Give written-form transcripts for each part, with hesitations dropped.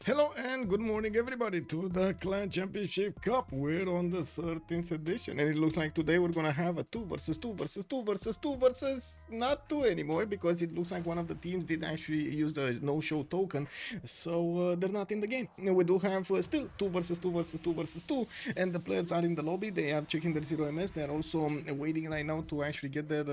Hello and good morning everybody to the Clan Championship Cup. We're on the 13th edition and it looks like today we're gonna have a 2 versus 2 versus 2 versus 2 versus not 2 anymore, because it looks like one of the teams did actually use the no-show token, so they're not in the game. We do have still 2 versus 2 versus 2 versus 2, and the players are in the lobby. They are checking their 0ms. They are also waiting right now to actually get their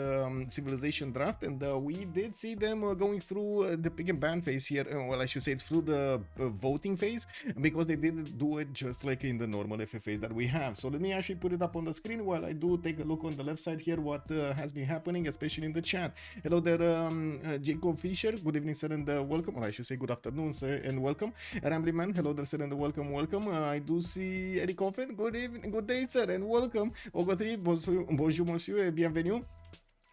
civilization draft, and we did see them going through the pick and ban phase here. Well, I should say it's through the voting phase, because they didn't do it just like in the normal FFAs that we have. So let me actually put it up on the screen while I do take a look on the left side here what has been happening, especially in the chat. Hello there, Jacob Fisher. Good evening, sir, and welcome. Or I should say good afternoon, sir, and welcome. Rambly Man. Hello there, sir, and welcome. I do see Eric Hoffen. Good evening, good day, sir, and welcome. Ogoti, bonjour, monsieur, et bienvenue.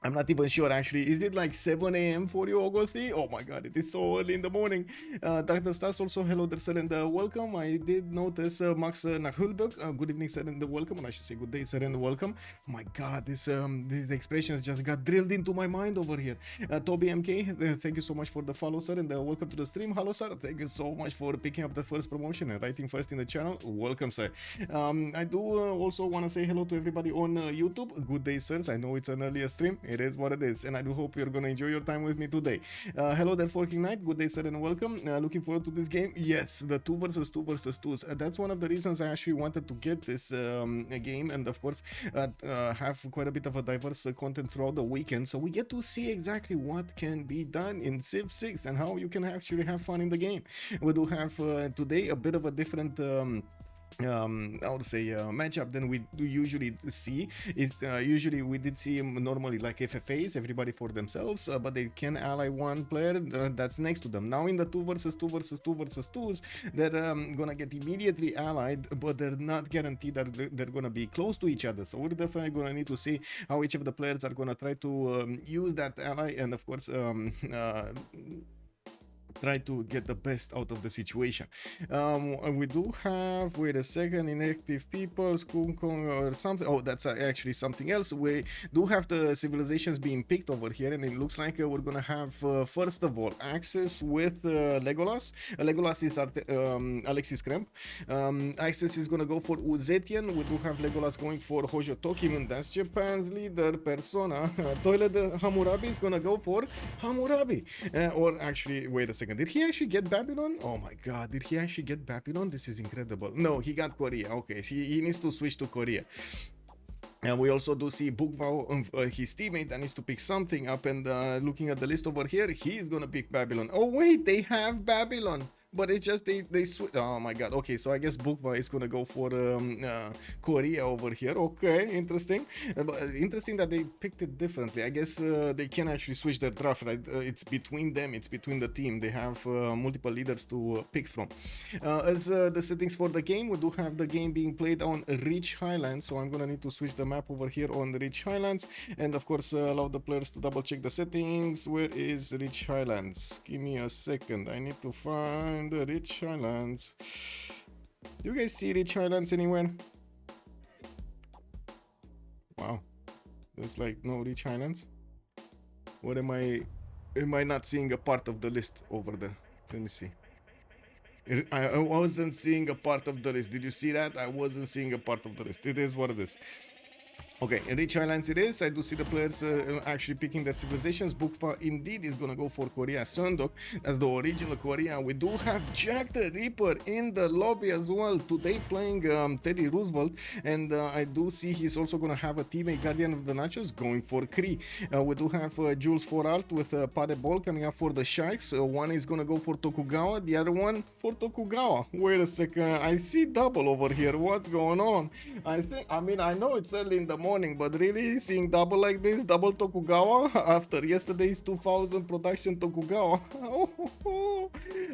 I'm not even sure actually. Is it like 7 a.m. for you, Augusti? Oh my god, it is so early in the morning. Dr. Stas also, hello there, sir, and welcome. I did notice Max Nachulberg. Good evening, sir, and welcome. And I should say good day, sir, and welcome. My god, these expressions just got drilled into my mind over here. Toby MK, thank you so much for the follow, sir, and welcome to the stream. Hello, sir. Thank you so much for picking up the first promotion and writing first in the channel. Welcome, sir. I do also want to say hello to everybody on YouTube. Good day, sirs. I know it's an earlier stream. It is what it is, and I do hope you're gonna enjoy your time with me today. Hello there, Forking Knight. Good day, sir, and welcome. Looking forward to this game. Yes, the 2 versus 2 versus 2s. That's one of the reasons I actually wanted to get this game, and of course have quite a bit of a diverse content throughout the weekend, so we get to see exactly what can be done in Civ 6 and how you can actually have fun in the game. We do have today a bit of a different I would say matchup than we do usually see. It's usually we did see normally like FFAs, everybody for themselves, but they can ally one player that's next to them. Now in the 2 versus 2 versus 2 versus 2s, they're gonna get immediately allied, but they're not guaranteed that they're gonna be close to each other. So we're definitely gonna need to see how each of the players are gonna try to use that ally, and of course try to get the best out of the situation. We do have, wait a second, inactive people, Skunkong or something. Oh, that's actually something else. We do have the civilizations being picked over here, and it looks like we're gonna have first of all access with Legolas. Legolas is Alexis Kremp. Access is gonna go for Uzetian. We do have Legolas going for Hojo Tokimun. That's Japan's leader persona. Toilet Hammurabi is gonna go for Hammurabi. Or actually, wait a second. Did he actually get Babylon? Oh my god, did he actually get Babylon? This is incredible. No, he got Korea. Okay, he needs to switch to Korea. And we also do see Bukvao, his teammate, that needs to pick something up. And looking at the list over here, he's gonna pick Babylon. Oh wait, they have Babylon. But it's just they switch. Oh my god. Okay, so I guess Bukva is gonna go for Korea over here. Okay, interesting. Interesting that they picked it differently. I guess they can actually switch their draft, right? It's between them. It's between the team. They have multiple leaders to pick from. As the settings for the game, we do have the game being played on Rich Highlands. So I'm gonna need to switch the map over here on the Rich Highlands, and of course allow the players to double check the settings. Where is Rich Highlands? Give me a second. I need to find the Rich Highlands. Do you guys see Rich Highlands anywhere? Wow, there's like no Rich Highlands. What am I not seeing a part of the list over there? Let me see. I wasn't seeing a part of the list. Did you see that? I wasn't seeing a part of the list. It is what it is. Okay, Rich Highlands it is. I do see the players actually picking their civilizations. Bukva indeed is gonna go for Korea Sundok. That's the original Korea. We do have Jack the Ripper in the lobby as well. Today playing Teddy Roosevelt. And I do see he's also gonna have a teammate, Guardian of the Nachos, going for Kree. We do have Jules Forart with Pade Ball coming up for the Sharks. One is gonna go for Tokugawa, the other one for Tokugawa. Wait a second, I see double over here. What's going on? I mean, I know it's early in the morning, but really seeing double like this, double Tokugawa after yesterday's 2000 production Tokugawa.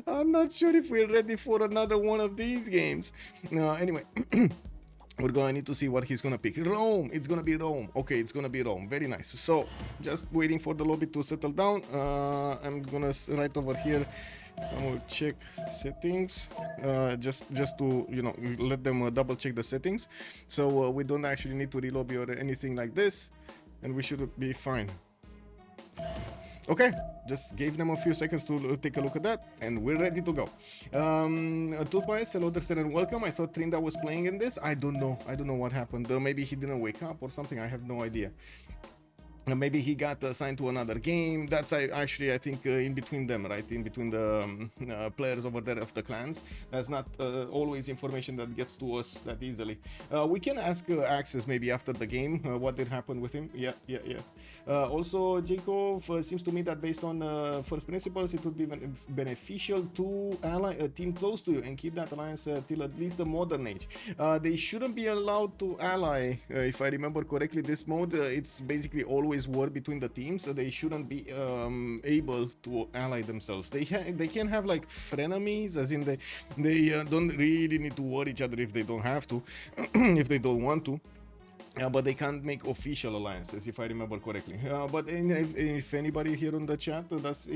I'm not sure if we're ready for another one of these games. Anyway. We're gonna need to see what he's gonna pick. Rome, it's gonna be Rome. Okay, it's gonna be Rome. Very nice. So just waiting for the lobby to settle down. I'm gonna write over here. I will check settings, just to, you know, let them double check the settings. So we don't actually need to relobby or anything like this, and we should be fine. Okay, just gave them a few seconds to take a look at that, and we're ready to go. Toothbites, hello there, and welcome. I thought Trinda was playing in this. I don't know what happened. Maybe he didn't wake up or something. I have no idea. Maybe he got assigned to another game. That's actually, I think, in between them, right? In between the players over there of the clans. That's not always information that gets to us that easily. We can ask Access maybe after the game what did happen with him. Yeah. Also, Jacob, seems to me that based on first principles, it would be beneficial to ally a team close to you and keep that alliance till at least the modern age. They shouldn't be allowed to ally, if I remember correctly. This mode, it's basically always war between the teams, so they shouldn't be able to ally themselves. They can have like frenemies, as in they don't really need to war each other if they don't have to, if they don't want to. But they can't make official alliances, if I remember correctly. But if anybody here on the chat does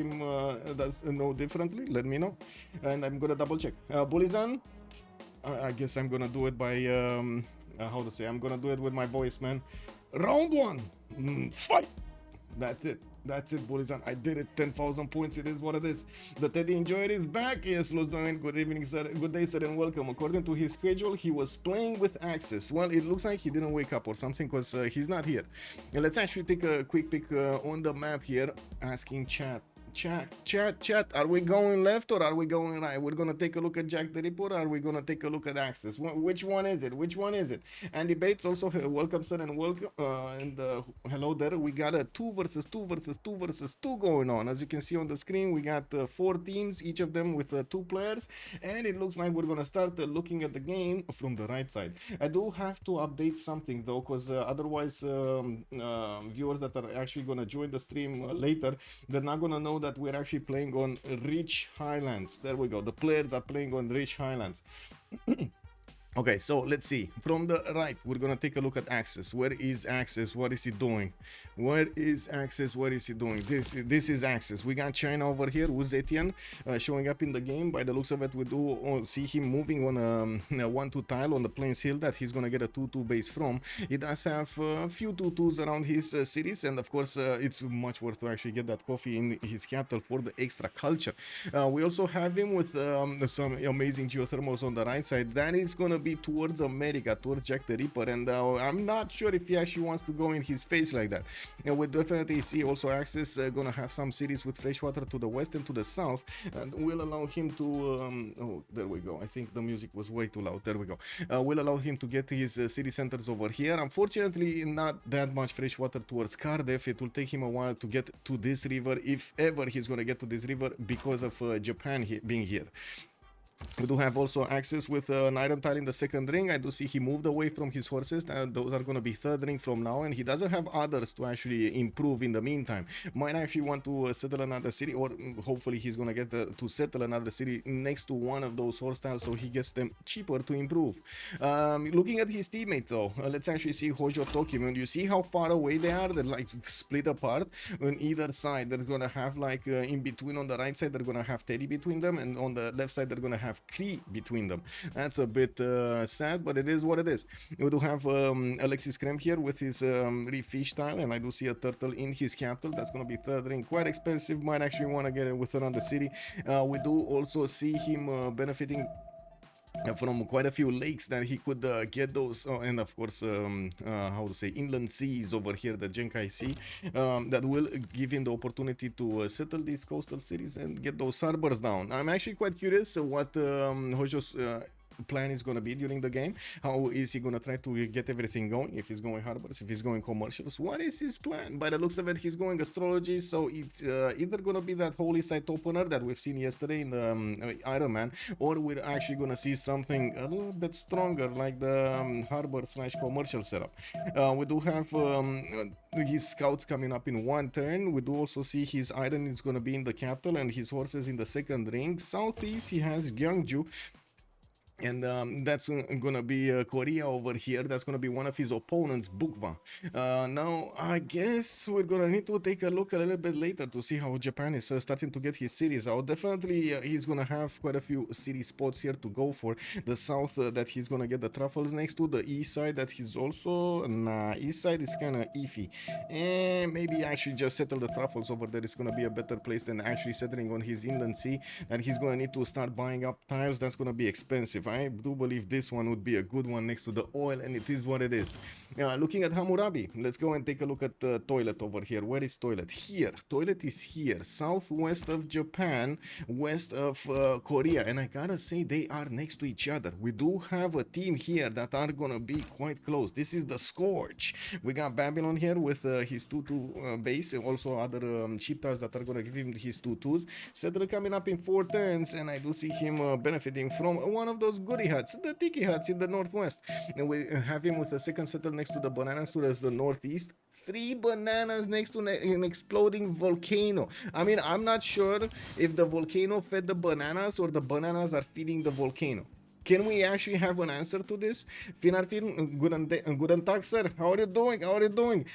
know differently, let me know, and I'm gonna double check. Bulizan, I guess I'm gonna do it by how to say? I'm gonna do it with my voice, man. Round one, fight! That's it, Bulizan. I did it. 10,000 points. It is what it is. The Teddy Enjoyer is back. Yes, Los Domain. Good evening, sir. Good day, sir, and welcome. According to his schedule, he was playing with Access. Well, it looks like he didn't wake up or something, because he's not here. Let's actually take a quick pick on the map here, asking chat. Chat, are we going left or are we going right? We're gonna take a look at Jack the Ripper, or are we gonna take a look at Access? Which one is it? And debates also, welcome, sir, and welcome, and hello there. We got a 2 versus 2 going on. As you can see on the screen, we got 4 teams, each of them with 2 players, and it looks like we're gonna start looking at the game from the right side. I do have to update something though, because otherwise viewers that are actually gonna join the stream later, they're not gonna know that we're actually playing on Rich Highlands. There we go. The players are playing on Rich Highlands. Okay, so let's see. From the right, we're gonna take a look at Access. Where is Access? What is he doing? This is Access. We got China over here with Etienne showing up in the game. By the looks of it, we do see him moving on a 1-2 tile on the Plains Hill that he's gonna get a 2-2 base from. He does have a few 2-2s around his cities, and of course, it's much worth to actually get that coffee in his capital for the extra culture. We also have him with some amazing geothermals on the right side. That is gonna be towards America, towards Jack the Ripper, and I'm not sure if he actually wants to go in his face like that. And we definitely see also Access gonna have some cities with fresh water to the west and to the south, and will allow him to oh, there we go. I think the music was way too loud. There we go. Will allow him to get his city centers over here. Unfortunately, not that much fresh water towards Cardiff. It will take him a while to get to this river, if ever he's gonna get to this river, because of Japan being here. We do have also Access with an iron tile in the second ring. I do see he moved away from his horses. Those are going to be third ring from now, and he doesn't have others to actually improve in the meantime. Might actually want to settle another city, or hopefully he's going to get to settle another city next to one of those horse tiles, so he gets them cheaper to improve. Looking at his teammate though, let's actually see Hojo Tokyo. And you see how far away they are? They're like split apart. On either side, they're going to have like in between, on the right side, they're going to have Teddy between them, and on the left side, they're going to have Cree between them. That's a bit sad, but it is what it is. We do have Alexis Krem here with his refish tile, and I do see a turtle in his capital. That's going to be third ring. Quite expensive. Might actually want to get it with another city. We do also see him benefiting from quite a few lakes that he could get those, and of course how to say, inland seas over here, the Genkai Sea, that will give him the opportunity to settle these coastal cities and get those harbors down. I'm actually quite curious what Hojo's plan is going to be during the game. How is he going to try to get everything going? If he's going harbors, if he's going commercials, what is his plan? By the looks of it, he's going astrology, so it's either going to be that holy site opener that we've seen yesterday in the Iron Man, or we're actually going to see something a little bit stronger, like the harbor / commercial setup. We do have his scouts coming up in one turn. We do also see his iron is going to be in the capital and his horses in the second ring. Southeast, he has Gyeongju. And that's gonna be Korea over here. That's gonna be one of his opponents, Bukva. Now, I guess we're gonna need to take a look a little bit later to see how Japan is starting to get his cities out. Definitely, he's gonna have quite a few city spots here to go for. The south that he's gonna get the truffles next to, the east side that he's also... Nah, east side is kind of iffy. And maybe actually just settle the truffles over there. It's gonna be a better place than actually settling on his inland sea. And he's gonna need to start buying up tiles. That's gonna be expensive. I do believe this one would be a good one next to the oil, and it is what it is. Looking at Hammurabi, let's go and take a look at the toilet over here. Where is toilet? Here. Toilet is here. Southwest of Japan, west of Korea. And I gotta say, they are next to each other. We do have a team here that are gonna be quite close. This is the Scourge. We got Babylon here with his 2-2 base, also other cheap tiles that are gonna give him his 2-2s. Settler coming up in 4 turns, and I do see him benefiting from one of those goodie huts, the tiki huts in the northwest. And we have him with a second settler next to the bananas towards the northeast. 3 bananas next to an exploding volcano. I mean, I'm not sure if the volcano fed the bananas or the bananas are feeding the volcano. Can we actually have an answer to this? Finarfin, guten Tag, sir. How are you doing? How are you doing?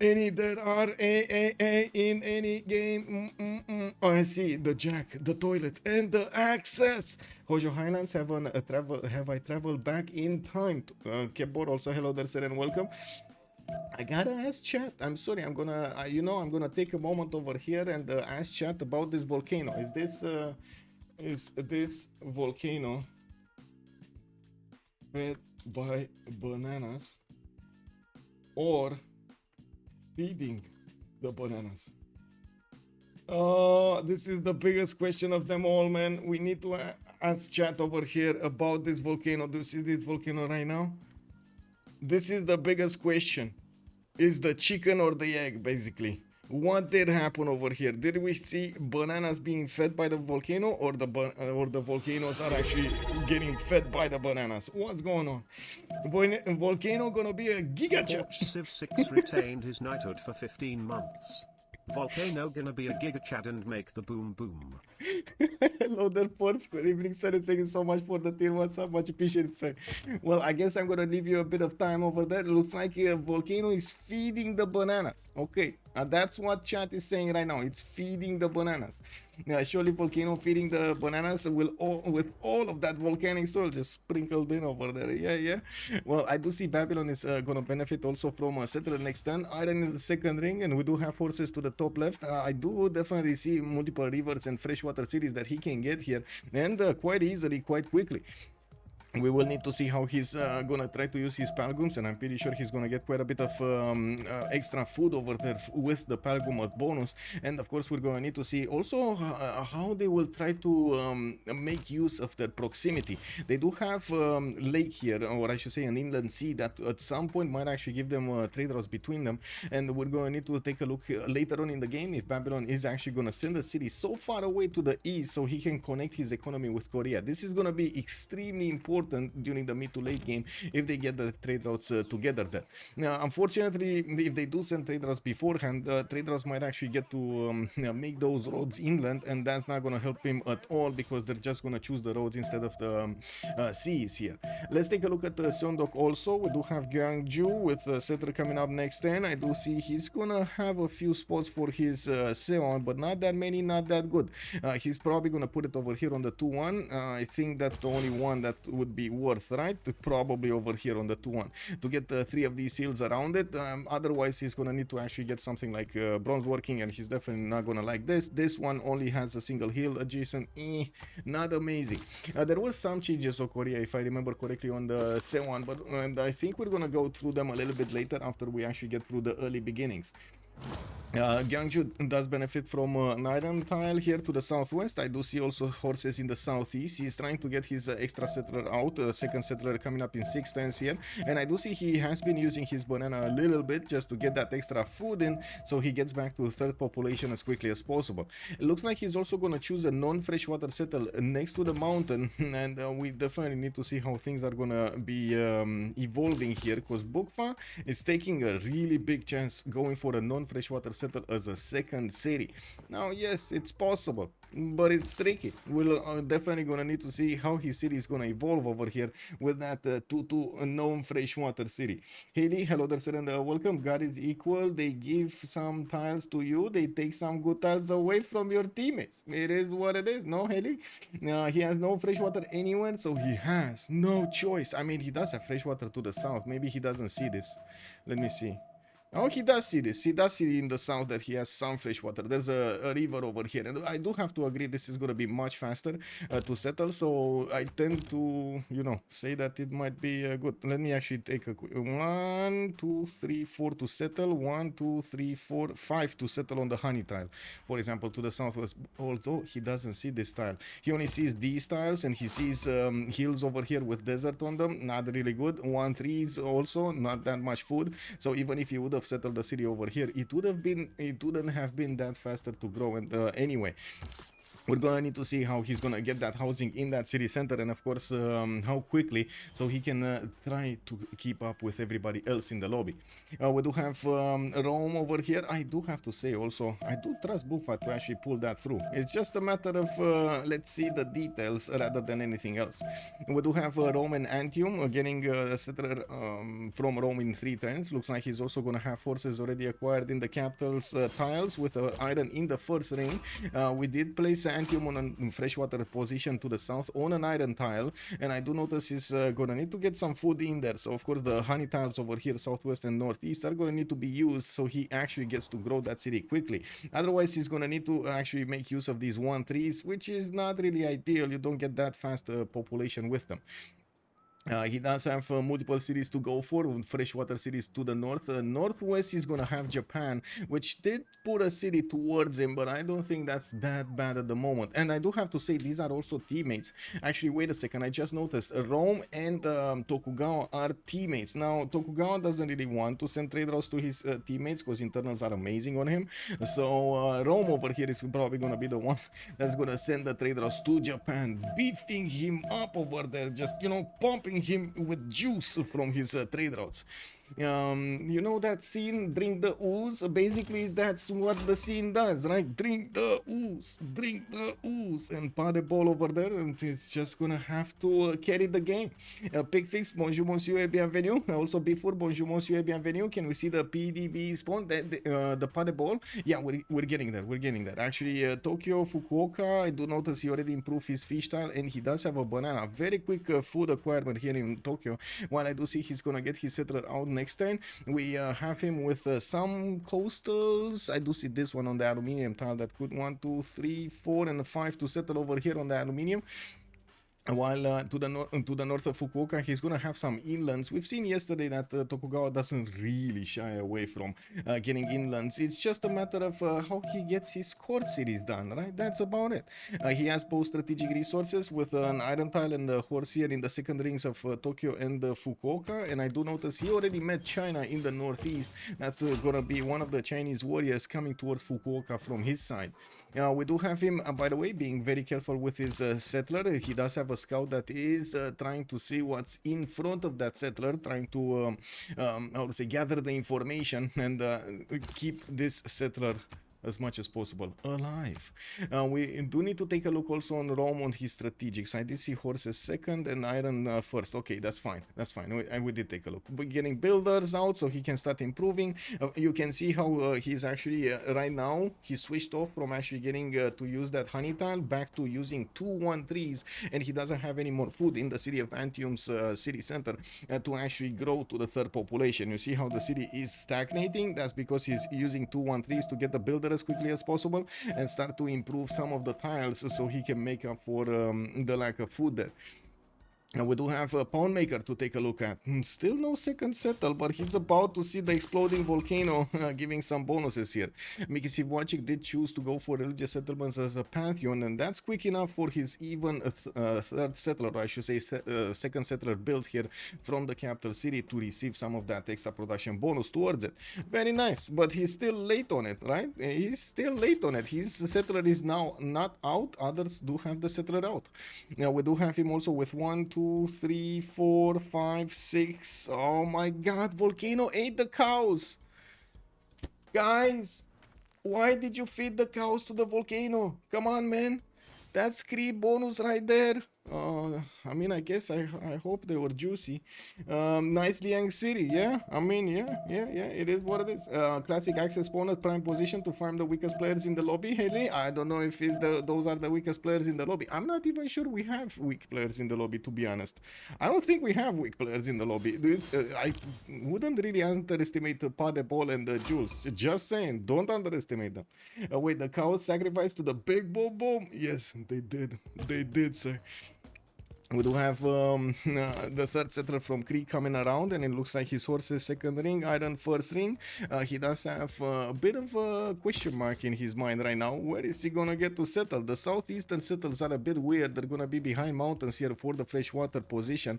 Any there are a in any game? Oh, I see the jack, the toilet, and the access. Hojo Highlands, have I traveled back in time? Kebor also, hello there, sir, and welcome. I gotta ask chat. I'm sorry. I'm gonna take a moment over here and ask chat about this volcano. Is this volcano fed by bananas or feeding the bananas? Oh, this is the biggest question of them all, man. We need to ask chat over here about this volcano. Do you see this volcano right now? This is the biggest question. Is the chicken or the egg, basically? What did happen over here? Did we see bananas being fed by the volcano, or the volcanoes are actually getting fed by the bananas? What's going on? Volcano gonna be a giga chat. Civ6 retained his knighthood for 15 months. Volcano gonna be a giga chat and make the boom boom. Hello there, Porch. Good evening, sir. Thank you so much for the tier. What's up? Much appreciated, sir. Well, I guess I'm gonna leave you a bit of time over there. It looks like a volcano is feeding the bananas. Okay, that's what chat is saying right now. It's feeding the bananas. Surely volcano feeding the bananas with all of that volcanic soil just sprinkled in over there. Yeah. Well, I do see Babylon is gonna benefit also from a settler next turn. Iron in the second ring, and we do have horses to the top left. I do definitely see multiple rivers and freshwater cities that he can get here, and quite easily, quite quickly. We will need to see how he's gonna try to use his Palgums, and I'm pretty sure he's gonna get quite a bit of extra food over there with the Palgum bonus. And of course, we're gonna need to see also how they will try to make use of the proximity. They do have lake here, or I should say an inland sea, that at some point might actually give them trade routes between them. And we're gonna need to take a look later on in the game if Babylon is actually gonna send a city so far away to the east so he can connect his economy with Korea. This is gonna be extremely important during the mid to late game if they get the trade routes together there. Now, unfortunately, if they do send trade routes beforehand, trade routes might actually get to make those roads inland, and that's not going to help him at all because they're just going to choose the roads instead of the seas here. Let's take a look at Seondok also. We do have Gyeongju with settler coming up next turn. I do see he's going to have a few spots for his Seon, but not that many, not that good. He's probably going to put it over here on the 2-1. I think that's the only one that would be worth, right? Probably over here on the 2-1 to get 3 of these hills around it. Otherwise, he's gonna need to actually get something like bronze working, and he's definitely not gonna like this. This one only has a single hill adjacent. Not amazing. There was some changes of Korea, if I remember correctly, on the Sewan, but and I think we're gonna go through them a little bit later after we actually get through the early beginnings. Gyeongju does benefit from an iron tile here to the southwest. I do see also horses in the southeast. He's trying to get his extra settler out, second settler coming up in 6 turns here. And I do see he has been using his banana a little bit just to get that extra food in, so he gets back to third population as quickly as possible. It looks like he's also going to choose a non-freshwater settle next to the mountain, and we definitely need to see how things are going to be evolving here, because Bukva is taking a really big chance going for a non one freshwater settle as a second city. Now, yes, it's possible, but it's tricky. We're definitely gonna need to see how his city is gonna evolve over here with that 2-2 known freshwater city. Haley, hello there, sir, and welcome. God is equal. They give some tiles to you, they take some good tiles away from your teammates. It is what it is, no, Haley? He has no freshwater anywhere, so he has no choice. I mean, he does have freshwater to the south. Maybe he doesn't see this. Let me see. Oh, he does see this. He does see in the south that he has some fresh water. There's a river over here. And I do have to agree this is going to be much faster to settle. So I tend to, say that it might be good. Let me actually take a quick 1, 2, 3, 4 to settle. 1, 2, 3, 4, 5 to settle on the honey tile. For example, to the southwest. Although he doesn't see this tile. He only sees these tiles and he sees hills over here with desert on them. Not really good. 1, 3 is also not that much food. So even if he would have settled the city over here, it wouldn't have been that faster to grow. And anyway, we're gonna need to see how he's gonna get that housing in that city center, and of course how quickly, so he can try to keep up with everybody else in the lobby. We do have Rome over here. I do have to say also, I do trust Bufa to actually pull that through. It's just a matter of let's see the details rather than anything else. We do have Rome and Antium getting a settler from Rome in 3 turns. Looks like he's also gonna have forces already acquired in the capital's tiles with iron in the first ring. We did place Antium on a freshwater position to the south on an iron tile, and I do notice he's gonna need to get some food in there. So of course the honey tiles over here southwest and northeast are gonna need to be used so he actually gets to grow that city quickly. Otherwise he's gonna need to actually make use of these 1-3s, which is not really ideal. You don't get that fast population with them. He does have multiple cities to go for, freshwater cities to the north. Northwest he's gonna have Japan, which did put a city towards him, but I don't think that's that bad at the moment. And I do have to say, these are also teammates. Actually, wait a second, I just noticed Rome and Tokugawa are teammates. Now, Tokugawa doesn't really want to send trade routes to his teammates because internals are amazing on him. So Rome over here is probably gonna be the one that's gonna send the trade routes to Japan, beefing him up over there, just, pumping him with juice from his trade routes. You know that scene, drink the ooze? Basically that's what the scene does, right? Drink the ooze, and Padeball over there, and it's just gonna have to carry the game. Pigfix, bonjour monsieur et bienvenue. Also before bonjour monsieur et bienvenue, can we see the PDB spawn, the Padeball? Yeah, we're getting there. Actually Tokyo, Fukuoka, I do notice he already improved his fish tile, and he does have a banana. Very quick food acquirement here in Tokyo. While I do see he's gonna get his settler out next turn. We have him with some coastals. I do see this one on the aluminium tile that could 1, 2, 3, 4, and 5 to settle over here on the aluminium. While to the north of Fukuoka, he's gonna have some inlands. We've seen yesterday that Tokugawa doesn't really shy away from getting inlands. It's just a matter of how he gets his core cities done, right? That's about it. He has both strategic resources with an iron tile and a horse here in the second rings of Tokyo and Fukuoka. And I do notice he already met China in the northeast. That's gonna be one of the Chinese warriors coming towards Fukuoka from his side. We do have him, by the way, being very careful with his settler. He does have a scout that is trying to see what's in front of that settler, trying to gather the information and keep this settler as much as possible alive. We do need to take a look also on Rome on his strategics. I did see horses second and iron first. Okay, that's fine. We did take a look. We're getting builders out so he can start improving. You can see how he's actually right now he switched off from actually getting to use that honey tile back to using 2-1-3s, and he doesn't have any more food in the city of Antium's city center to actually grow to the third population. You see how the city is stagnating? That's because he's using 2-1-3s to get the builder as quickly as possible and start to improve some of the tiles so he can make up for the lack of food there. We do have a Pound Maker to take a look at. Still no second settle, but he's about to see the exploding volcano giving some bonuses here. Miki Sivwachik did choose to go for religious settlements as a pantheon, and that's quick enough for his even third settler, or I should say second settler built here from the capital city to receive some of that extra production bonus towards it. Very nice, but he's still late on it, right? He's still late on it. His settler is now not out. Others do have the settler out. Now we do have him also with 1, 2, 3, 4, 5, 6. Oh my god, volcano ate the cows. Guys, why did you feed the cows to the volcano? Come on, man. That's creep bonus right there. I mean, I guess I hope they were juicy. Nice Liang City, yeah. I mean, yeah. It is what it is. Classic access spawn at prime position to farm the weakest players in the lobby. Haley, I don't know if those are the weakest players in the lobby. I'm not even sure we have weak players in the lobby, to be honest. I don't think we have weak players in the lobby. Dude, I wouldn't really underestimate Padeball and the Jules. Just saying, don't underestimate them. Wait, the cows sacrificed to the big boom boom? Yes, they did. They did, sir. We do have the third settler from Kree coming around, and it looks like his horse is second ring, Iron first ring. He does have a bit of a question mark in his mind right now. Where is he gonna get to settle? The southeastern settles are a bit weird. They're gonna be behind mountains here for the freshwater position.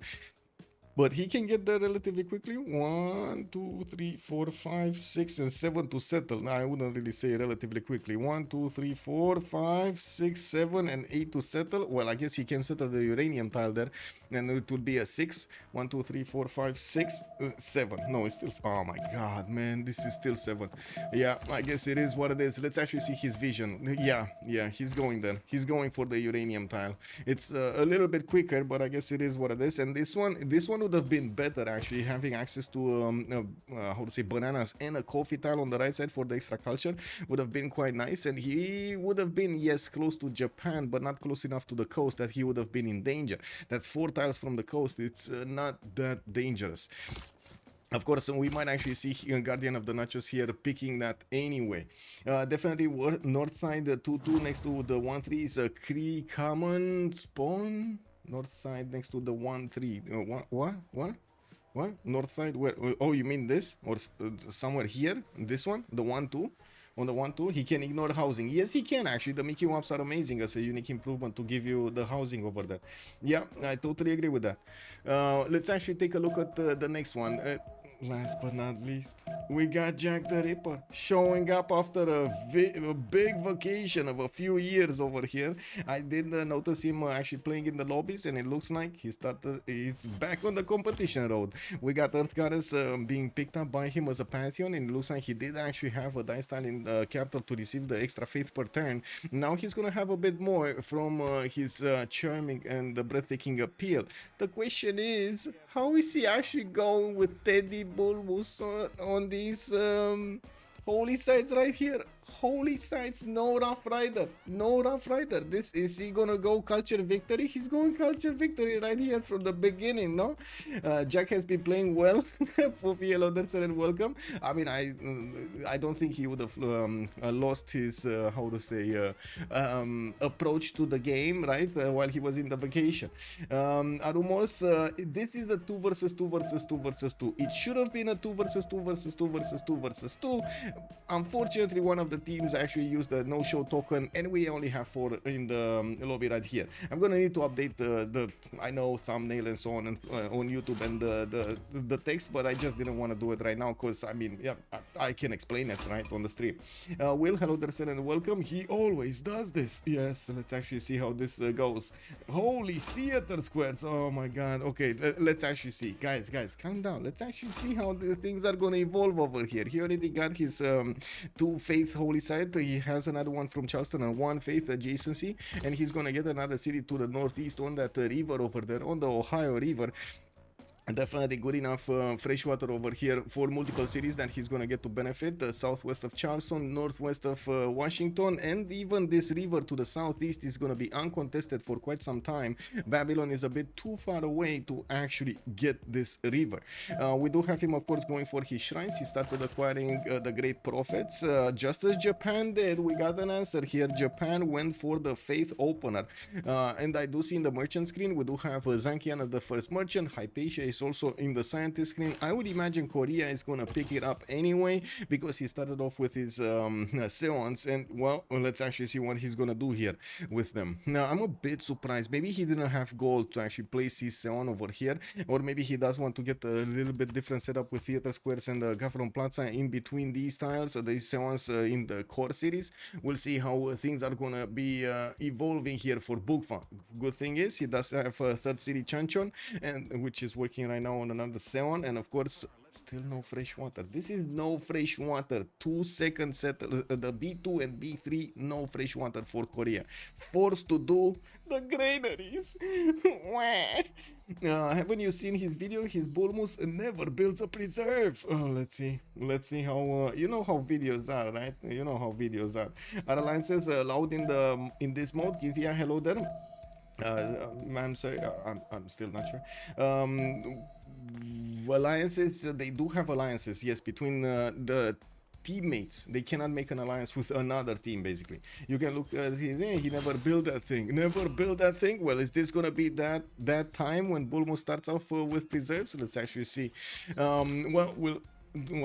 But he can get there relatively quickly. 1, 2, 3, 4, 5, 6, and 7 to settle. Now, I wouldn't really say relatively quickly. 1, 2, 3, 4, 5, 6, 7, and 8 to settle. Well, I guess he can settle the uranium tile there. And it would be a 6. 1, 2, 3, 4, 5, 6, 7. No, it's still... Oh my god, man. This is still 7. Yeah, I guess it is what it is. Let's actually see his vision. Yeah, he's going there. He's going for the uranium tile. It's a little bit quicker, but I guess it is what it is. And this one would have been better, actually, having access to how to say, bananas and a coffee tile on the right side for the extra culture would have been quite nice. And he would have been, yes, close to Japan, but not close enough to the coast that he would have been in danger. That's 4 tiles from the coast. It's not that dangerous. Of course, we might actually see Guardian of the Nachos here picking that anyway. Definitely north side, the 2-2 next to the 1-3 is a Kree common spawn. North side next to the 1-3. What? North side? Where? Oh, you mean this? Or somewhere here? This one? The 1-2? On the 1-2, he can ignore housing. Yes, he can actually. The Mickey Waps are amazing as a unique improvement to give you the housing over there. Yeah, I totally agree with that. Let's actually take a look at the next one. Last but not least, we got Jack the Ripper showing up after a big vacation of a few years over here. I did notice him actually playing in the lobbies, and it looks like he's back on the competition road. We got Earth Goddess being picked up by him as a Pantheon, and it looks like he did actually have a dice tile in the capital to receive the extra faith per turn. Now he's gonna have a bit more from his charming and the breathtaking appeal. The question is, how is he actually going with Teddy Bulbous on these holy sites right here? Holy sites, no Rough Rider. This is he gonna go culture victory? He's going culture victory right here from the beginning, no? Jack has been playing well. Poopy Yellow Dancer and welcome. I mean, I don't think he would have lost his how to say approach to the game, right? While he was in the vacation. Arumos, this is a 2 versus 2 versus 2 versus 2. It should have been a 2 versus 2 versus 2 versus 2 versus 2. Unfortunately, one of the teams actually used the no-show token, and we only have 4 in the lobby right here. I'm gonna need to update the I know, thumbnail and so on and, on YouTube and the text, but I just didn't want to do it right now because I mean, yeah, I can explain it right on the stream. Will, hello there, sir, and welcome. He always does this. Yes, let's actually see how this goes. Holy theater squares! Oh my god. Okay, let's actually see, guys, calm down. Let's actually see how the things are gonna evolve over here. He already got his 2 faith holy site. He has another one from Charleston and 1 faith adjacency, and he's gonna get another city to the northeast on that river over there, on the Ohio River. Definitely good enough freshwater over here for multiple cities that he's gonna get to benefit. Southwest of Charleston, northwest of Washington, and even this river to the southeast is gonna be uncontested for quite some time. Babylon is a bit too far away to actually get this river. We do have him, of course, going for his shrines. He started acquiring the great prophets. Just as Japan did, we got an answer here. Japan went for the faith opener. And I do see in the merchant screen, we do have Zankian, the first merchant. Hypatia is also in the scientist screen. I would imagine Korea is gonna pick it up anyway because he started off with his Seons, and well, let's actually see what he's gonna do here with them. Now I'm a bit surprised. Maybe he didn't have gold to actually place his Seon over here, or maybe he does want to get a little bit different setup with theater squares and the Gavron Plaza in between these tiles, these Seons in the core series. We'll see how things are gonna be evolving here for Bukfa. Good thing is he does have a third city Chanchon, and which is working right now on another Seon, and of course Still no fresh water. This is no fresh water. 2 second settle. The B2 and B3, no fresh water for Korea. Forced to do the granaries. Haven't you seen his video? His Bulmus never builds a preserve. Let's see. Let's see how you know how videos are, right? You know how videos are. Are alliances allowed in this mode? Githia, hello there. I'm sorry, I'm still not sure. Alliances, they do have alliances, yes, between the teammates. They cannot make an alliance with another team, basically. You can look at he never built that thing. Never built that thing. Well, is this gonna be that time when Bulmo starts off with preserves? Let's actually see.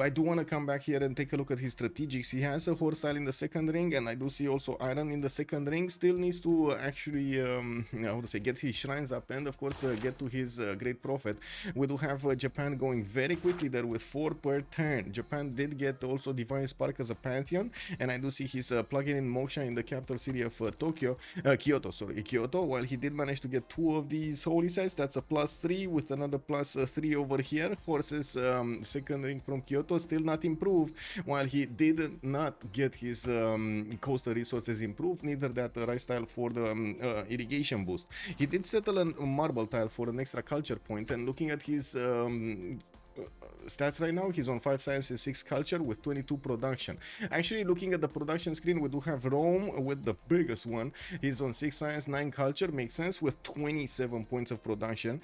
I do want to come back here and take a look at his strategics. He has a horse style in the second ring, and I do see also iron in the second ring. Still needs to actually, how to say, get his shrines up and, of course, get to his great prophet. We do have Japan going very quickly there with 4 per turn. Japan did get also Divine Spark as a Pantheon, and I do see he's plugging in Moksha in the capital city of Kyoto. While he did manage to get 2 of these holy sites, that's a +3 with another +3 over here. Horses second ring from Kyoto still not improved, while he did not get his coastal resources improved, neither that rice tile for the irrigation boost. He did settle a marble tile for an extra culture point, and looking at his stats right now, he's on 5 science and 6 culture with 22 production. Actually, looking at the production screen, we do have Rome with the biggest one. He's on 6 science, 9 culture, makes sense, with 27 points of production.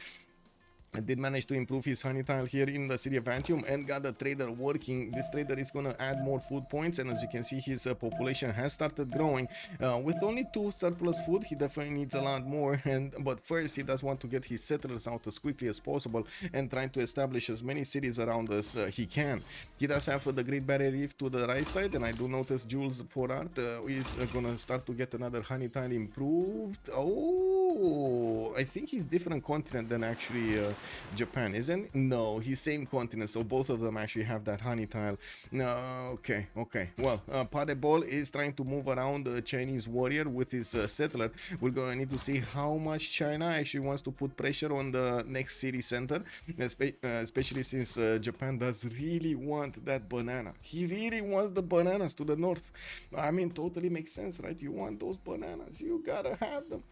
I did manage to improve his honey tile here in the city of Antium and got the trader working. This trader is going to add more food points, and as you can see, his population has started growing. With only 2 surplus food, he definitely needs a lot more. But first, he does want to get his settlers out as quickly as possible and trying to establish as many cities around as he can. He does have the Great Barrier Reef to the right side, and I do notice Jules for Art is going to start to get another honey tile improved. Oh, I think he's different continent than actually Japan, isn't? No, he's same continent, so both of them actually have that honey tile. Okay. Well, Padebol is trying to move around the Chinese warrior with his settler. We're going to need to see how much China actually wants to put pressure on the next city center, especially since Japan does really want that banana. He really wants the bananas to the north. I mean, totally makes sense, right? You want those bananas, you gotta have them.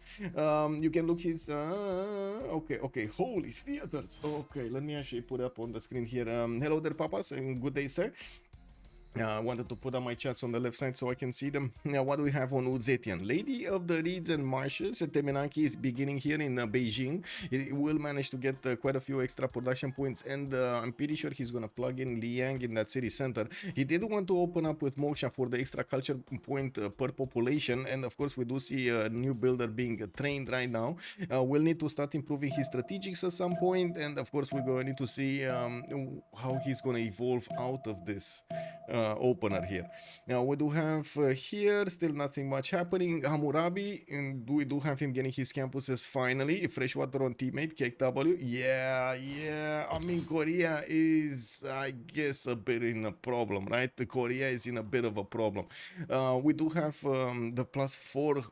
You can look his okay, holy theaters. Okay, let me actually put up on the screen here. Hello there, papas, and good day, sir. Wanted to put on my chats on the left side so I can see them. Now, what do we have on Uzetian? Lady of the Reeds and Marshes. Temenaki is beginning here in Beijing. He will manage to get quite a few extra production points, and I'm pretty sure he's going to plug in Liang in that city center. He did want to open up with Moksha for the extra culture point per population, and of course we do see a new builder being trained right now. We'll need to start improving his strategics at some point, and of course we're going to need to see how he's going to evolve out of this opener here. Now we do have here still nothing much happening. Hammurabi, and we do have him getting his campuses finally. Freshwater on teammate KW. Yeah, I mean, Korea is, I guess, a bit in a problem, right? Korea is in a bit of a problem. We do have the +4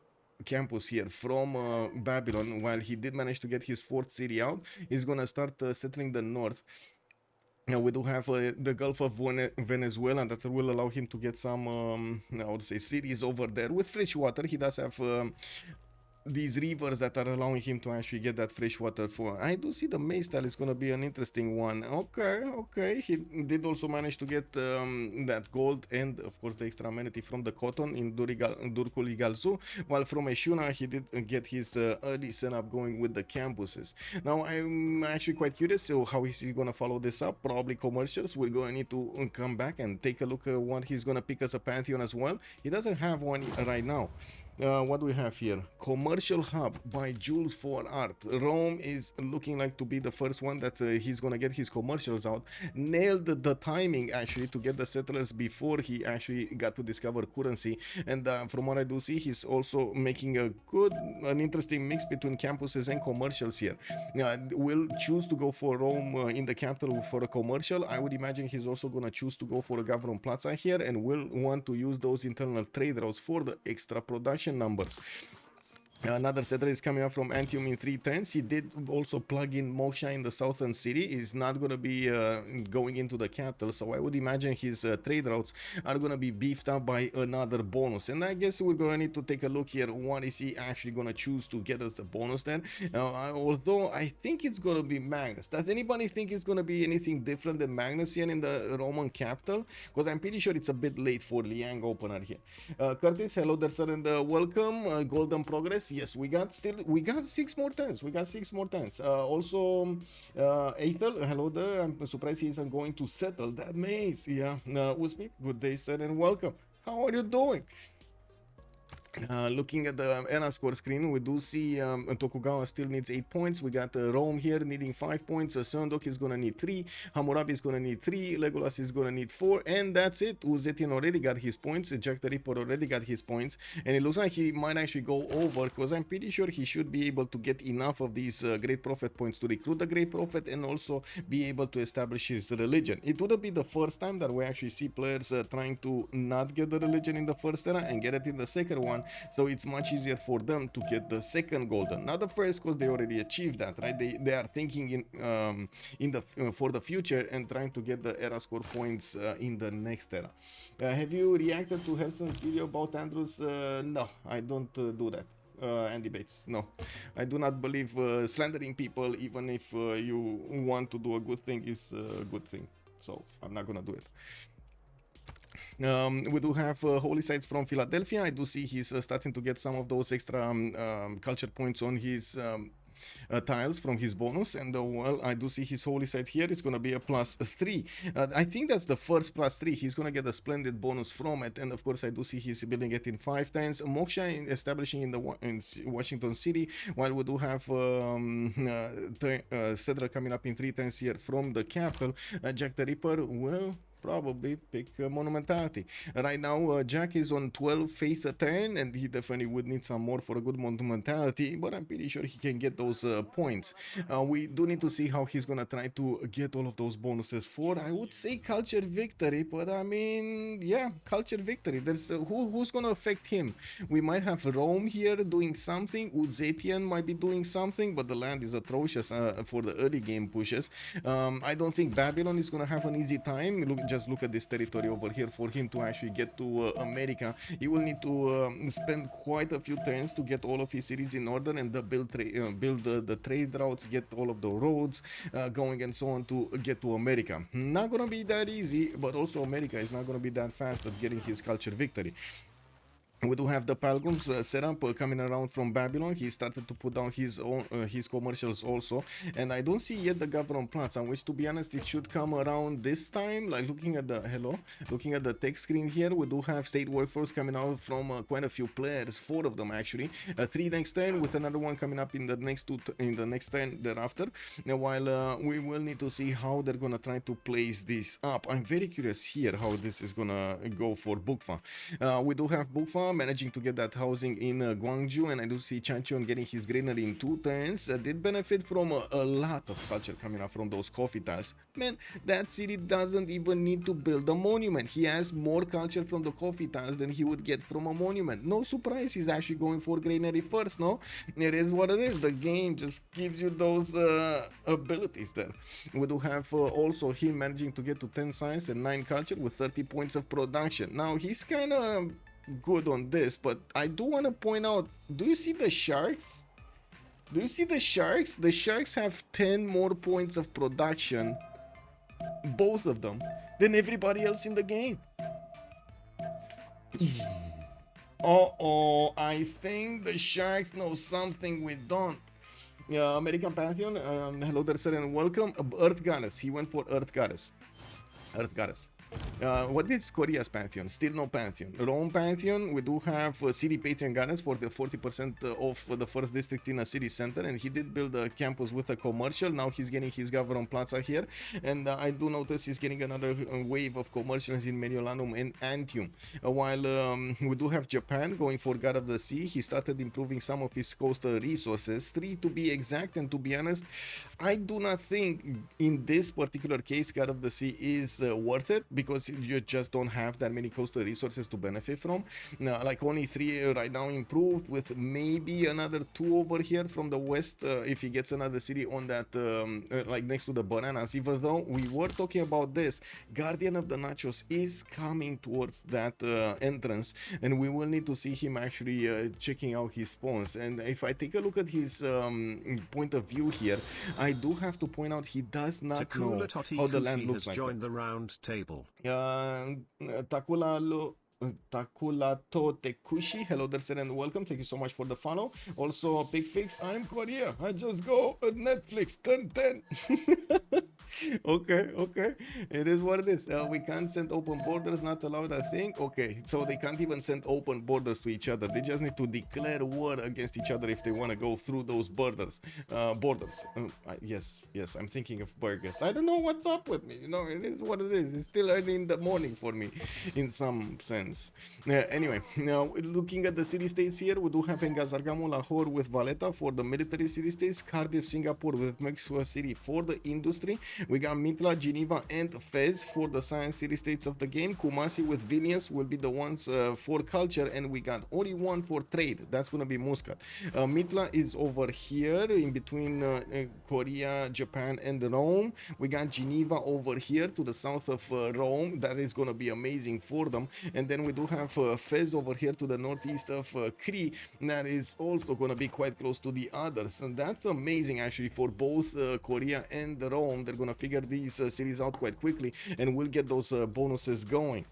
campus here from Babylon. While he did manage to get his 4th city out, he's gonna start settling the north. Now we do have the Gulf of Venezuela that will allow him to get some, I would say, cities over there with fresh water. He does have these rivers that are allowing him to actually get that fresh water for. I do see the maize tile is going to be an interesting one. Okay. He did also manage to get that gold and, of course, the extra amenity from the cotton in Durkuli Galzu, while from Eshuna he did get his early setup going with the campuses. Now, I'm actually quite curious, so how is he going to follow this up? Probably commercials. We're going to need to come back and take a look at what he's going to pick as a Pantheon as well. He doesn't have one right now. What do we have here? Commercial Hub by Jules for Art. Rome is looking like to be the first one that he's gonna get his commercials out. Nailed the timing actually to get the settlers before he actually got to discover currency. And from what I do see, he's also making an interesting mix between campuses and commercials here. Will choose to go for Rome in the capital for a commercial. I would imagine he's also gonna choose to go for a Gavron Plaza here, and will want to use those internal trade routes for the extra production numbers. Another settler is coming up from Antium in 3 turns. He did also plug in Moksha in the southern city. He's not going to be going into the capital, so I would imagine his trade routes are going to be beefed up by another bonus. And I guess we're going to need to take a look here. What is he actually going to choose to get us a bonus then? Although I think it's going to be Magnus. Does anybody think it's going to be anything different than Magnus here in the Roman capital? Because I'm pretty sure it's a bit late for Liang opener here. Curtis, hello there, sir, and welcome. Golden Progress. Yes, we got 6 more turns. Also, Aethel, hello there. I'm surprised he isn't going to settle that maze. Yeah, Usmi, good day, sir, and welcome. How are you doing? Looking at the era score screen, we do see Tokugawa still needs 8 points. We got Rome here needing 5 points. Sundok is gonna need 3. Hammurabi is gonna need 3. Legolas is gonna need 4, and that's it. Uzetian already got his points. Jack the Ripper already got his points, and it looks like he might actually go over, because I'm pretty sure he should be able to get enough of these Great Prophet points to recruit the Great Prophet and also be able to establish his religion. It wouldn't be the first time that we actually see players trying to not get the religion in the first era and get it in the second one. So it's much easier for them to get the second golden, not the first, because they already achieved that, right? They are thinking for the future and trying to get the era score points in the next era. Have you reacted to Herson's video about Andrews? No, I don't do that. Andy Bates, no, I do not believe slandering people, even if you want to do a good thing, is a good thing. So I'm not gonna do it. We do have holy sites from Philadelphia. I do see he's starting to get some of those extra culture points on his tiles from his bonus, and well, I do see his holy site here. It's gonna be a +3. I think that's the first +3. He's gonna get a splendid bonus from it, and of course I do see he's building it in 5 times. Moksha establishing in Washington City, while we do have Cedra coming up in 3 times here from the capital. Jack the Ripper, well, probably pick Monumentality. Right now, Jack is on 12 faith a turn, and he definitely would need some more for a good Monumentality, but I'm pretty sure he can get those points. We do need to see how he's gonna try to get all of those bonuses for, I would say, Culture Victory, but I mean, yeah, Culture Victory. There's who's gonna affect him? We might have Rome here doing something, Uzetian might be doing something, but the land is atrocious for the early game pushes. I don't think Babylon is gonna have an easy time. Just look at this territory over here. For him to actually get to America, he will need to spend quite a few turns to get all of his cities in order and build the trade routes, get all of the roads going and so on to get to America. Not gonna be that easy, but also America is not gonna be that fast at getting his culture victory. We do have the Palgums setup coming around from Babylon. He started to put down his own his commercials also, and I don't see yet the Gavron Platz, which, to be honest, it should come around this time. Like looking at the text screen here, we do have state workforce coming out from quite a few players, 4 of them actually. 3 next turn, with another one coming up in the next turn thereafter. Now, while we will need to see how they're gonna try to place this up. I'm very curious here how this is gonna go for Bukfa. We do have Bukfa managing to get that housing in Gwangju, and I do see Chancheon getting his granary in 2 turns. Did benefit from a lot of culture coming up from those coffee tiles. Man, that city doesn't even need to build a monument. He has more culture from the coffee tiles than he would get from a monument. No surprise he's actually going for granary first, no? It is what it is. The game just gives you those abilities there. We do have also him managing to get to 10 science and 9 culture with 30 points of production. Now, he's kind of good on this, but I do want to point out, do you see the sharks? Do you see the sharks? The sharks have 10 more points of production, both of them, than everybody else in the game. Uh-oh, I think the sharks know something we don't. American Pantheon, hello there, sir, and welcome. Earth Goddess, he went for Earth Goddess. Earth Goddess. What is Korea's Pantheon? Still no Pantheon. Rome Pantheon, we do have City Patron Gardens for the 40% of the first district in a city center, and he did build a campus with a commercial. Now he's getting his Gavron Plaza here, and I do notice he's getting another wave of commercials in Mediolanum and Antium. While we do have Japan going for God of the Sea, he started improving some of his coastal resources, 3 to be exact, and to be honest, I do not think in this particular case God of the Sea is worth it, because you just don't have that many coastal resources to benefit from. Like only 3 right now improved, with maybe another 2 over here from the west if he gets another city on that like next to the bananas. Even though we were talking about this, Guardian of the Nachos is coming towards that entrance, and we will need to see him actually checking out his spawns. And if I take a look at his point of view here, I do have to point out he does not know how the land looks like. Joined the round table. Takula Totekushi, hello there, sir, and welcome. Thank you so much for the follow. Also, Big Fix, I'm Korea. I just go at Netflix, turn 10. Okay, it is what it is. We can't send open borders, not allowed, I think. Okay, so they can't even send open borders to each other. They just need to declare war against each other if they want to go through those borders. Yes, I'm thinking of burgers. I don't know what's up with me. You know, it is what it is. It's still early in the morning for me, in some sense. Anyway, now looking at the city-states here, we do have Engazargamu, Lahore with Valletta for the military city-states, Cardiff, Singapore with Mexico City for the industry. We got Mitla, Geneva, and Fez for the science city-states of the game. Kumasi with Vilnius will be the ones for culture, and we got only one for trade. That's going to be Muscat. Mitla is over here in between Korea, Japan, and Rome. We got Geneva over here to the south of Rome. That is going to be amazing for them. And then we do have Fez over here to the northeast of Cree. That is also going to be quite close to the others. And that's amazing actually for both Korea and Rome. They're going to figure these cities out quite quickly, and we'll get those bonuses going.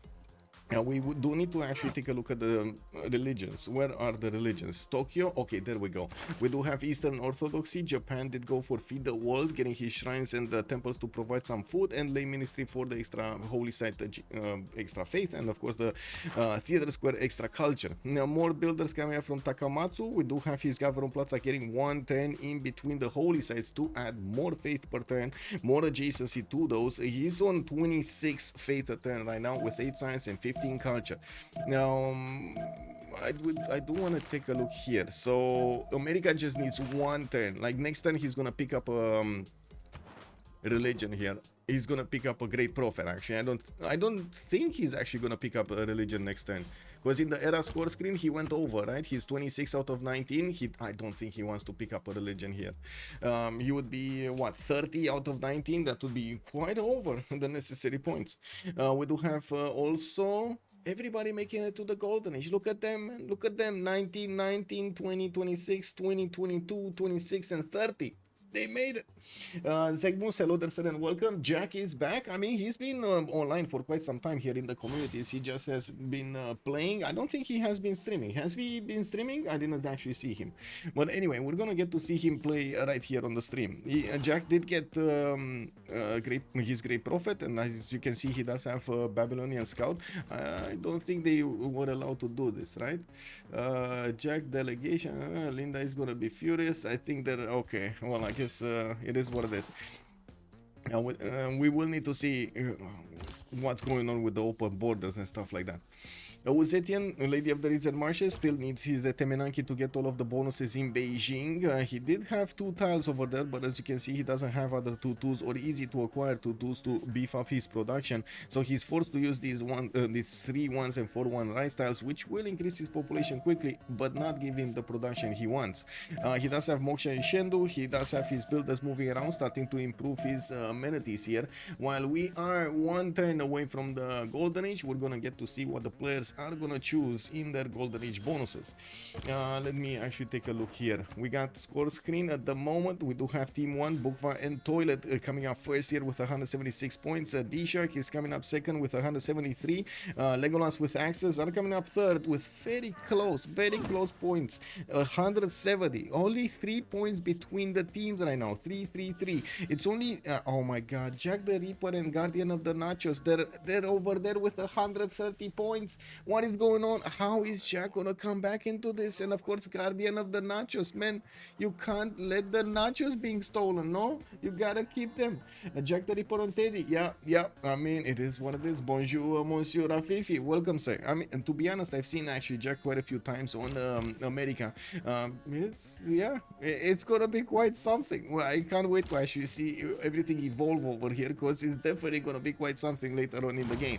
Now we do need to actually take a look at the religions. Where are the religions? Tokyo, okay, there we go. We do have Eastern Orthodoxy. Japan did go for Feed the World, getting his shrines and temples to provide some food, and lay ministry for the extra holy site, extra faith, and of course the theater square extra culture. Now more builders coming up from Takamatsu. We do have his government plaza getting 110 in between the holy sites to add more faith per turn, more adjacency to those. He's on 26 faith a turn right now with 8 science and 15 culture. Now I do want to take a look here. So America just needs 1 turn. Like next turn he's gonna pick up religion here. He's gonna pick up a great prophet. Actually, I don't think he's actually gonna pick up a religion next turn, because in the era score screen he went over, right? He's 26 out of 19. I don't think he wants to pick up a religion here. He would be what, 30 out of 19? That would be quite over the necessary points. We do have also everybody making it to the golden age. Look at them, 19, 19, 20, 26, 20, 22, 26, and 30. They made it. Zegmus, hello there, sir, and welcome. Jack is back. I mean, he's been online for quite some time here in the communities. He just has been playing. I don't think he has been streaming. Has he been streaming? I didn't actually see him. But anyway, we're gonna get to see him play right here on the stream. Jack did get his great prophet, and as you can see, he does have a Babylonian scout. I don't think they were allowed to do this, right? Jack delegation. Linda is gonna be furious. I think that okay. Well, I guess it is what it is. We will need to see what's going on with the open borders and stuff like that. Uzetian, Lady of the Reeds and Marshes, still needs his Temenanki to get all of the bonuses in Beijing. He did have 2 tiles over there, but as you can see, he doesn't have other 2 tools or easy to acquire 2 tools to beef up his production. So he's forced to use these 3 1s and 4 1 rice tiles, which will increase his population quickly, but not give him the production he wants. He does have Moksha and Shendu. He does have his builders moving around, starting to improve his amenities here. While we are 1 turn away from the Golden Age, we're gonna get to see what the players are gonna choose in their Golden Age bonuses. Let me actually take a look here. We got score screen at the moment. We do have Team 1, Bukva and Toilet coming up first here with 176 points. D-Shark is coming up second with 173. Legolas with Axes are coming up third with very close points, 170. Only 3 points between the teams right now. 3-3-3. It's only oh my god, Jack the Reaper and Guardian of the Nachos, they're over there with 130 points. What is going on? How is Jack gonna come back into this? And of course, Guardian of the Nachos, man. You can't let the nachos being stolen, no? You gotta keep them. Jack the Ripper on Teddy. Yeah. I mean, it is what it is. Bonjour, Monsieur Rafifi. Welcome, sir. I mean, and to be honest, I've seen actually Jack quite a few times on America. It's gonna be quite something. Well, I can't wait to actually see everything evolve over here, because it's definitely gonna be quite something later on in the game.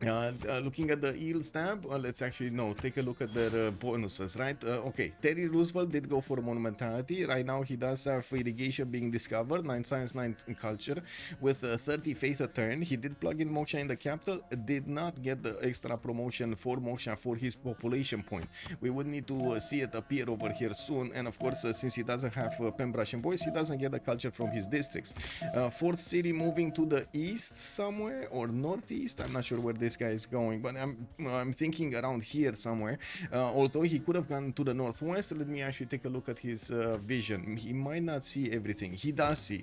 Looking at the eel stamp, let's actually take a look at their bonuses, right? Okay, Teddy Roosevelt did go for monumentality. Right now he does have irrigation being discovered, 9 science, 9 culture, with 30 faith a turn. He did plug in Moksha in the capital, did not get the extra promotion for Moksha for his population point. We would need to see it appear over here soon, and of course since he doesn't have Pembrush and Boys, he doesn't get the culture from his districts. Fourth city moving to the east somewhere, or northeast, I'm not sure where this guy is going, but I'm thinking around here somewhere. Although he could have gone to the northwest, let me actually take a look at his vision. He might not see everything. He does see.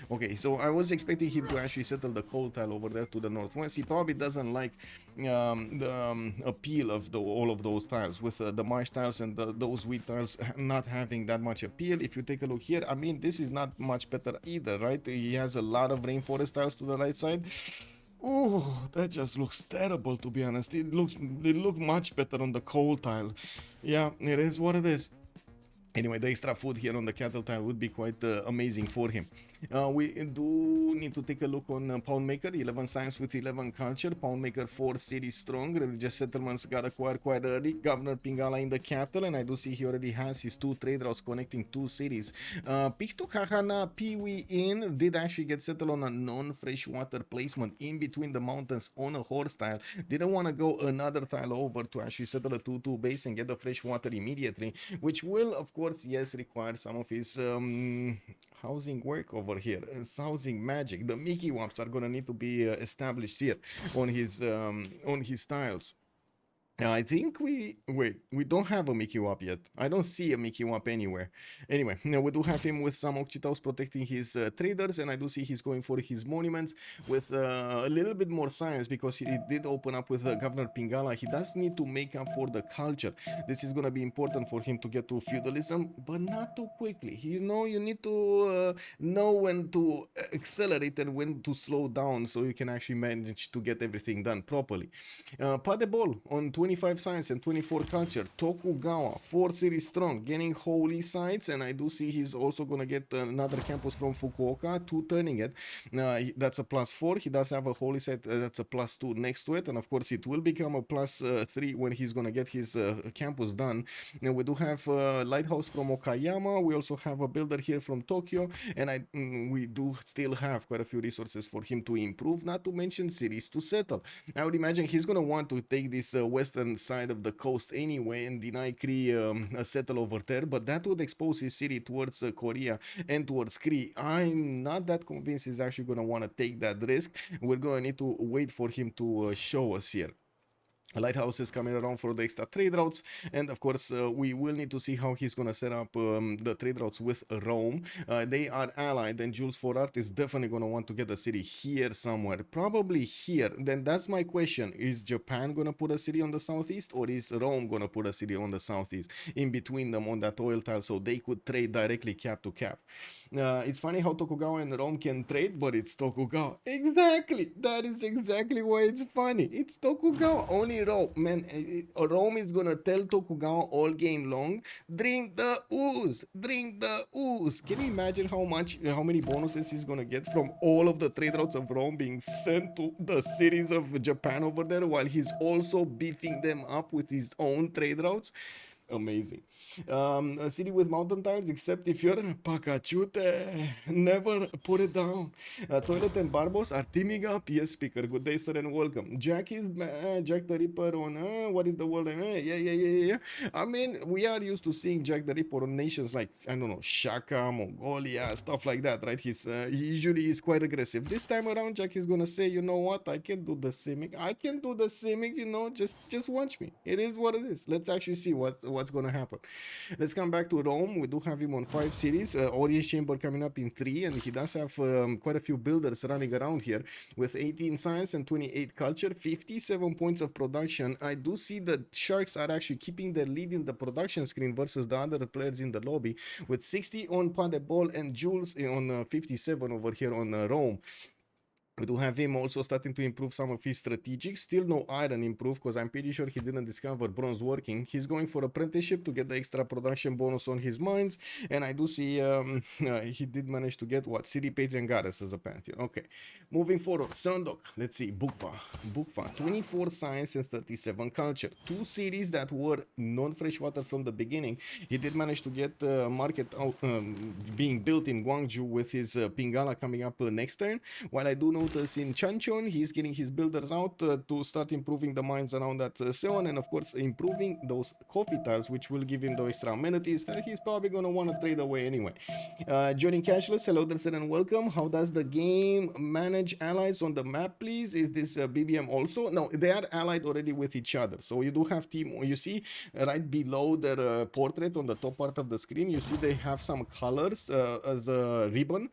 Okay, so I was expecting him to actually settle the coal tile over there to the northwest. He probably doesn't like the appeal of all of those tiles, with the marsh tiles and those wheat tiles not having that much appeal. If you take a look here, I mean, this is not much better either, right? He has a lot of rainforest tiles to the right side. Oh, that just looks terrible, to be honest. It looked much better on the coal tile. Yeah, it is what it is. Anyway, the extra food here on the cattle tile would be quite amazing for him. We do need to take a look on Pound Maker, 11 science with 11 culture. Pound Maker 4 city strong. Religious settlements got acquired quite early. Governor Pingala in the capital, and I do see he already has his 2 trade routes connecting 2 cities. Pikto Kahana Piwi Inn did actually get settled on a non-freshwater placement in between the mountains on a horse tile. Didn't want to go another tile over to actually settle a 2-2 base and get the freshwater immediately, which will, of course, yes, require some of his housing work over here. Housing magic. The Mickey Wops are gonna need to be established here on his tiles. I think we don't have a Mickey Wap yet. I don't see a Mickey Wap anywhere. Anyway, we do have him with some Okchitaus protecting his traders, and I do see he's going for his monuments with a little bit more science, because he did open up with Governor Pingala. He does need to make up for the culture. This is going to be important for him to get to feudalism, but not too quickly. You need to know when to accelerate and when to slow down, so you can actually manage to get everything done properly. Padebol on 25 science and 24 culture. Tokugawa 4 cities strong, getting holy sites, and I do see he's also gonna get another campus from Fukuoka, 2 turning it. That's a +4. He does have a holy site that's a +2 next to it, and of course it will become a +3 when he's gonna get his campus done. Now we do have a lighthouse from Okayama. We also have a builder here from Tokyo, and we do still have quite a few resources for him to improve, not to mention cities to settle. I would imagine he's gonna want to take this western side of the coast anyway and deny Kree a settle over there, but that would expose his city towards Korea and towards Kree. I'm not that convinced he's actually going to want to take that risk. We're going to need to wait for him to show us here. Lighthouse is coming around for the extra trade routes, and of course we will need to see how he's gonna set up the trade routes with Rome. They are allied, and Jules Forart is definitely gonna want to get a city here somewhere, probably here. Then that's my question: is Japan gonna put a city on the southeast, or is Rome gonna put a city on the southeast, in between them on that oil tile, so they could trade directly cap to cap? It's funny how Tokugawa and Rome can trade, but it's Tokugawa. Exactly, that is exactly why it's funny. It's Tokugawa. Only Rome, man. Rome is gonna tell Tokugawa all game long, drink the ooze, drink the ooze. Can you imagine how many bonuses he's gonna get from all of the trade routes of Rome being sent to the cities of Japan over there, while he's also beefing them up with his own trade routes? Amazing. A city with mountain tiles, except if you're Pakachute, never put it down. Toilet and Barbos are teaming up. Yes, speaker. Good day, sir, and welcome. Jack is Jack the Ripper on what is the world? Yeah. I mean, we are used to seeing Jack the Ripper on nations like, I don't know, Shaka, Mongolia, stuff like that, right? He usually is quite aggressive. This time around, Jack is gonna say, you know what? I can do the Simic. You know, just watch me. It is what it is. Let's actually see what what's going to happen. Let's come back to Rome. We do have him on 5 cities. Audience chamber coming up in 3, and he does have quite a few builders running around here with 18 science and 28 culture, 57 points of production. I do see that Sharks are actually keeping their lead in the production screen versus the other players in the lobby, with 60 on Padebol and Jules on 57 over here on Rome. We do have him also starting to improve some of his strategics. Still no iron improve, because I'm pretty sure he didn't discover bronze working. He's going for apprenticeship to get the extra production bonus on his mines. And I do see he did manage to get what? City Patron Goddess as a pantheon. Okay, moving forward. Sundok. Let's see. Bukva. 24 science and 37 culture. 2 cities that were non-freshwater from the beginning. He did manage to get market out, being built in Guangzhou with his Pingala coming up next turn. While I do notice in Chanchon, he's getting his builders out to start improving the mines around that Seon, and of course improving those coffee tiles, which will give him the extra amenities that he's probably going to want to trade away anyway. Joining Cashless, hello there and welcome. How does the game manage allies on the map, please? Is this BBM also? No, they are allied already with each other. So you do have team, you see right below their portrait on the top part of the screen, you see they have some colors as a ribbon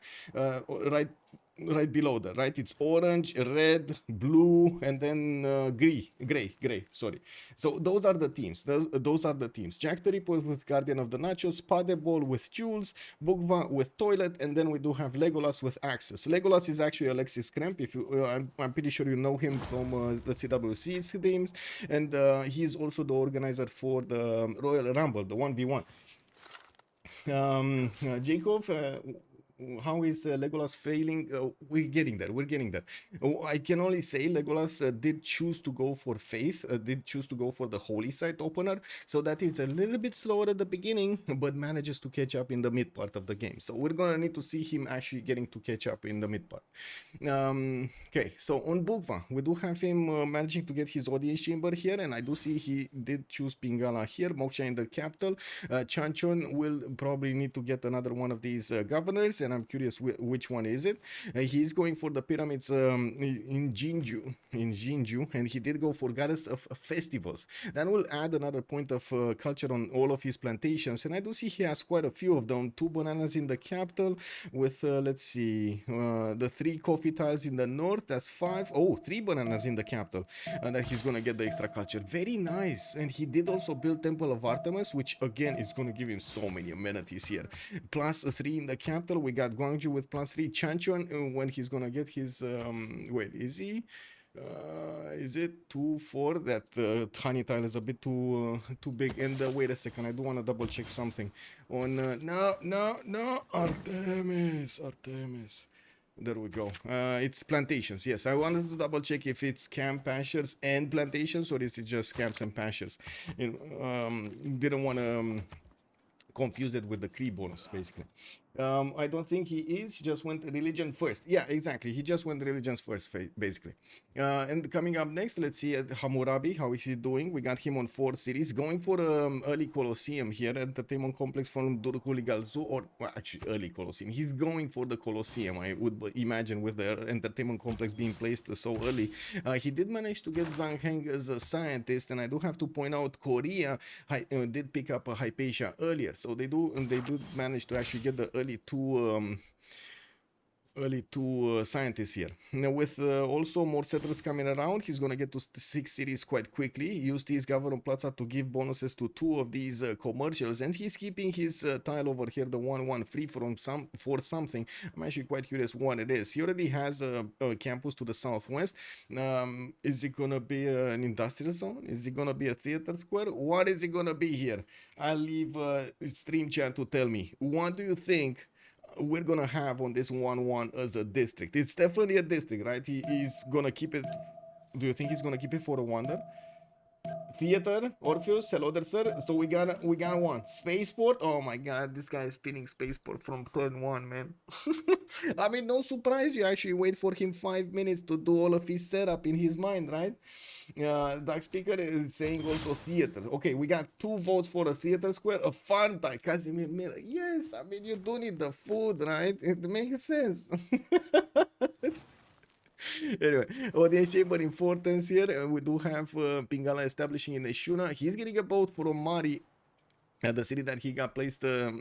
right below that, right? It's orange, red, blue, and then gray, sorry. So those are the teams. Those are the teams. Jack the Ripper with Guardian of the Nachos, Padebol with Jules, Bugva with Toilet, and then we do have Legolas with Axis. Legolas is actually Alexis Kremp. If you, I'm pretty sure you know him from the CWC teams, and he's also the organizer for the Royal Rumble, the 1v1. Jacob, how is Legolas failing? We're getting there. I can only say Legolas did choose to go for Faith, did choose to go for the Holy Site opener, so that is a little bit slower at the beginning, but manages to catch up in the mid part of the game. So we're gonna need to see him actually getting to catch up in the mid part. Okay, so on Bugva, we do have him managing to get his audience chamber here, and I do see he did choose Pingala here, Moksha in the capital. Chanchon will probably need to get another one of these governors, and I'm curious which one is it. He's going for the pyramids in Jinju, and he did go for Goddess of Festivals. That will add another point of culture on all of his plantations, and I do see he has quite a few of them. 2 bananas in the capital with, let's see, the 3 coffee tiles in the north, that's 5. Oh, 3 bananas in the capital, and that he's gonna get the extra culture. Very nice. And he did also build Temple of Artemis, which again is gonna give him so many amenities here. Plus 3 in the capital. We got Guangzhou with plus 3. Chanchon, when he's gonna get his wait, is it 2-4? That honey tile is a bit too big. And wait a second, I do want to double check something on no, Artemis. There we go. It's plantations. Yes, I wanted to double check if it's camp, pastures, and plantations, or is it just camps and pastures. Didn't want to confuse it with the Cree bonus, basically. I don't think he is. He just went religion first. Yeah, exactly. He just went religions first, basically. And coming up next, let's see Hammurabi. How is he doing? We got him on 4 series. Going for early Colosseum here. Entertainment complex from Durkuli Galzu. Or, well, actually, early Colosseum. He's going for the Colosseum, I would imagine, with the entertainment complex being placed so early. He did manage to get Zhang Heng as a scientist. And I do have to point out, Korea did pick up a Hypatia earlier. So they do manage to actually get the early two scientists here. Now with also more settlers coming around, he's gonna get to 6 cities quite quickly. Use these government plaza to give bonuses to 2 of these commercials, and he's keeping his tile over here, the 1-1 free for something. I'm actually quite curious what it is. He already has a campus to the southwest. Is it gonna be an industrial zone? Is it gonna be a theater square? What is it gonna be here? I'll leave stream chat to tell me. What do you think we're gonna have on this 1-1 as a district? It's definitely a district, right? He's gonna keep it. Do you think he's gonna keep it for a wonder? Theater, Orpheus, hello there, sir. So we got one. Spaceport. Oh my god, this guy is spinning Spaceport from turn 1, man. I mean, no surprise you actually wait for him 5 minutes to do all of his setup in his mind, right? Dark Speaker is saying also theater. Okay, we got 2 votes for a theater square. A fun time, Casimir Miller. Yes, I mean, you do need the food, right? It makes sense. Anyway, audience chamber importance here. We do have Pingala establishing in Eshuna. He's getting a vote for Omari the city that he got placed to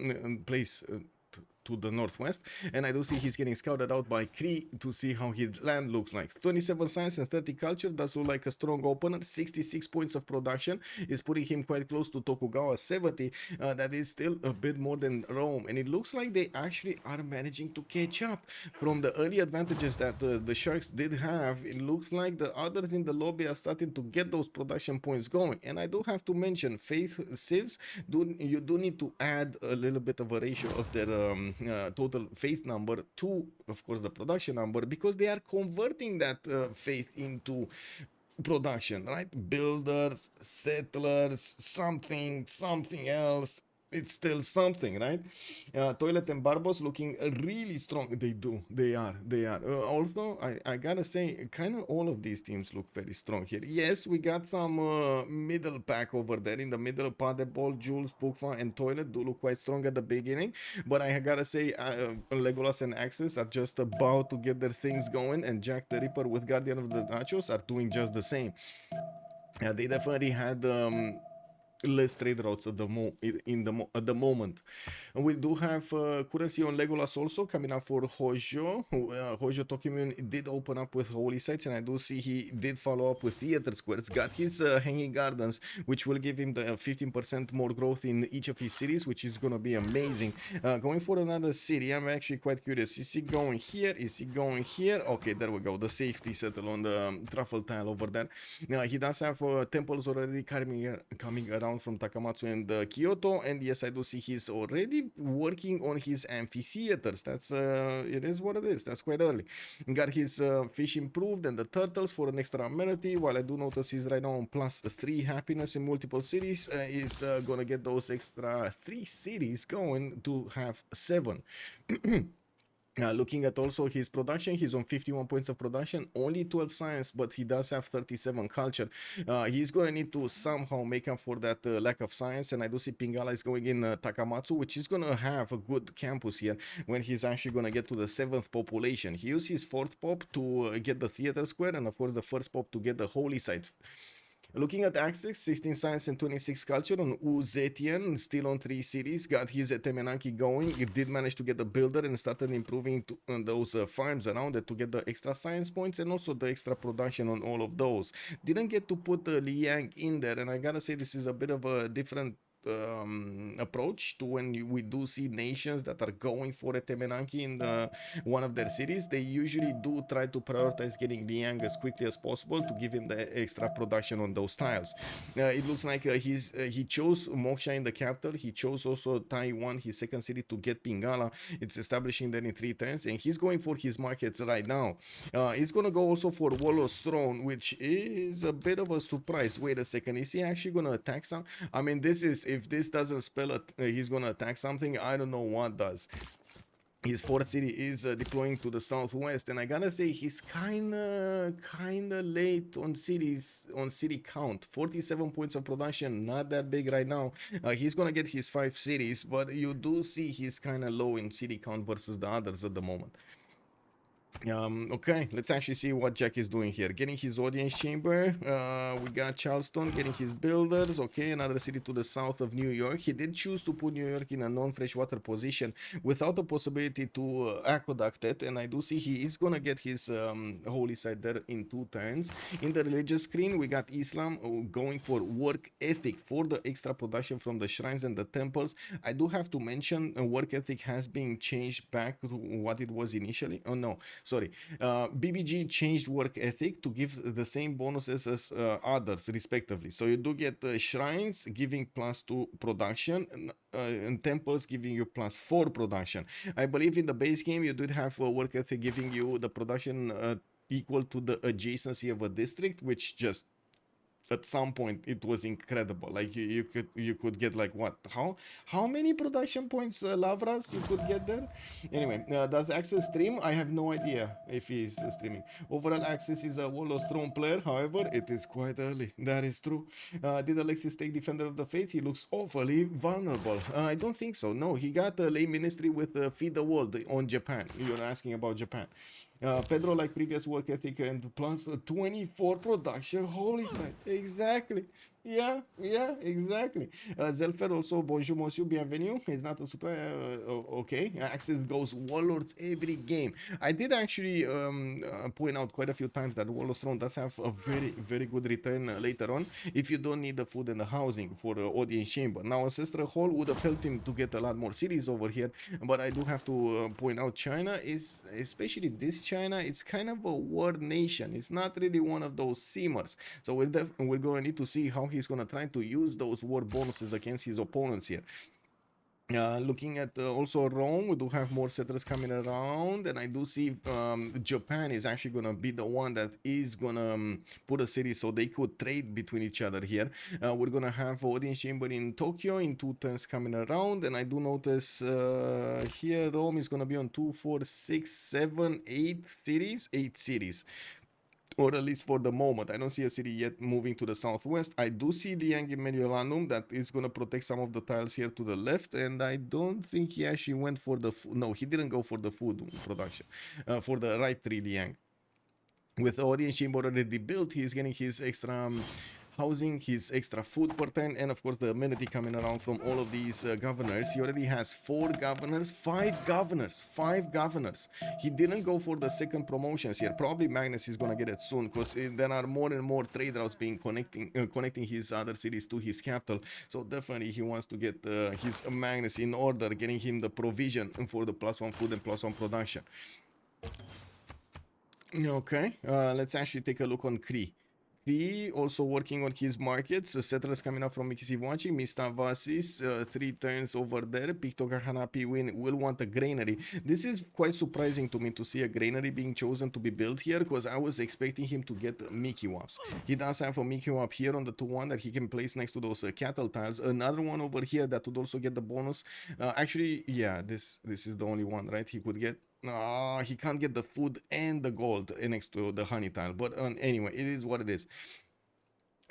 the northwest, and I do see he's getting scouted out by Kree to see how his land looks like. 27 science and 30 culture does look like a strong opener. 66 points of production is putting him quite close to Tokugawa 70. That is still a bit more than Rome, and it looks like they actually are managing to catch up from the early advantages that the Sharks did have. It looks like the others in the lobby are starting to get those production points going, and I do have to mention Faith Civs. You do need to add a little bit of a ratio of their total faith number to, of course, the production number, because they are converting that faith into production, right? Builders, settlers, something else. It's still something, right? Toilet and Barbos looking really strong. They are. Also, I gotta say, kind of all of these teams look very strong here. Yes, we got some middle pack over there. In the middle, Padeball, Jules, Pukfa, and Toilet do look quite strong at the beginning. But I gotta say, Legolas and Axis are just about to get their things going, and Jack the Ripper with Guardian of the Nachos are doing just the same. They definitely had less trade routes at the moment. And we do have currency on Legolas also coming up for Hojo. Hojo Tokimun did open up with Holy Sites, and I do see he did follow up with Theater Squares. Got his Hanging Gardens, which will give him the 15% more growth in each of his cities, which is gonna be amazing. Going for another city, I'm actually quite curious. Is he going here? Is he going here? Okay, there we go. The safety settle on the truffle tile over there. He does have temples already coming around from Takamatsu and Kyoto, and yes, I do see he's already working on his amphitheaters. That's it is what it is. That's quite early. Got his fish improved and the turtles for an extra amenity, while I do notice he's right now on +3 happiness in multiple cities. He's gonna get those extra 3 cities going to have 7. Looking at also his production, he's on 51 points of production, only 12 science, but he does have 37 culture. He's going to need to somehow make up for that lack of science, and I do see Pingala is going in Takamatsu, which is going to have a good campus here when he's actually going to get to the 7th population. He used his 4th pop to get the Theater Square, and of course the 1st pop to get the Holy Site. Looking at Axis, 16 science and 26 culture on Uzetian, still on 3 cities, got his Temenaki going. It did manage to get the builder and started improving those farms around it to get the extra science points and also the extra production on all of those. Didn't get to put Liang in there, and I gotta say this is a bit of a different approach to when we do see nations that are going for a Temenaki in one of their cities. They usually do try to prioritize getting Liang as quickly as possible to give him the extra production on those tiles. It looks like he chose Moksha in the capital. He chose also Taiwan, his 2nd city, to get Pingala. It's establishing that in 3 turns, and he's going for his markets right now. He's gonna go also for Wolo's throne, which is a bit of a surprise. Wait a second, is he actually gonna attack some? I mean, this is, if this doesn't spell it, he's gonna attack something, I don't know what does. His 4th city is deploying to the southwest, and I gotta say he's kinda late on cities, on city count. 47 points of production, not that big right now. He's gonna get his 5 cities, but you do see he's kinda low in city count versus the others at the moment. Okay, let's actually see what Jack is doing here. Getting his audience chamber. We got Charleston getting his builders. Okay, another city to the south of New York. He did choose to put New York in a non-freshwater position without the possibility to aqueduct it, and I do see he is gonna get his holy site there in 2 turns. In the religious screen, we got Islam going for work ethic for the extra production from the shrines and the temples. I do have to mention work ethic has been changed back to what it was initially. Oh no, sorry. BBG changed work ethic to give the same bonuses as others respectively. So you do get shrines giving +2 production and temples giving you +4 production. I believe in the base game you did have work ethic giving you the production equal to the adjacency of a district, which just at some point it was incredible. Like you could get like what, how many production points Lavras you could get there. Anyway, does Access stream? I have no idea if he's streaming. Overall, Access is a Wall of Throne player, however it is quite early. That is true. Did Alexis take Defender of the Faith? He looks awfully vulnerable. I don't think so. No, he got a lay ministry with Feed the World on Japan. You're asking about Japan. Pedro, like previous work ethic and plus 24 production. Holy site. Exactly. yeah, exactly. Zelfer also, bonjour, monsieur, bienvenue. It's not a super, okay. Access goes Warlords every game. I did actually point out quite a few times that Warlords Throne does have a very, very good return later on if you don't need the food and the housing for the audience chamber. Now, Ancestral Hall would have helped him to get a lot more cities over here, but I do have to point out China is, especially this China, it's kind of a war nation. It's not really one of those seamers. So we're going to need to see how he's going to try to use those war bonuses against his opponents here. Looking at also Rome, we do have more settlers coming around, and I do see Japan is actually gonna be the one that is gonna put a city so they could trade between each other here. We're gonna have audience chamber in Tokyo in 2 turns coming around, and I do notice here Rome is gonna be on 2, 4, 6, 7, 8 cities, 8 cities. Or at least for the moment. I don't see a city yet moving to the southwest. I do see the Young Mediolanum that is going to protect some of the tiles here to the left, and I don't think he actually went for the no, he didn't go for the food production, for the right tree Liang. With the audience chamber already built, he's getting his extra housing, his extra food per turn, and of course the amenity coming around from all of these governors. He already has 5 governors. He didn't go for the second promotions here. Probably Magnus is gonna get it soon, because there are more and more trade routes being connecting his other cities to his capital. So definitely he wants to get his Magnus in order, getting him the provision for the +1 food and +1 production. Okay, let's actually take a look on Cree. Also working on his markets. Settlers coming up from Mikisiwachi, Mistavasis, 3 turns over there. Pictoka Hanapi will want a granary. This is quite surprising to me to see a granary being chosen to be built here, because I was expecting him to get Mikiwaps. He does have a Mikiwap here on the 2-1 that he can place next to those cattle tiles. Another one over here that would also get the bonus. Actually, yeah, this is the only one, right? He could get. He can't get the food and the gold next to the honey tile, but anyway, it is what it is.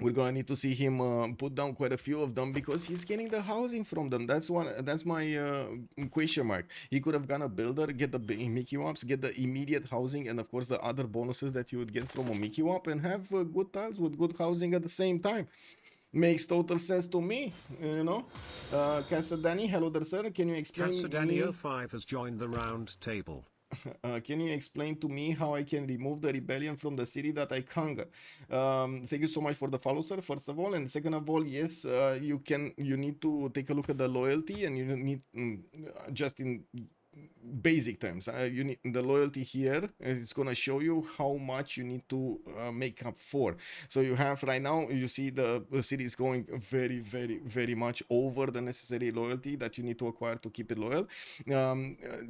We're gonna need to see him put down quite a few of them, because he's getting the housing from them. That's my question mark. He could have gone a builder, get the Mickey Waps, get the immediate housing, and of course the other bonuses that you would get from a Mickey Wap, and have good tiles with good housing at the same time. Makes total sense to me, you know. Casadani, hello there, sir. Can you explain? Casadani05 has joined the round table. Can you explain to me how I can remove the rebellion from the city that I conquer? Thank you so much for the follow, sir, first of all. And second of all, yes, you need to take a look at the loyalty, and you need just in basic terms, you need the loyalty here. It's gonna show you how much you need to make up for. So you have right now, you see the city is going very, very, very much over the necessary loyalty that you need to acquire to keep it loyal.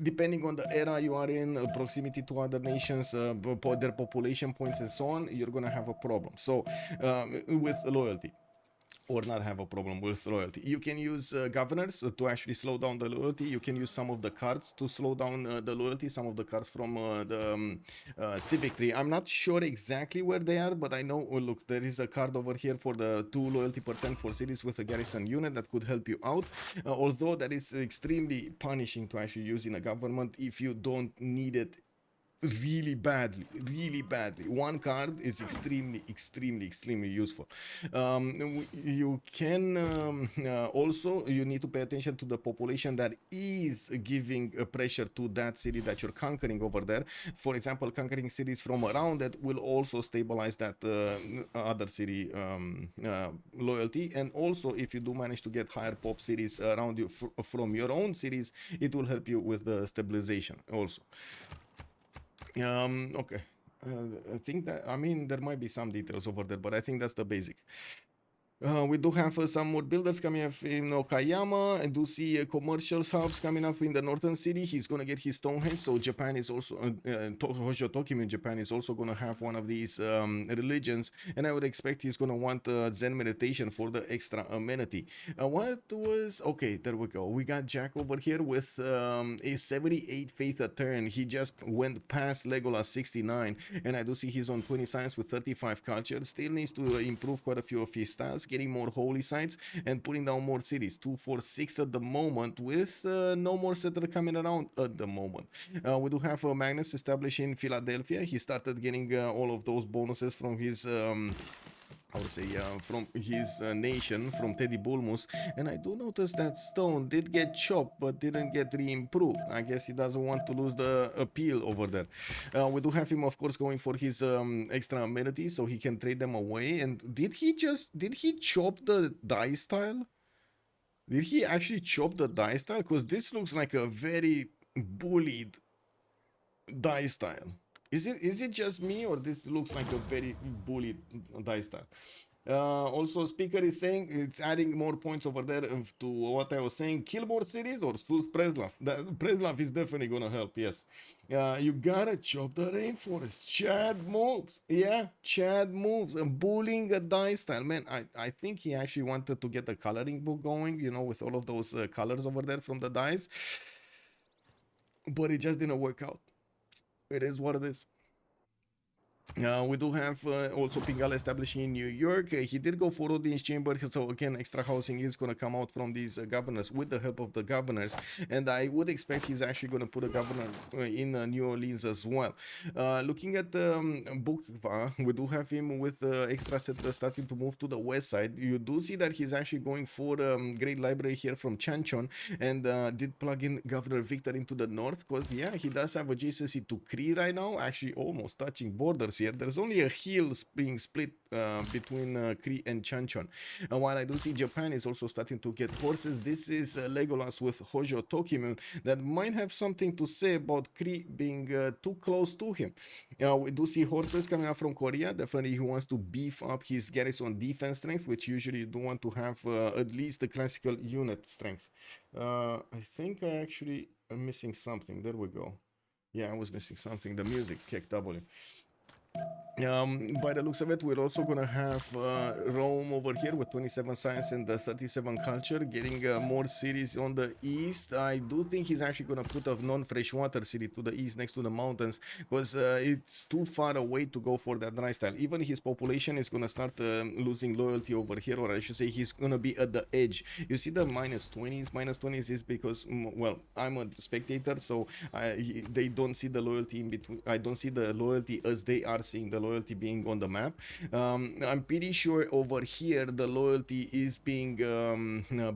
Depending on the era you are in, proximity to other nations, their population points and so on, you're gonna have a problem. So with loyalty, or not have a problem with loyalty. You can use governors to actually slow down the loyalty. You can use some of the cards to slow down the loyalty, some of the cards from the Civ6. I'm not sure exactly where they are, but I know, look, there is a card over here for the 2 loyalty per turn for cities with a garrison unit that could help you out. Although that is extremely punishing to actually use in a government if you don't need it really badly. One card is extremely useful. You can also, you need to pay attention to the population that is giving pressure to that city that you're conquering over there. For example, conquering cities from around that will also stabilize that other city loyalty. And also, if you do manage to get higher pop cities around you from your own cities, it will help you with the stabilization also. Okay. I think that, I mean, there might be some details over there, but I think that's the basic. We do have some more builders coming up in Okayama. I do see commercial hubs coming up in the northern city. He's going to get his Stonehenge. So Japan is also, Hojo Tokyo in Japan is also going to have one of these religions. And I would expect he's going to want Zen meditation for the extra amenity. What was, okay, there we go. We got Jack over here with a 78 faith a turn. He just went past Legolas 69. And I do see he's on 20 science with 35 culture. Still needs to improve quite a few of his styles, getting more holy sites and putting down more cities. 2, 4, 6 at the moment, with no more settler coming around at the moment. We do have Magnus established in Philadelphia. He started getting all of those bonuses from his I would say, from his nation, from Teddy Bulmus. And I do notice that stone did get chopped, but didn't get re-improved. I guess he doesn't want to lose the appeal over there. We do have him, of course, going for his extra amenities, so he can trade them away. And did he chop the dice tile? Did he actually chop the dice tile? Because this looks like a very bullied dice tile. Is it just me, or this looks like a very bullied dice tile? Also, speaker is saying it's adding more points over there to what I was saying. Kill more cities or Sus Preslav. Preslav is definitely gonna help. Yes. You gotta chop the rainforest. Chad moves. Yeah, Chad moves. Bullying a dice style. Man, I think he actually wanted to get the coloring book going, you know, with all of those colors over there from the dice. But it just didn't work out. It is what it is. We do have also Pingal establishing in New York. He did go for audience chamber, so again, extra housing is going to come out from these governors with the help of the governors, and I would expect he's actually going to put a governor in New Orleans as well. Looking at Bukva, we do have him with extra settlers starting to move to the west side. You do see that he's actually going for Great Library here from Chanchon, and did plug in Governor Victor into the north, because yeah, he does have adjacency to Cree right now, actually almost touching borders here. There's only a hill being split between Cree and Chanchon. And while I do see Japan is also starting to get horses, this is Legolas with Hojo Tokimun that might have something to say about Cree being too close to him. We do see horses coming out from Korea. Definitely he wants to beef up his garrison defense strength, which usually you do want to have at least the classical unit strength. I think I actually am missing something. There we go. Yeah, I was missing something. The music kicked double. By the looks of it, we're also gonna have Rome over here with 27 science and 37 culture, getting more cities on the east. I do think he's actually gonna put a non-freshwater city to the east next to the mountains, because it's too far away to go for that dry style. Even his population is gonna start losing loyalty over here, or I should say he's gonna be at the edge. You see the minus 20s. Minus 20s is because, well, I'm a spectator, so they don't see the loyalty in between. I don't see the loyalty as they are seeing the loyalty being on the map. I'm pretty sure over here the loyalty is being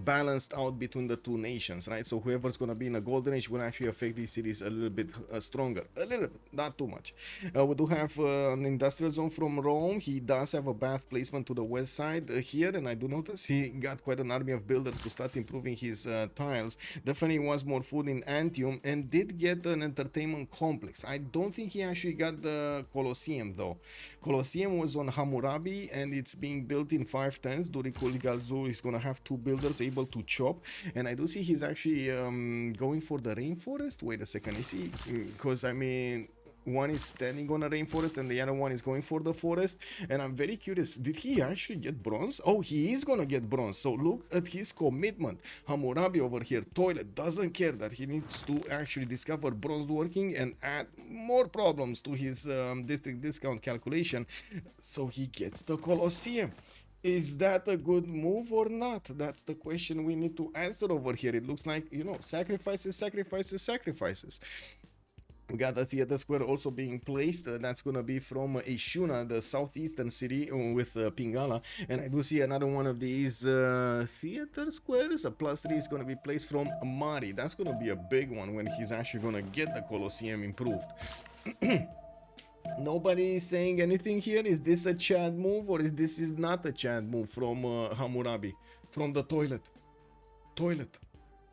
balanced out between the two nations, right? So whoever's gonna be in a golden age will actually affect these cities a little bit stronger, a little bit, not too much. We do have an industrial zone from Rome. He does have a bath placement to the west side here, and I do notice he got quite an army of builders to start improving his tiles. Definitely wants more food in Antium, and did get an entertainment complex. I don't think he actually got the Colosseum though. Colosseum was on Hammurabi, and it's being built in 5 turns. Durikul Galzu is gonna have 2 builders able to chop, and I do see he's actually going for the rainforest. Wait a second, is he? Because I mean, one is standing on a rainforest and the other one is going for the forest, and I'm very curious, did he actually get bronze? Oh, he is gonna get bronze. So look at his commitment. Hammurabi over here, toilet, doesn't care that he needs to actually discover bronze working and add more problems to his district discount calculation, so he gets the Colosseum. Is that a good move or not? That's the question we need to answer over here. It looks like, you know, sacrifices. We got the theater square also being placed. That's going to be from Ishuna, the southeastern city, with Pingala. And I do see another one of these theater squares. A +3 is going to be placed from Mari. That's going to be a big one when he's actually going to get the Colosseum improved. Nobody is saying anything here. Is this a Chad move, or is this not a Chad move from Hammurabi? From the toilet.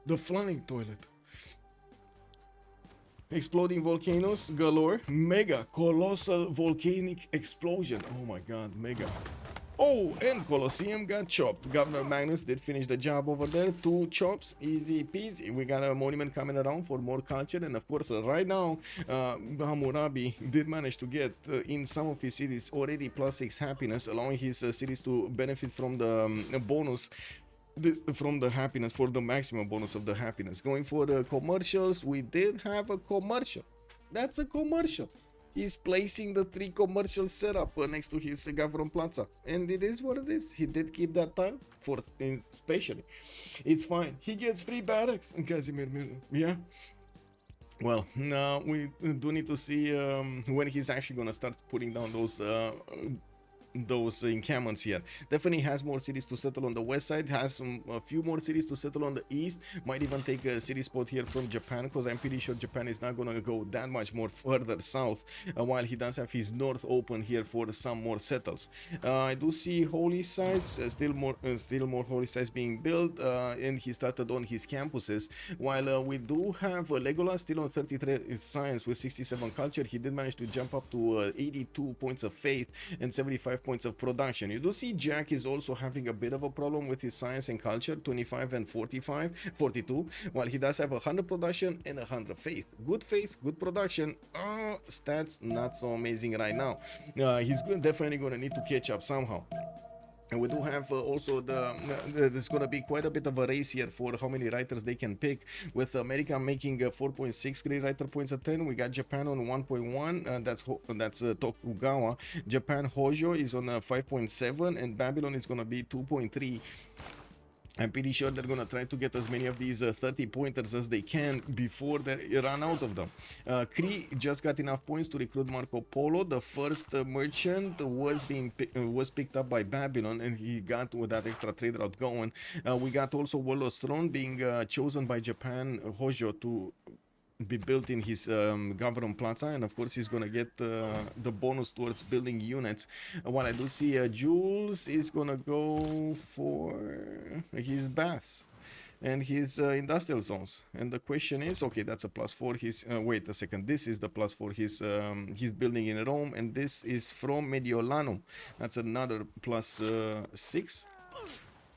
The flying toilet. Exploding volcanoes galore. Mega colossal volcanic explosion. Oh my god, mega. Oh, and Colosseum got chopped. Governor Magnus did finish the job over there. 2 chops, easy peasy. We got a monument coming around for more culture, and of course right now Hammurabi did manage to get in some of his cities already +6 happiness, allowing his cities to benefit from the bonus. From the happiness, for the maximum bonus of the happiness. Going for the commercials, we did have a commercial. That's a commercial. He's placing the 3 commercial setup next to his Gavron Plaza, and it is what it is. He did keep that time for especially. It's fine. He gets free barracks. Casimir, yeah. Well, we do need to see when he's actually gonna start putting down those those encampments here. Definitely has more cities to settle on the west side, has a few more cities to settle on the east, might even take a city spot here from Japan, because I'm pretty sure Japan is not gonna go that much more further south, while he does have his north open here for some more settles. I do see holy sites, still more holy sites being built, and he started on his campuses, while we do have Legolas still on 33 science with 67 culture. He did manage to jump up to 82 points of faith and 75 points of production. You do see Jack is also having a bit of a problem with his science and culture, 25 and 42, while he does have 100 production and 100 faith, good production. Stats not so amazing right now. He's definitely gonna need to catch up somehow. And we do have also there's going to be quite a bit of a race here for how many writers they can pick, with America making 4.6 great writer points a 10. We got Japan on 1.1, that's Tokugawa. Japan Hojo is on 5.7, and Babylon is going to be 2.3. I'm pretty sure they're gonna try to get as many of these 30 pointers as they can before they run out of them. Kree just got enough points to recruit Marco Polo. The first merchant was picked up by Babylon, and he got with that extra trade route going. We got also Warlord's Throne being chosen by Japan Hojo to be built in his Government Plaza, and of course he's gonna get the bonus towards building units. While I do see Jules is gonna go for his baths and his industrial zones, and the question is, okay, that's a +4. His wait a second, this is the +4 he's building in Rome, and this is from Mediolanum. That's another +6,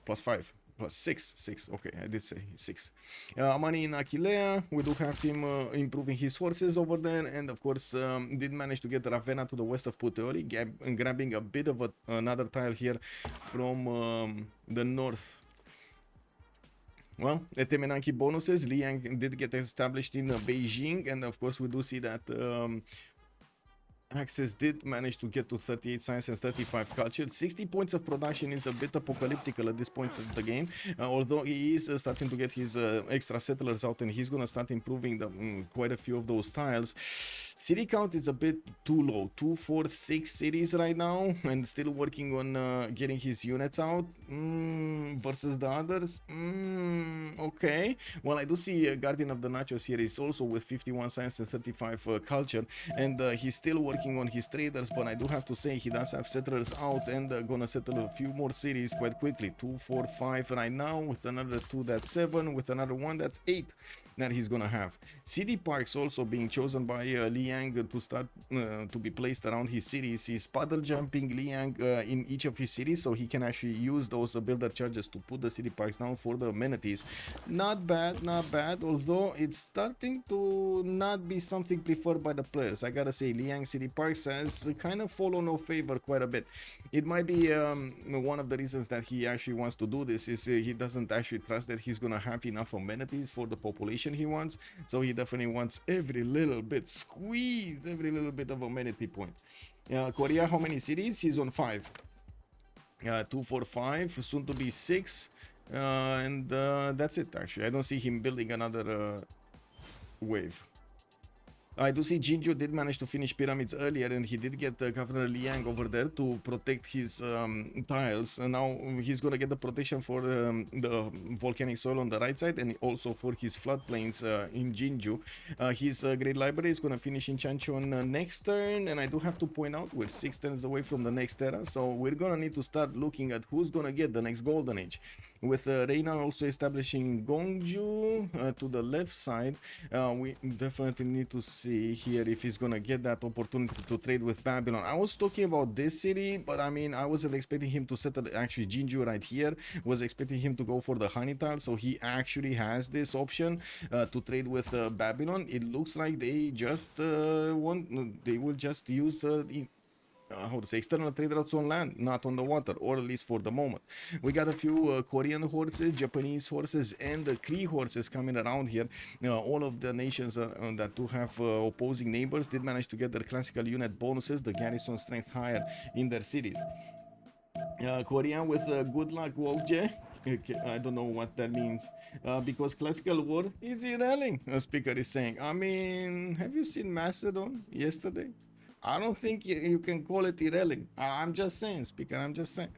+5. +6, okay, I did say 6. Money in Aquilea, we do have him improving his forces over there, and of course did manage to get Ravenna to the west of Puteoli, grabbing a bit of another tile here from the north. Well, Temenanki bonuses, Liang did get established in Beijing, and of course we do see that Access did manage to get to 38 science and 35 culture. 60 points of production is a bit apocalyptical at this point of the game, although he is starting to get his extra settlers out, and he's gonna start improving quite a few of those tiles. City count is a bit too low, 2, 4, 6 cities right now, and still working on getting his units out versus the others. Okay, well, I do see Guardian of the Nachos here is also with 51 science and 35 culture, and he's still working on his traders, but I do have to say he does have settlers out, and gonna settle a few more cities quite quickly. 2, 4, 5 right now, with another 2 that's 7, with another 1 that's 8 that he's gonna have. City parks also being chosen by Liang to start to be placed around his cities. He's puddle jumping Liang in each of his cities, so he can actually use those builder charges to put the city parks down for the amenities. Not bad, not bad, although it's starting to not be something preferred by the players. I gotta say, Liang City Parks has kind of fallen off favor quite a bit. It might be one of the reasons that he actually wants to do this is he doesn't actually trust that he's gonna have enough amenities for the population he wants, so he definitely wants every little bit, squeeze every little bit of amenity point. Korea, how many cities? He's on 5. 2, 4, 5, soon to be 6, and that's it. Actually, I don't see him building another wave. I do see Jinju did manage to finish pyramids earlier, and he did get Governor Liang over there to protect his tiles, and now he's gonna get the protection for the volcanic soil on the right side, and also for his floodplains in Jinju. His Great Library is gonna finish in Chanchon next turn, and I do have to point out we're 6 turns away from the next era, so we're gonna need to start looking at who's gonna get the next Golden Age. With Reina also establishing Gongju to the left side, we definitely need to see here if he's gonna get that opportunity to trade with Babylon. I was talking about this city, but I mean, I wasn't expecting him to settle actually Jinju right here. Was expecting him to go for the honey tile, so he actually has this option to trade with Babylon. It looks like they just they will just use how to say, external trade routes on land, not on the water, or at least for the moment. We got a few Korean horses, Japanese horses, and Kree horses coming around here. All of the nations that do have opposing neighbors did manage to get their classical unit bonuses, the garrison strength higher in their cities. Korea with good luck Wokje. Okay, I don't know what that means, because classical war is irrelevant, a speaker is saying. I mean, have you seen Macedon yesterday? I don't think you can call it irrelevant. I'm just saying, speaker. I'm just saying.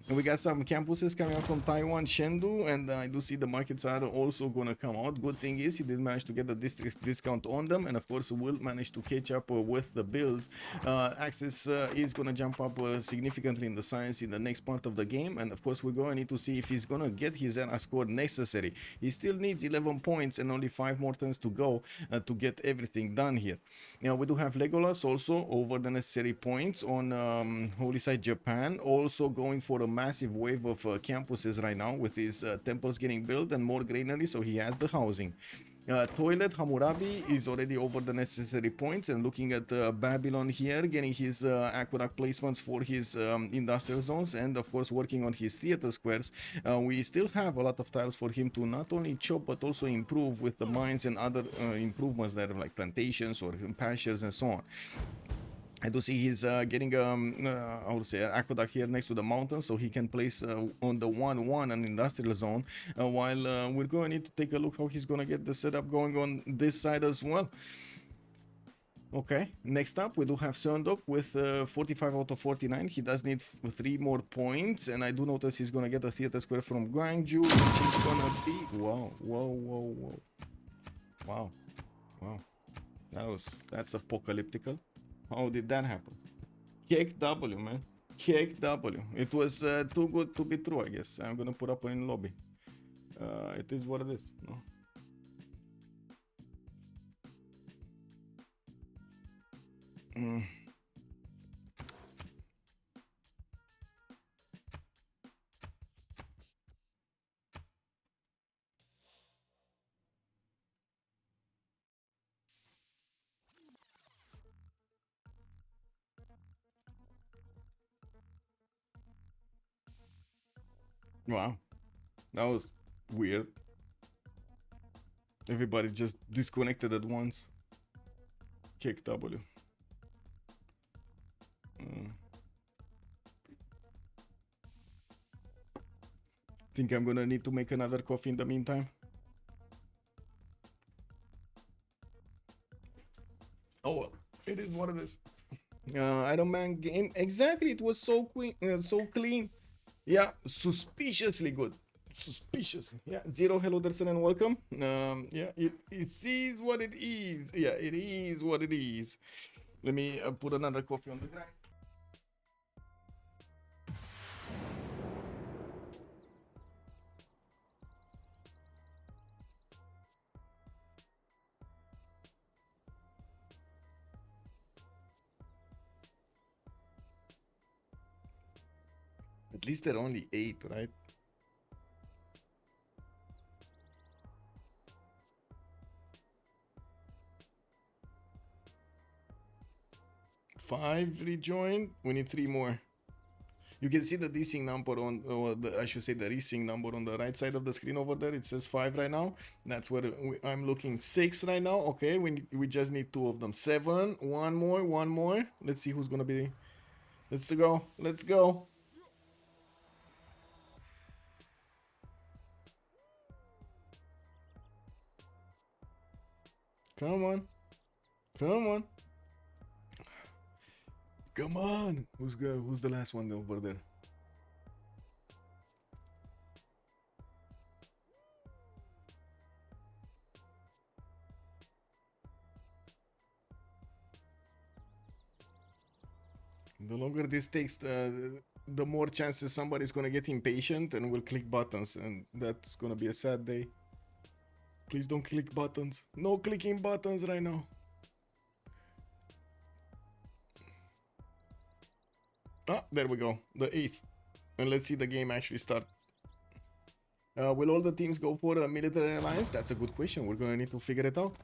And we got some campuses coming out from Taiwan, Chengdu, and I do see the markets are also gonna come out. Good thing is he did manage to get the district discount on them, and of course will manage to catch up with the builds. Access is gonna jump up significantly in the science in the next part of the game, and of course we're going to need to see if he's gonna get his score necessary. He still needs 11 points and only 5 more turns to go to get everything done here. Now we do have Legolas also over the necessary points on Holy Site Japan, also going for a massive wave of campuses right now with his temples getting built and more greenery, so he has the housing. Toilet Hammurabi is already over the necessary points, and looking at Babylon here, getting his aqueduct placements for his industrial zones, and of course working on his theater squares. We still have a lot of tiles for him to not only chop but also improve with the mines and other improvements that are like plantations or pastures and so on. I do see he's getting I would say an aqueduct here next to the mountain, so he can place on the 1-1 an industrial zone, while we're going to need to take a look how he's going to get the setup going on this side as well. Okay, next up we do have Sundok with 45 out of 49. He does need 3 more points, and I do notice he's going to get a theater square from Gwangju, which is going to be... Wow. That's apocalyptical. How did that happen? Cake W, man. Cake W. It was too good to be true, I guess. I'm gonna put up in lobby. It is what it is. No? Wow, that was weird. Everybody just disconnected at once. Kick W. Think I'm gonna need to make another coffee in the meantime. Oh well, it is what it is. Iron Man game, exactly. It was so clean. Yeah, suspiciously good. Suspicious. Yeah, Zero, hello, Derson, and welcome. Yeah, it is what it is. Yeah, it is what it is. Let me put another coffee on the grind. At least they're only 8, right? Five rejoined. We need 3 more. You can see the desync number on, or I should say the resync number on the right side of the screen over there. It says 5 right now. That's where I'm looking. 6 right now. Okay, we just need 2 of them. 7. One more. Let's see who's gonna be. Let's go. Come on. Who's the last one over there? The longer this takes, the more chances somebody's gonna get impatient and will click buttons, and that's gonna be a sad day. Please don't click buttons. No clicking buttons right now. Ah, there we go. The 8th. And let's see the game actually start. Will all the teams go for a military alliance? That's a good question. We're gonna need to figure it out.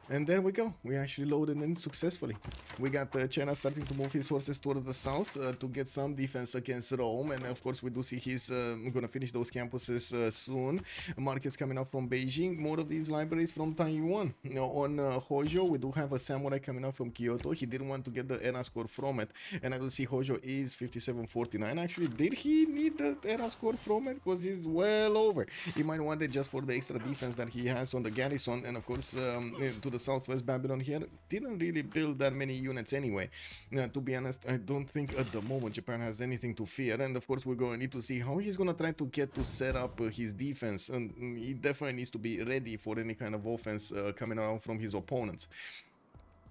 And there we go. We actually loaded in successfully. We got China starting to move his forces towards the south to get some defense against Rome. And of course, we do see he's going to finish those campuses soon. Markets coming up from Beijing. More of these libraries from Taiwan. On Hojo, we do have a samurai coming up from Kyoto. He didn't want to get the era score from it. And I do see Hojo is 5749. Actually, did he need the era score from it? Because he's well over. He might want it just for the extra defense that he has on the garrison. And of course, to the Southwest Babylon here. Didn't really build that many units anyway. To be honest, I don't think at the moment Japan has anything to fear, and of course we're going to need to see how he's going to try to get to set up his defense, and he definitely needs to be ready for any kind of offense coming around from his opponents.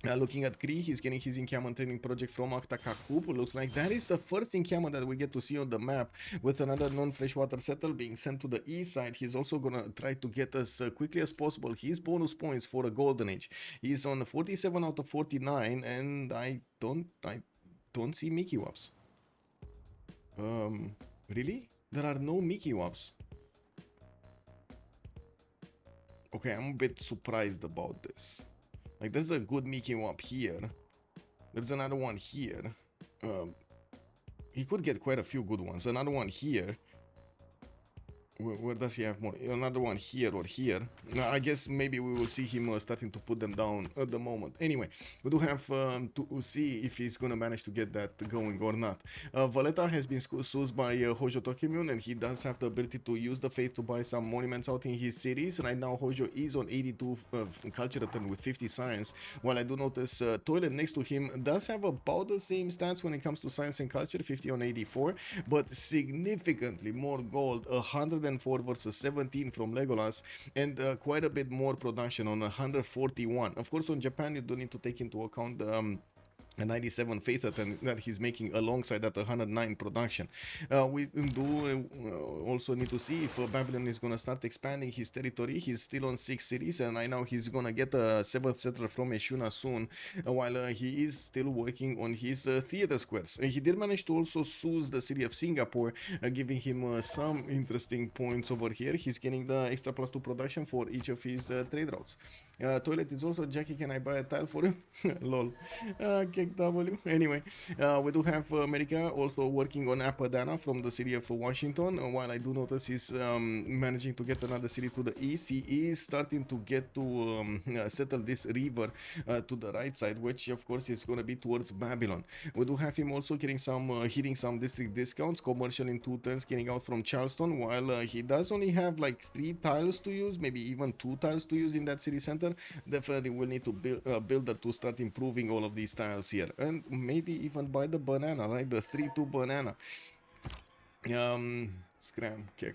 Looking at Kree, he's getting his encampment training project from Aktakakub. Looks like that is the first encampment that we get to see on the map, with another non-freshwater settle being sent to the east side. He's also gonna try to get as quickly as possible his bonus points for a golden age. He's on 47 out of 49, and I don't see Mickey Wops. Really? There are no Mickey Wops. Okay, I'm a bit surprised about this. Like, there's a good Mickey Wop here. There's another one here. He could get quite a few good ones. Another one here. Where does he have more? Another one here or here. I guess maybe we will see him starting to put them down at the moment. Anyway, we do have to see if he's going to manage to get that going or not. Valletta has been sourced by Hojo Tokimune, and he does have the ability to use the faith to buy some monuments out in his cities. Right now, Hojo is on 82 culture return with 50 science, while I do notice Toilet next to him does have about the same stats when it comes to science and culture, 50 on 84, but significantly more gold, 104 versus 17 from Legolas, and quite a bit more production on 141. Of course, on Japan, you do need to take into account the a 97 faith that he's making alongside that 109 production. We do also need to see if Babylon is going to start expanding his territory. He's still on 6 cities, and I know he's going to get a 7th settler from Eshuna soon, while he is still working on his theater squares. He did manage to also soothe the city of Singapore, giving him some interesting points over here. He's getting the extra +2 production for each of his trade routes. Toilet is also, Jackie, can I buy a tile for you? Lol. W. Anyway, we do have America also working on Apadana from the city of Washington. While I do notice he's managing to get another city to the east, he is starting to get to settle this river to the right side, which of course is going to be towards Babylon. We do have him also getting some hitting some district discounts, commercial in 2 turns, getting out from Charleston, while he does only have like 3 tiles to use, maybe even 2 tiles to use in that city center. Definitely will need to build builder to start improving all of these tiles here, and maybe even buy the banana, right? The 3-2 banana. Scram kick.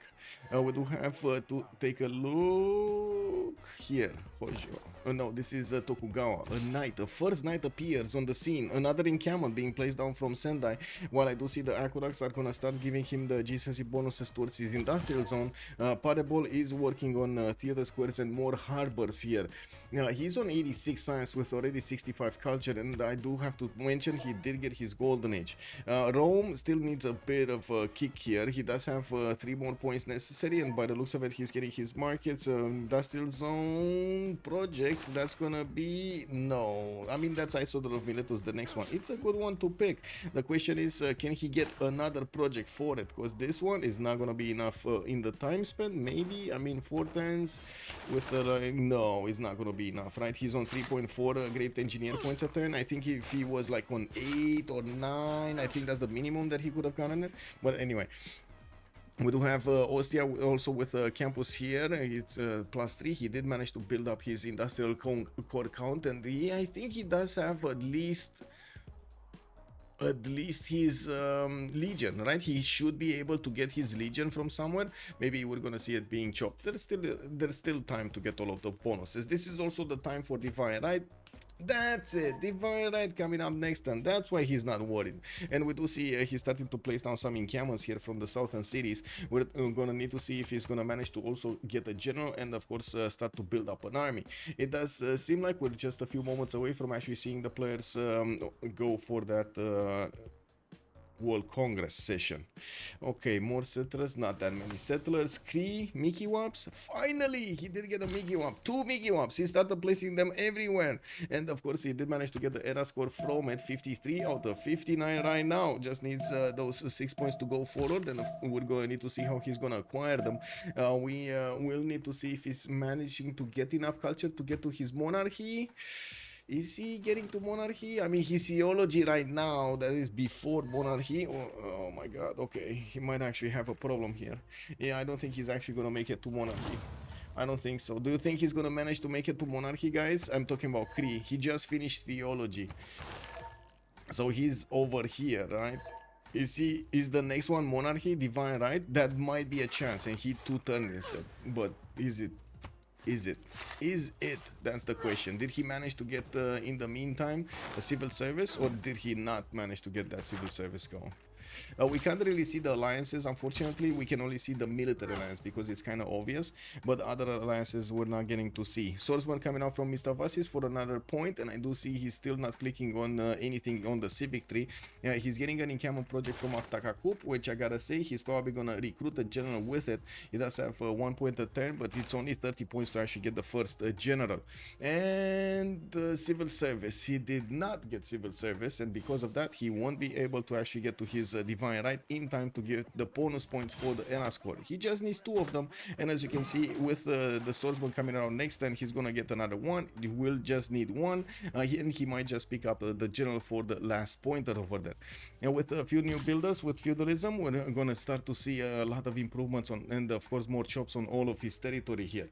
We do have to take a look here. Hojo. No, this is Tokugawa. A knight, a first knight appears on the scene. Another encampment being placed down from Sendai. While I do see the aqueducts are gonna start giving him the adjacency bonuses towards his industrial zone. Parebol is working on theater squares and more harbors here. He's on 86 science with already 65 culture, and I do have to mention he did get his golden age. Rome still needs a bit of a kick here. He does have 3 more points necessary, and by the looks of it, he's getting his markets, industrial zone projects. That's gonna be no. I mean, that's Isodor of Miletus, the next one. It's a good one to pick. The question is, can he get another project for it? Because this one is not gonna be enough in the time spent. Maybe, I mean, 4 turns with no, it's not gonna be enough, right? He's on 3.4 great engineer points a turn. I think if he was like on 8 or 9, I think that's the minimum that he could have gotten it. But anyway. We do have Ostia also with campus here. It's +3. He did manage to build up his industrial core count, and I think he does have at least his legion, right? He should be able to get his legion from somewhere. Maybe we're gonna see it being chopped. There's still time to get all of the bonuses. This is also the time for Divine, right? That's it, Divine Right coming up next, and that's why he's not worried. And we do see he's starting to place down some encampments here from the southern cities. We're gonna need to see if he's gonna manage to also get a general and of course start to build up an army. It does seem like we're just a few moments away from actually seeing the players go for that World Congress session. Okay, more settlers, not that many settlers. Kree, Mickey Wops. Finally, he did get a Mickey Wop. 2 Mickey Wops. He started placing them everywhere. And of course, he did manage to get the era score from it, 53 out of 59 right now. Just needs those 6 points to go forward. And we're going to need to see how he's going to acquire them. We will need to see if he's managing to get enough culture to get to his monarchy. Is he getting to monarchy? I mean, his theology right now, that is before monarchy. Oh my god, okay. He might actually have a problem here. Yeah, I don't think he's actually going to make it to monarchy. I don't think so. Do you think he's gonna manage to make it to monarchy, guys? I'm talking about Kree. He just finished theology, so he's over here, right? Is the next one monarchy, divine right? That might be a chance, and he 2 turns it. But is it? That's the question. Did he manage to get in the meantime a civil service, or did he not manage to get that civil service going? We can't really see the alliances, unfortunately. We can only see the military alliance because it's kind of obvious, but other alliances we're not getting to see. Swordsman coming out from Mr. Vassis for another point, and I do see he's still not clicking on anything on the civic tree. He's getting an encampment project from Aftakakup, which I gotta say, he's probably gonna recruit a general with it. He does have 1 point a turn, but it's only 30 points to actually get the first general. And civil service, he did not get civil service, and because of that he won't be able to actually get to his divine right in time to get the bonus points for the ERA score. He just needs 2 of them, and as you can see with the swordsman coming around next turn, he's gonna get another 1. He will just need 1, and he might just pick up the general for the last pointer over there. And with a few new builders with feudalism, we're gonna start to see a lot of improvements on, and of course more chops on all of his territory here.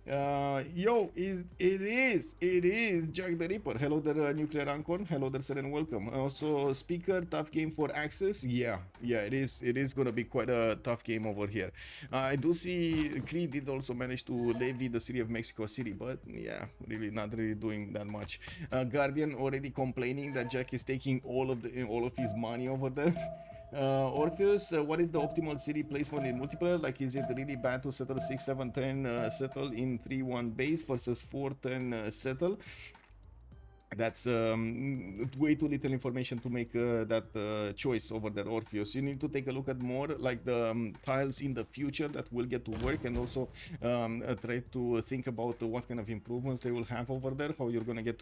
It is Jack the Ripper. Hello there, Nuclear Ancorn. Hello there, sir, and welcome. Also, speaker, tough game for Access. Yeah, it is gonna be quite a tough game over here. I do see Kree did also manage to levy the city of Mexico City, but yeah, really not really doing that much. Guardian already complaining that Jack is taking all of his money over there. Orpheus, what is the optimal city placement in multiplayer? Like, is it really bad to settle 6-7 turn settle in 3-1 base versus 4 turn settle? That's way too little information to make that choice over there, Orpheus. You need to take a look at more like the tiles in the future that will get to work, and also try to think about what kind of improvements they will have over there, how you're gonna get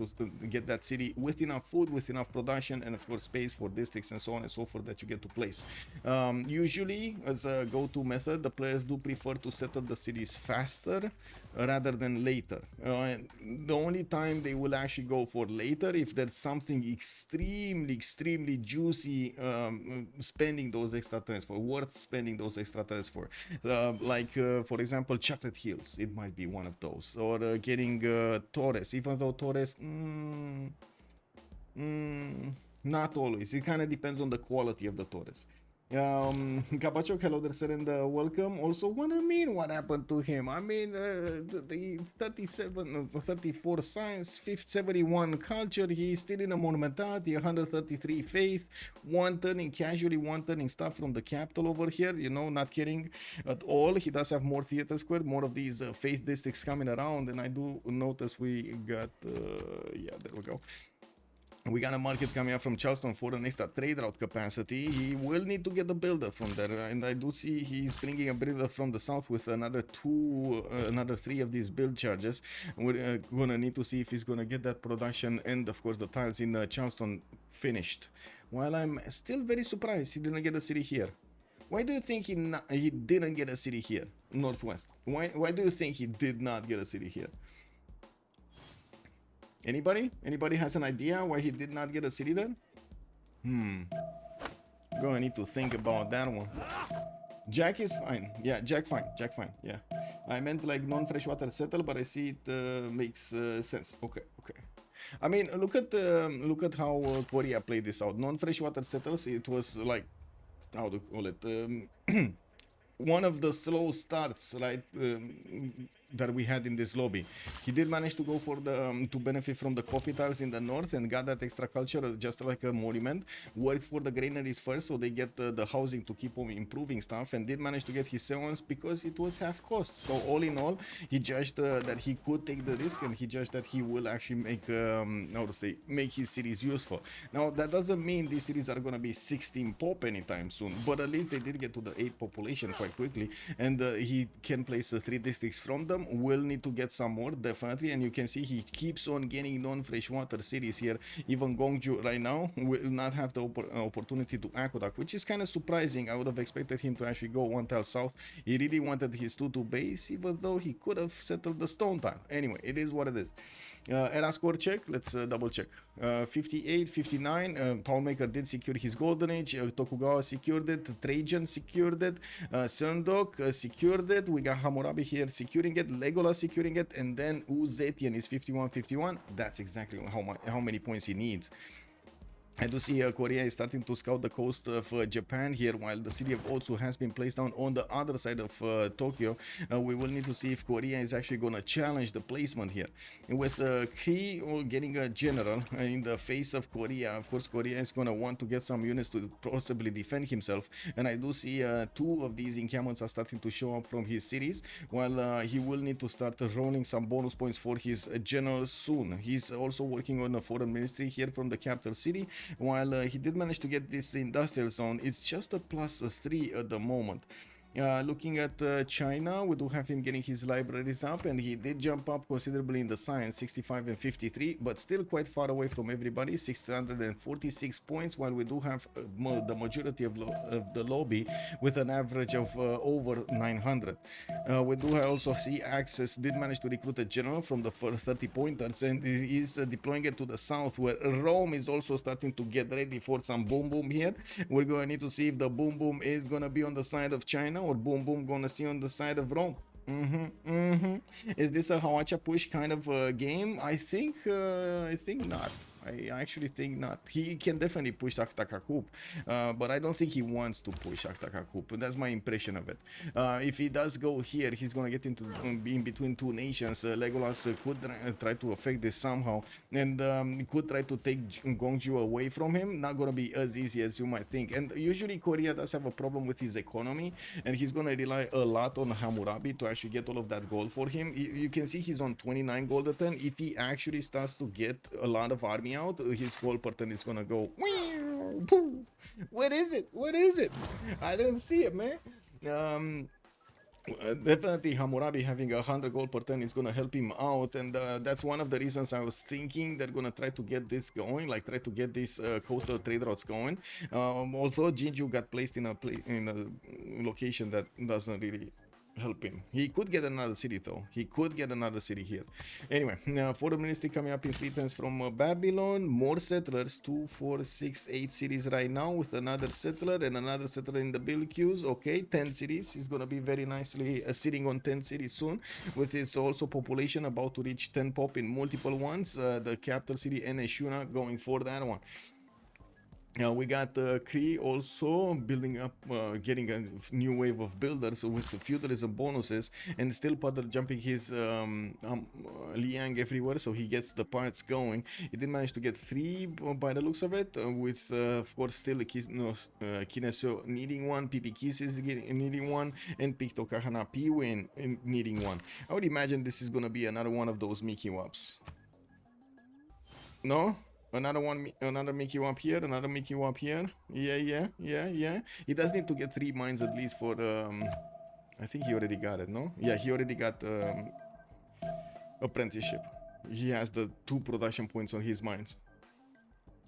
that city with enough food, with enough production, and of course space for districts and so on and so forth that you get to place. Usually, as a go-to method, the players do prefer to settle the cities faster rather than later. The only time they will actually go for later if there's something extremely juicy, spending those extra turns for, worth spending those extra turns for, like for example Chocolate Hills. It might be one of those, or getting Torres, even though Torres not always. It kind of depends on the quality of the Torres. Kabachok, hello there, sir, and welcome. Also, what happened to him? I mean, the 34 science, 71 culture, he's still in a monumentality, 133 faith, 1 turning casually, 1 turning stuff from the capital over here, you know, not caring at all. He does have more theater square, more of these faith districts coming around, and I do notice we got, yeah, there we go. We got a market coming up from Charleston for an extra trade route capacity. He will need to get a builder from there, and I do see he's bringing a builder from the south with another 3 of these build charges. We're gonna need to see if he's gonna get that production and of course the tiles in Charleston finished. While I'm still very surprised he didn't get a city here. Why do you think he didn't get a city here, northwest? Why do you think he did not get a city here? Anybody has an idea why he did not get a city there? Gonna need to think about that one. Jack is fine. Yeah, Jack fine. Yeah, I meant like non-freshwater settle, but I see it makes sense. Okay. I mean, look at how Korea played this out. Non-freshwater settles. It was like, how to call it? One of the slow starts, right? That we had in this lobby. He did manage to go for the to benefit from the coffee tiles in the north and got that extra culture just like a monument. Worked for the granaries first, so they get the housing to keep on improving stuff, and did manage to get his seance because it was half cost. So all in all, he judged that he could take the risk, and he judged that he will actually make his cities useful. Now that doesn't mean these cities are gonna be 16 pop anytime soon, but at least they did get to the 8 population quite quickly, and he can place 3 districts from them. Will need to get some more, definitely, and you can see he keeps on getting non-freshwater cities here. Even Gongju right now will not have the opportunity to aqueduct, which is kind of surprising. I would have expected him to actually go 1 tile south. He really wanted his 2-2 base, even though he could have settled the stone tile. Anyway, it is what it is. Era score check, let's double check. 58, 59, Paulmaker did secure his golden age, Tokugawa secured it, Trajan secured it, Sundok secured it, we got Hammurabi here securing it, Legolas securing it, and then Uzetian is 51-51. That's exactly how many points he needs. I do see Korea is starting to scout the coast of Japan here, while the city of Otsu has been placed down on the other side of Tokyo. We will need to see if Korea is actually going to challenge the placement here. And with Ki getting a general in the face of Korea, of course, Korea is going to want to get some units to possibly defend himself. And I do see 2 of these encampments are starting to show up from his cities, while he will need to start rolling some bonus points for his general soon. He's also working on a foreign ministry here from the capital city. While he did manage to get this industrial zone, it's just a +3 at the moment. Looking at China, we do have him getting his libraries up, and he did jump up considerably in the science, 65 and 53, but still quite far away from everybody, 646 points, while we do have the majority of the lobby with an average of over 900. We do also see Axis did manage to recruit a general from the 30 pointers, and he is deploying it to the south, where Rome is also starting to get ready for some boom boom here. We're going to need to see if the boom boom is going to be on the side of China or boom boom gonna see on the side of Rome. Is this a Hawacha push kind of game? I think not. I actually think not. He can definitely push Akhtaka-Kup, but I don't think he wants to push Akhtaka-Kup. That's my impression of it. If he does go here, he's going to get into in between 2 nations. Legolas could try to affect this somehow, and could try to take Gongju away from him. Not going to be as easy as you might think. And usually Korea does have a problem with his economy, and he's going to rely a lot on Hammurabi to actually get all of that gold for him. You can see he's on 29 gold a turn. If he actually starts to get a lot of army out, his gold per turn is gonna go. What is it? I didn't see it, man. Definitely Hammurabi having 100 gold per turn is gonna help him out, and that's one of the reasons I was thinking they're gonna try to get this going, like try to get these coastal trade routes going. Although Jinju got placed in a location that doesn't really help him. He could get another city though. He could get another city here. Anyway, foreign ministry coming up in 3 turns from Babylon. More settlers, 2, 4, 6, 8 cities right now, with another settler and another settler in the build queues. Okay, 10 cities. He's gonna be very nicely sitting on 10 cities soon, with its also population about to reach 10 pop in multiple ones. The capital city Eneshuna going for that one. We got Kree also building up, getting a new wave of builders with feudalism bonuses, and still Puddle jumping his Liang everywhere, so he gets the parts going. He did manage to get 3 by the looks of it, with of course still Kinesio needing 1, PP Kisses needing 1, and Picto Kahana Piwin needing 1. I would imagine this is gonna be another one of those Mickey Waps. No? Another Mickey Wap here, another Mickey Wap here. Yeah. He does need to get 3 mines at least for I think he already got it, no? Yeah, he already got apprenticeship. He has the 2 production points on his mines.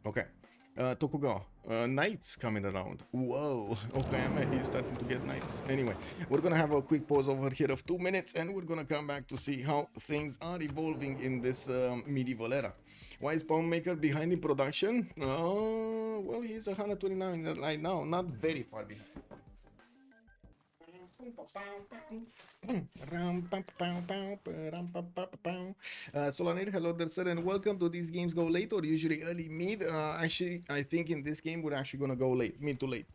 Okay. Tokugawa, knights coming around. Whoa, okay, he's starting to get knights. Anyway, we're gonna have a quick pause over here of 2 minutes, and we're gonna come back to see how things are evolving in this medieval era. Why is Poundmaker behind in production? Oh, well, he's 129 right now, not very far behind. Solanir, hello there, sir, and welcome to These Games Go Late, or usually early mid. Actually, I think in this game we're actually gonna go late, mid to late.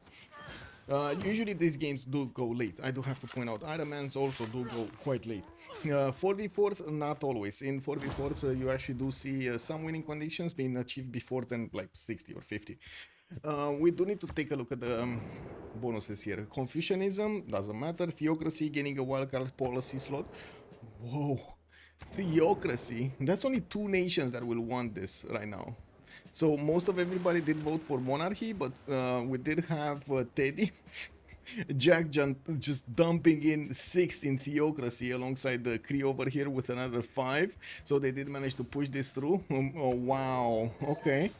Usually these games do go late. I do have to point out Ironmans also do go quite late. 4v4s, not always. In 4v4s, you actually do see some winning conditions being achieved before then, like 60 or 50. We do need to take a look at the bonuses here. Confucianism, doesn't matter. Theocracy, gaining a wildcard policy slot. Whoa. Theocracy. That's only 2 nations that will want this right now. So most of everybody did vote for monarchy, but we did have Teddy, Jack just dumping in 6 in theocracy alongside the Kree over here with another 5. So they did manage to push this through. Oh wow, okay.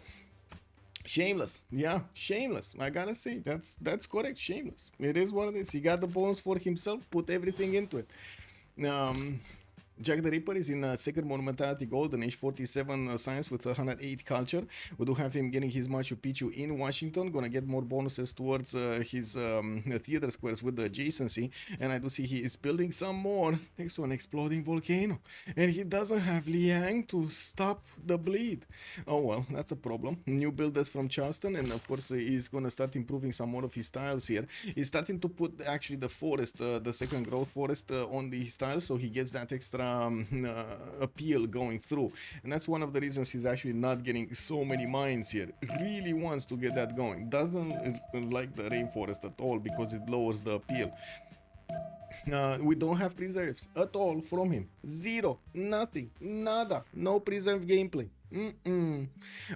Shameless, yeah, shameless. I gotta say, that's correct, shameless. It is what it is. He got the bonus for himself, put everything into it. Jack the Ripper is in second monumentality golden age, 47 science with 108 culture. We do have him getting his Machu Picchu in Washington, gonna get more bonuses towards his theater squares with the adjacency, and I do see he is building some more next to an exploding volcano, and he doesn't have Liang to stop the bleed. Oh well, that's a problem. New builders from Charleston, and of course he's gonna start improving some more of his styles here. He's starting to put actually the forest, the second growth forest on the styles, so he gets that extra appeal going through, and that's one of the reasons he's actually not getting so many mines here. Really wants to get that going. Doesn't like the rainforest at all because it lowers the appeal. We don't have preserves at all from him. Zero, nothing, nada, no preserve gameplay.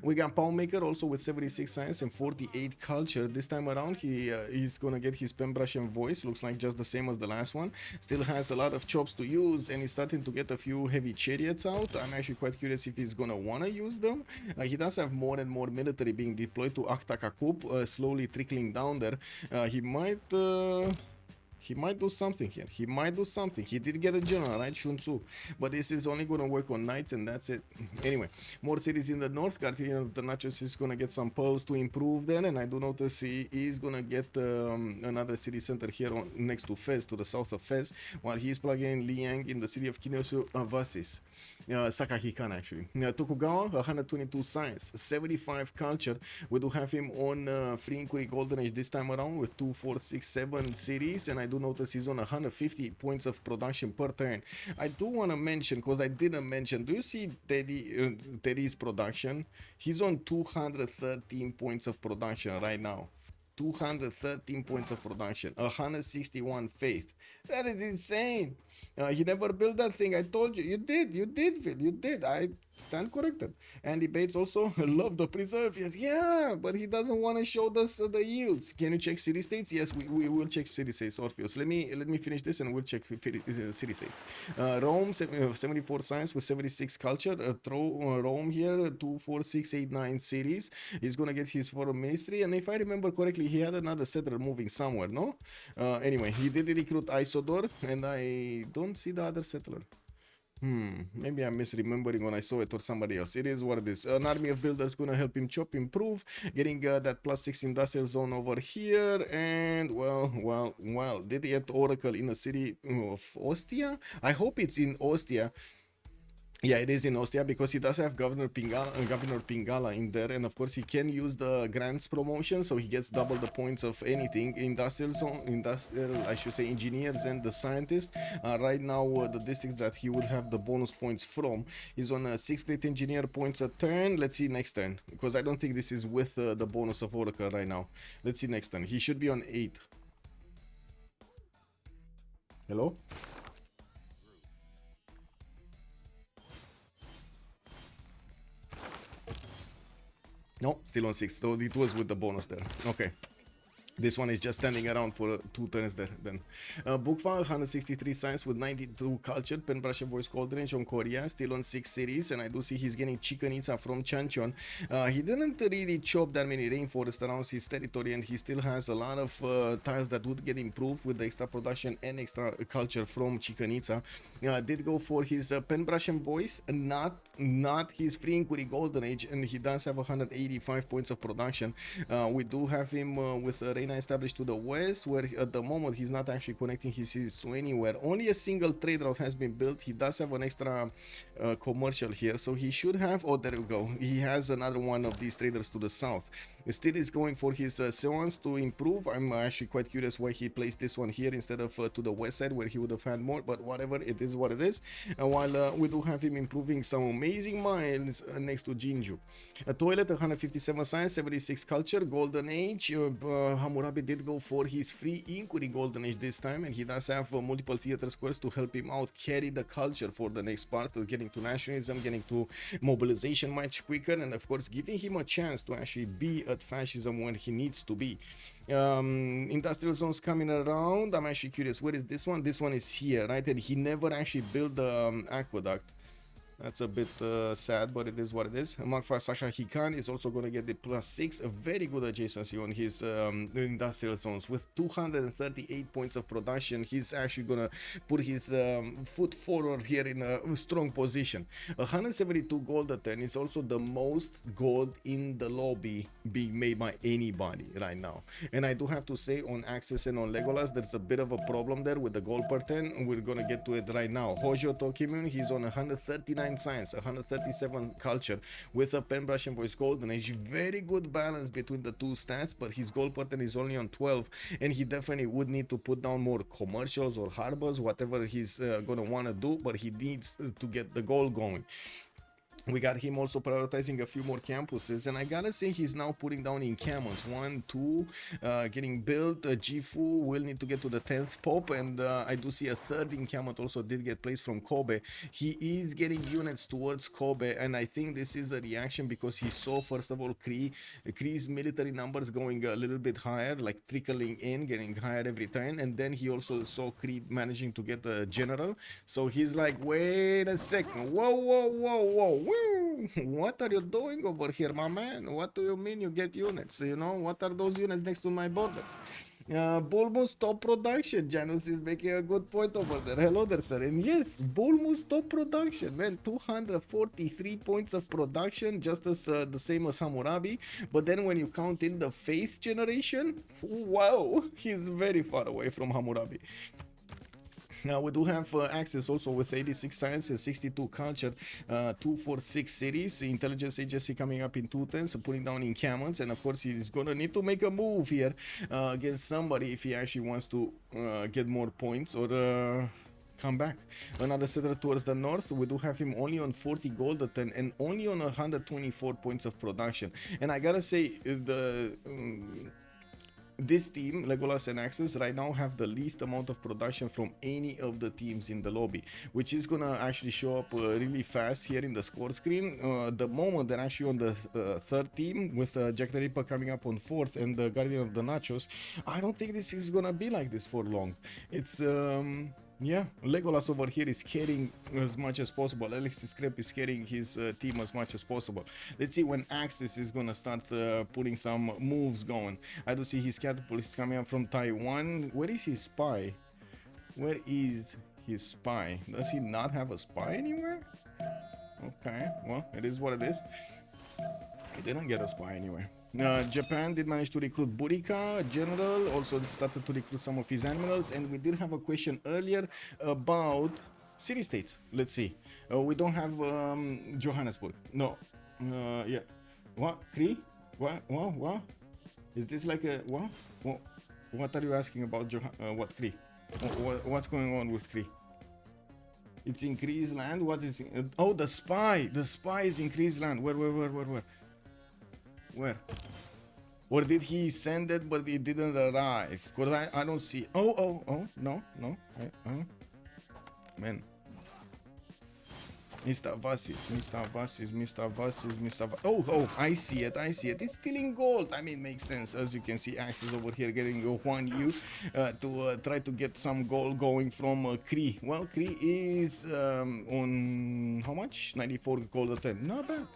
We got Palmaker also with 76 science and 48 culture. This time around he's gonna get his pen brush and voice. Looks like just the same as the last one. Still has a lot of chops to use, and he's starting to get a few heavy chariots out. I'm actually quite curious if he's gonna wanna use them. He does have more and more military being deployed to Aktakakub, slowly trickling down there. He might do something here. He might do something. He did get a general, right? Shun Tzu. But this is only going to work on knights, and that's it. Anyway, more cities in the north. Guardian of the Nachos is going to get some pearls to improve then. And I do notice he is going to get another city center here next to Fez, to the south of Fez, while he's plugging in Liang in the city of Kinesu Vasis. Sakahikan, actually. Tokugawa, 122 science, 75 culture. We do have him on Free Inquiry Golden Age this time around with 2, 4, 6, 7 cities. And I do notice he's on 150 points of production per turn. I do want to mention, because I didn't mention, do you see Teddy's production? He's on 213 points of production right now. 213 points of production, 161 faith. That is insane. He never built that thing. I told you. You did, Phil. You did. I stand corrected. Andy Bates also love the preserve. Yes, yeah, but he doesn't want to show us the yields. Can you check city states? Yes, we will check city states, Orpheus. Let me finish this and we'll check city states. Rome, 74 science with 76 culture. Throw Rome here, 2, 4, 6, 8, 9 cities. He's gonna get his foreign ministry, and if I remember correctly, he had another settler moving somewhere, no? Anyway, he did recruit Isodor, and I don't see the other settler. Maybe I'm misremembering when I saw it or somebody else. It is what it is. An army of builders gonna help him chop, improve, getting that +6 industrial zone over here. And well, did he get Oracle in the city of Ostia? I hope it's in Ostia. Yeah, it is in Ostia because he does have Governor Pingala in there, and of course he can use the grants promotion, so he gets double the points of anything. Industrial, I should say, engineers and the scientists. Right now, the districts that he would have the bonus points from is on a 6 great engineer points a turn. Let's see next turn, because I don't think this is with the bonus of Oracle right now. Let's see next turn. He should be on 8. Hello? No, still on 6, so it was with the bonus there. Okay. This one is just standing around for 2 turns there then. Bukva, 163 science with 92 culture. Pen brush and voice cold range on Korea, still on 6 cities, and I do see he's getting Chichen Itza from Chanchon. He didn't really chop that many rainforests around his territory, and he still has a lot of tiles that would get improved with the extra production and extra culture from Chichen Itza. Did go for his pen brush and voice, not his Free Inquiry Golden Age, and he does have 185 points of production. We do have him with Reina established to the west, where at the moment he's not actually connecting his cities to anywhere. Only a single trade route has been built. He does have an extra commercial here, so he should have, oh, there we go, he has another one of these traders to the south. He still is going for his Seance to improve. I'm actually quite curious why he placed this one here instead of to the west side, where he would have had more, but whatever, it is what it is. While we do have him improving some amazing mines next to Jinju. A toilet, 157 science, 76 culture, Golden Age. Hammurabi did go for his Free Inquiry Golden Age this time, and he does have multiple theater squares to help him out carry the culture for the next part, getting to nationalism, getting to mobilization much quicker, and of course giving him a chance to actually be at fascism when he needs to be. Industrial zones coming around. I'm actually curious, where is this one? This one is here, right? And he never actually built the aqueduct. That's a bit sad, but it is what it is. Magfa Sasha Hikan is also going to get the +6, a very good adjacency on his industrial zones. With 238 points of production, he's actually going to put his foot forward here in a strong position. 172 gold a turn is also the most gold in the lobby being made by anybody right now. And I do have to say, on Axis and on Legolas, there's a bit of a problem there with the gold per turn. We're going to get to it right now. Hojo Tokimun, he's on 139 science, 137 culture with a pen brush and voice gold, and a very good balance between the two stats, but his gold per turn is only on 12, and he definitely would need to put down more commercials or harbors, whatever he's gonna want to do, but he needs to get the goal going. We got him also prioritizing a few more campuses, and I gotta say he's now putting down encampments. 1, 2, getting built. Jifu will need to get to the 10th pop, and I do see a third encampment also did get placed from Kobe. He is getting units towards Kobe, and I think this is a reaction because he saw, first of all, Kree's military numbers going a little bit higher, like trickling in, getting higher every turn, and then he also saw Kree managing to get a general. So he's like, wait a second, whoa. What are you doing over here, my man? What do you mean you get units? You know, what are those units next to my borders? Bulmus top production. Janus is making a good point over there. Hello there, sir. And yes, Bulmus top production, man. 243 points of production, just as the same as Hammurabi. But then when you count in the faith generation, wow, he's very far away from Hammurabi. Now we do have Axis also with 86 science and 62 culture, 246 cities, intelligence agency coming up in 210, so putting down encampments, and of course he's gonna need to make a move here against somebody if he actually wants to get more points or come back. Another settler towards the north, we do have him only on 40 gold a turn and only on 124 points of production. And I gotta say, this team, Legolas and Axis, right now have the least amount of production from any of the teams in the lobby, which is gonna actually show up really fast here in the score screen. The moment they're actually on the third team with Jack the Ripper coming up on 4th and the Guardian of the Nachos, I don't think this is gonna be like this for long. It's yeah, Legolas over here is carrying as much as possible. Alexis Krep is carrying his team as much as possible. Let's see when Axis is gonna start putting some moves going. I do see his catapult is coming up from Taiwan. Where is his spy? Where is his spy? Does he not have a spy anywhere? Okay, well, it is what it is. He didn't get a spy anywhere. Japan did manage to recruit Burika, General, also started to recruit some of his animals, and we did have a question earlier about city-states. Let's see. We don't have Johannesburg. No. Yeah. What? Kree? What? Is this like a... What? What are you asking about what Kree? What's going on with Kree? It's increased land? What is... oh, the spy! The spy is increased land. Where? Where? Or did he send it but it didn't arrive? Because I don't see. Oh, no. Man. Mr. Vasis. Oh, I see it. It's still in gold. I mean, makes sense. As you can see, Axis over here getting a 1U to try to get some gold going from Kree. Well, Kree is on how much? 94 gold a turn. Not bad.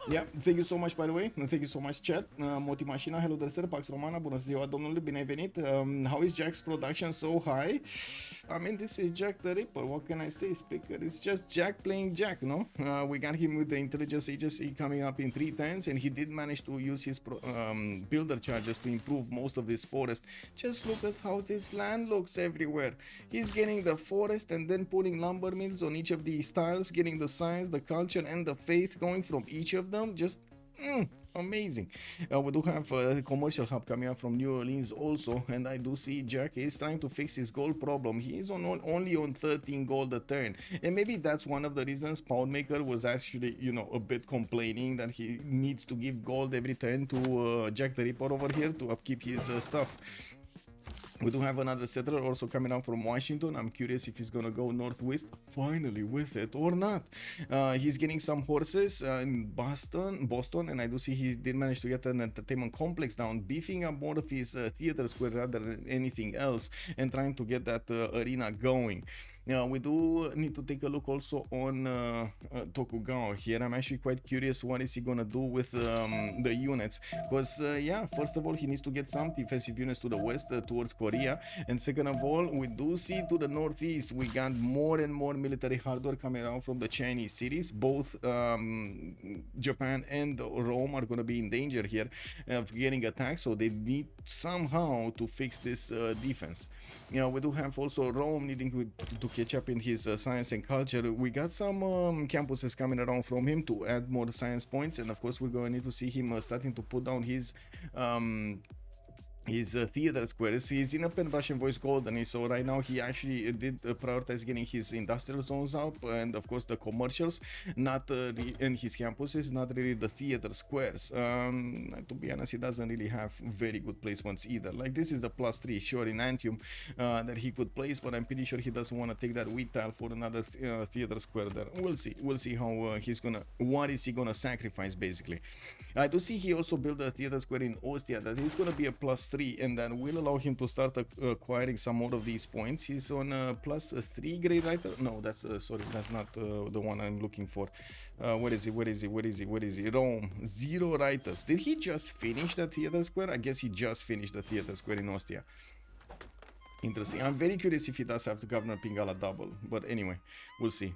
Yeah, thank you so much, by the way. Thank you so much, chat. Moti Mașina, hello there, sir. Pax Romana, bună ziua, domnule, bine ai venit. How is Jack's production so high? I mean, this is Jack the Ripper. What can I say, speaker? It's just Jack playing Jack, no? We got him with the intelligence agency coming up in 3 turns, and he did manage to use his builder charges to improve most of this forest. Just look at how this land looks everywhere. He's getting the forest and then putting lumber mills on each of these tiles, getting the science, the culture, and the faith going from each of them. Just amazing. We do have a commercial hub coming up from New Orleans also, and I do see Jack is trying to fix his gold problem. He is only on 13 gold a turn, and maybe that's one of the reasons Poundmaker was actually, you know, a bit complaining that he needs to give gold every turn to Jack the Ripper over here to upkeep his stuff. We do have another settler also coming out from Washington. I'm curious if he's gonna go northwest finally with it or not. He's getting some horses in Boston, and I do see he did manage to get an entertainment complex down, beefing up more of his theater square rather than anything else, and trying to get that arena going. We do need to take a look also on Tokugawa here. I'm actually quite curious what is he gonna do with the units, because yeah, first of all, he needs to get some defensive units to the west towards Korea, and second of all, we do see to the northeast we got more and more military hardware coming out from the Chinese cities. Both Japan and Rome are gonna be in danger here of getting attacked, so they need somehow to fix this defense. We do have also Rome needing to catch up in his science and culture. We got some campuses coming around from him to add more science points, and of course we're going to need to see him starting to put down his theater squares. He's in a pen Russian voice golden, so right now he actually did prioritize getting his industrial zones up, and of course the commercials, not in his campuses, not really the theater squares. To be honest, he doesn't really have very good placements either. Like, this is a +3 sure in Antium that he could place, but I'm pretty sure he doesn't want to take that wheat tile for another theater square there. We'll see how what is he gonna sacrifice basically. I do see he also built a theater square in Ostia that is gonna be a +3, and that will allow him to start acquiring some more of these points. He's on a +3 grade writer. No, that's sorry, that's not the one I'm looking for. Where is he? Rome, 0 writers. Did he just finish the theater square? I guess he just finished the theater square in Ostia. Interesting. I'm very curious if he does have the Governor Pingala double, but anyway, we'll see.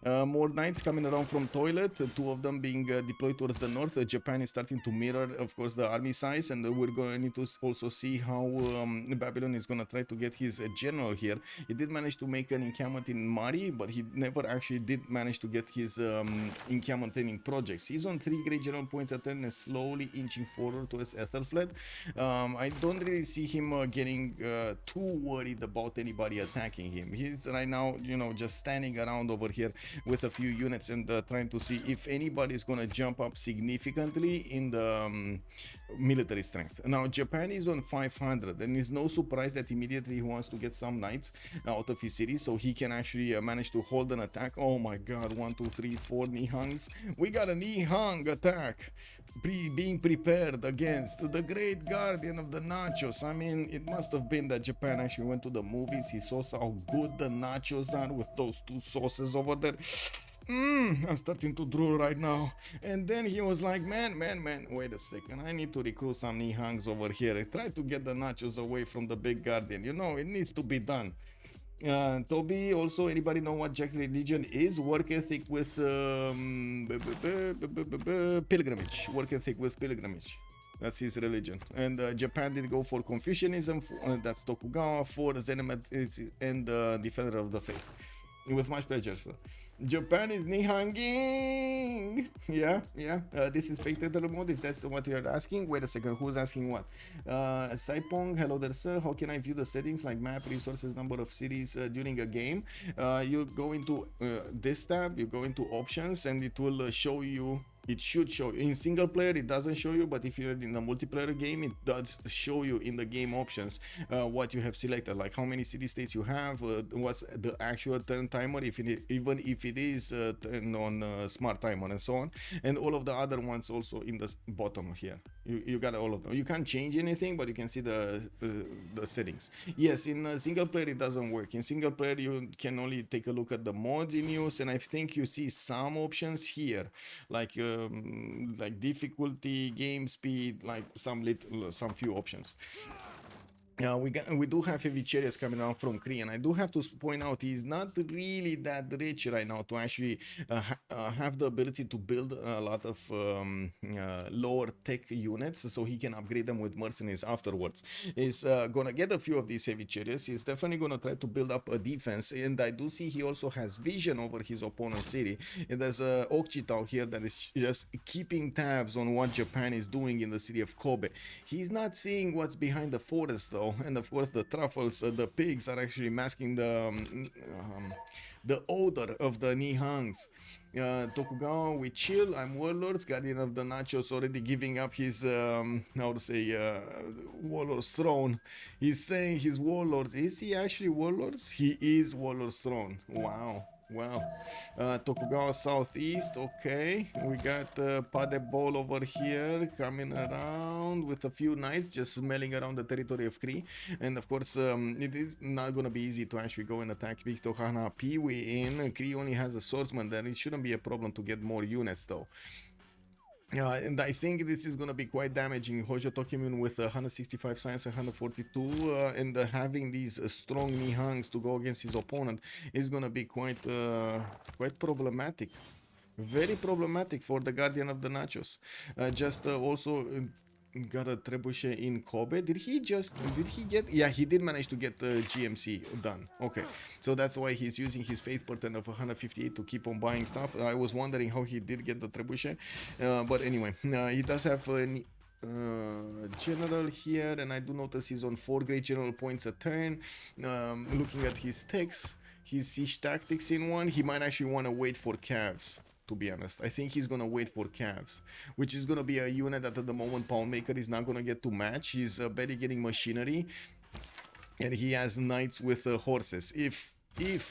More knights coming around from toilet, 2 of them being deployed towards the north. Japan is starting to mirror, of course, the army size, and we're going to need to also see how Babylon is going to try to get his general here. He did manage to make an encampment in Mari, but he never actually did manage to get his encampment training projects. He's on 3 great general points a turn and slowly inching forward towards Ethelfled. I don't really see him getting too worried about anybody attacking him. He's right now, just standing around over here with a few units and trying to see if anybody is going to jump up significantly in the military strength. Now Japan is on 500, and it's no surprise that immediately he wants to get some knights out of his city so he can actually manage to hold an attack. Oh my god, 1 2 3 4 Nihangs. We got a Nihang attack being prepared against the great guardian of the nachos. I mean, it must have been that Japan actually went to the movies. He saw how good the nachos are with those 2 sauces over there. I'm starting to drool right now. And then he was like, man, wait a second, I need to recruit some Nihangs over here. I try to get the nachos away from the big guardian. It needs to be done. Toby, also, anybody know what Jack's religion is? Work ethic with pilgrimage. Work ethic with pilgrimage. That's his religion. And Japan did go for Confucianism. That's Tokugawa. For Zen and Defender of the Faith. With much pleasure, sir. Japan is Nihanging. Yeah. This is spectator mode, if that's what you're asking. Wait a second, who's asking what? Saipong, hello there, sir. How can I view the settings like map, resources, number of cities during a game? You go into this tab, you go into options, and it will show you. It should show you. In single player it doesn't show you, but if you're in a multiplayer game it does show you in the game options what you have selected, like how many city states you have, what's the actual turn timer, even if it is turned on smart timer, and so on, and all of the other ones also in the bottom here. You got all of them. You can't change anything, but you can see the settings. Yes, in single player it doesn't work. In single player you can only take a look at the mods in use, and I think you see some options here, like difficulty, game speed, like some few options. We do have heavy chariots coming out from Kree, and I do have to point out he's not really that rich right now to actually have the ability to build a lot of lower tech units, so he can upgrade them with mercenaries afterwards. He's gonna get a few of these heavy chariots. He's definitely gonna try to build up a defense, and I do see he also has vision over his opponent's city. And there's a Okchitao here that is just keeping tabs on what Japan is doing in the city of Kobe. He's not seeing what's behind the forest though. And of course the truffles, the pigs are actually masking the odor of the Nihangs. Tokugawa, we chill. I'm Warlords, Guardian of the Nachos, already giving up his Warlord's throne. He's saying he's Warlords. Is he actually Warlords? He is Warlord's throne. Wow. Well, Tokugawa Southeast, okay. We got Padebol over here coming around with a few knights just smelling around the territory of Kree. And of course, it is not going to be easy to actually go and attack Big Tohana Piwi in. Kree only has a swordsman there. It shouldn't be a problem to get more units though. And I think this is going to be quite damaging. Hojo Tokimun with 165 science and 142 and having these strong Nihangs to go against his opponent is going to be quite problematic. Very problematic for the Guardian of the Nachos. Also got a trebuchet in Kobe. Did he get, yeah, he did manage to get the GMC done. Okay, so that's why he's using his faith pattern of 158 to keep on buying stuff. I was wondering how he did get the trebuchet, but anyway, he does have general here, and I do notice he's on 4 great general points a turn. Looking at his techs, his siege tactics in one, he might actually want to wait for calves. To be honest, I think he's gonna wait for calves, which is gonna be a unit that at the moment Poundmaker is not gonna get to match. He's barely getting machinery, and he has knights with horses. If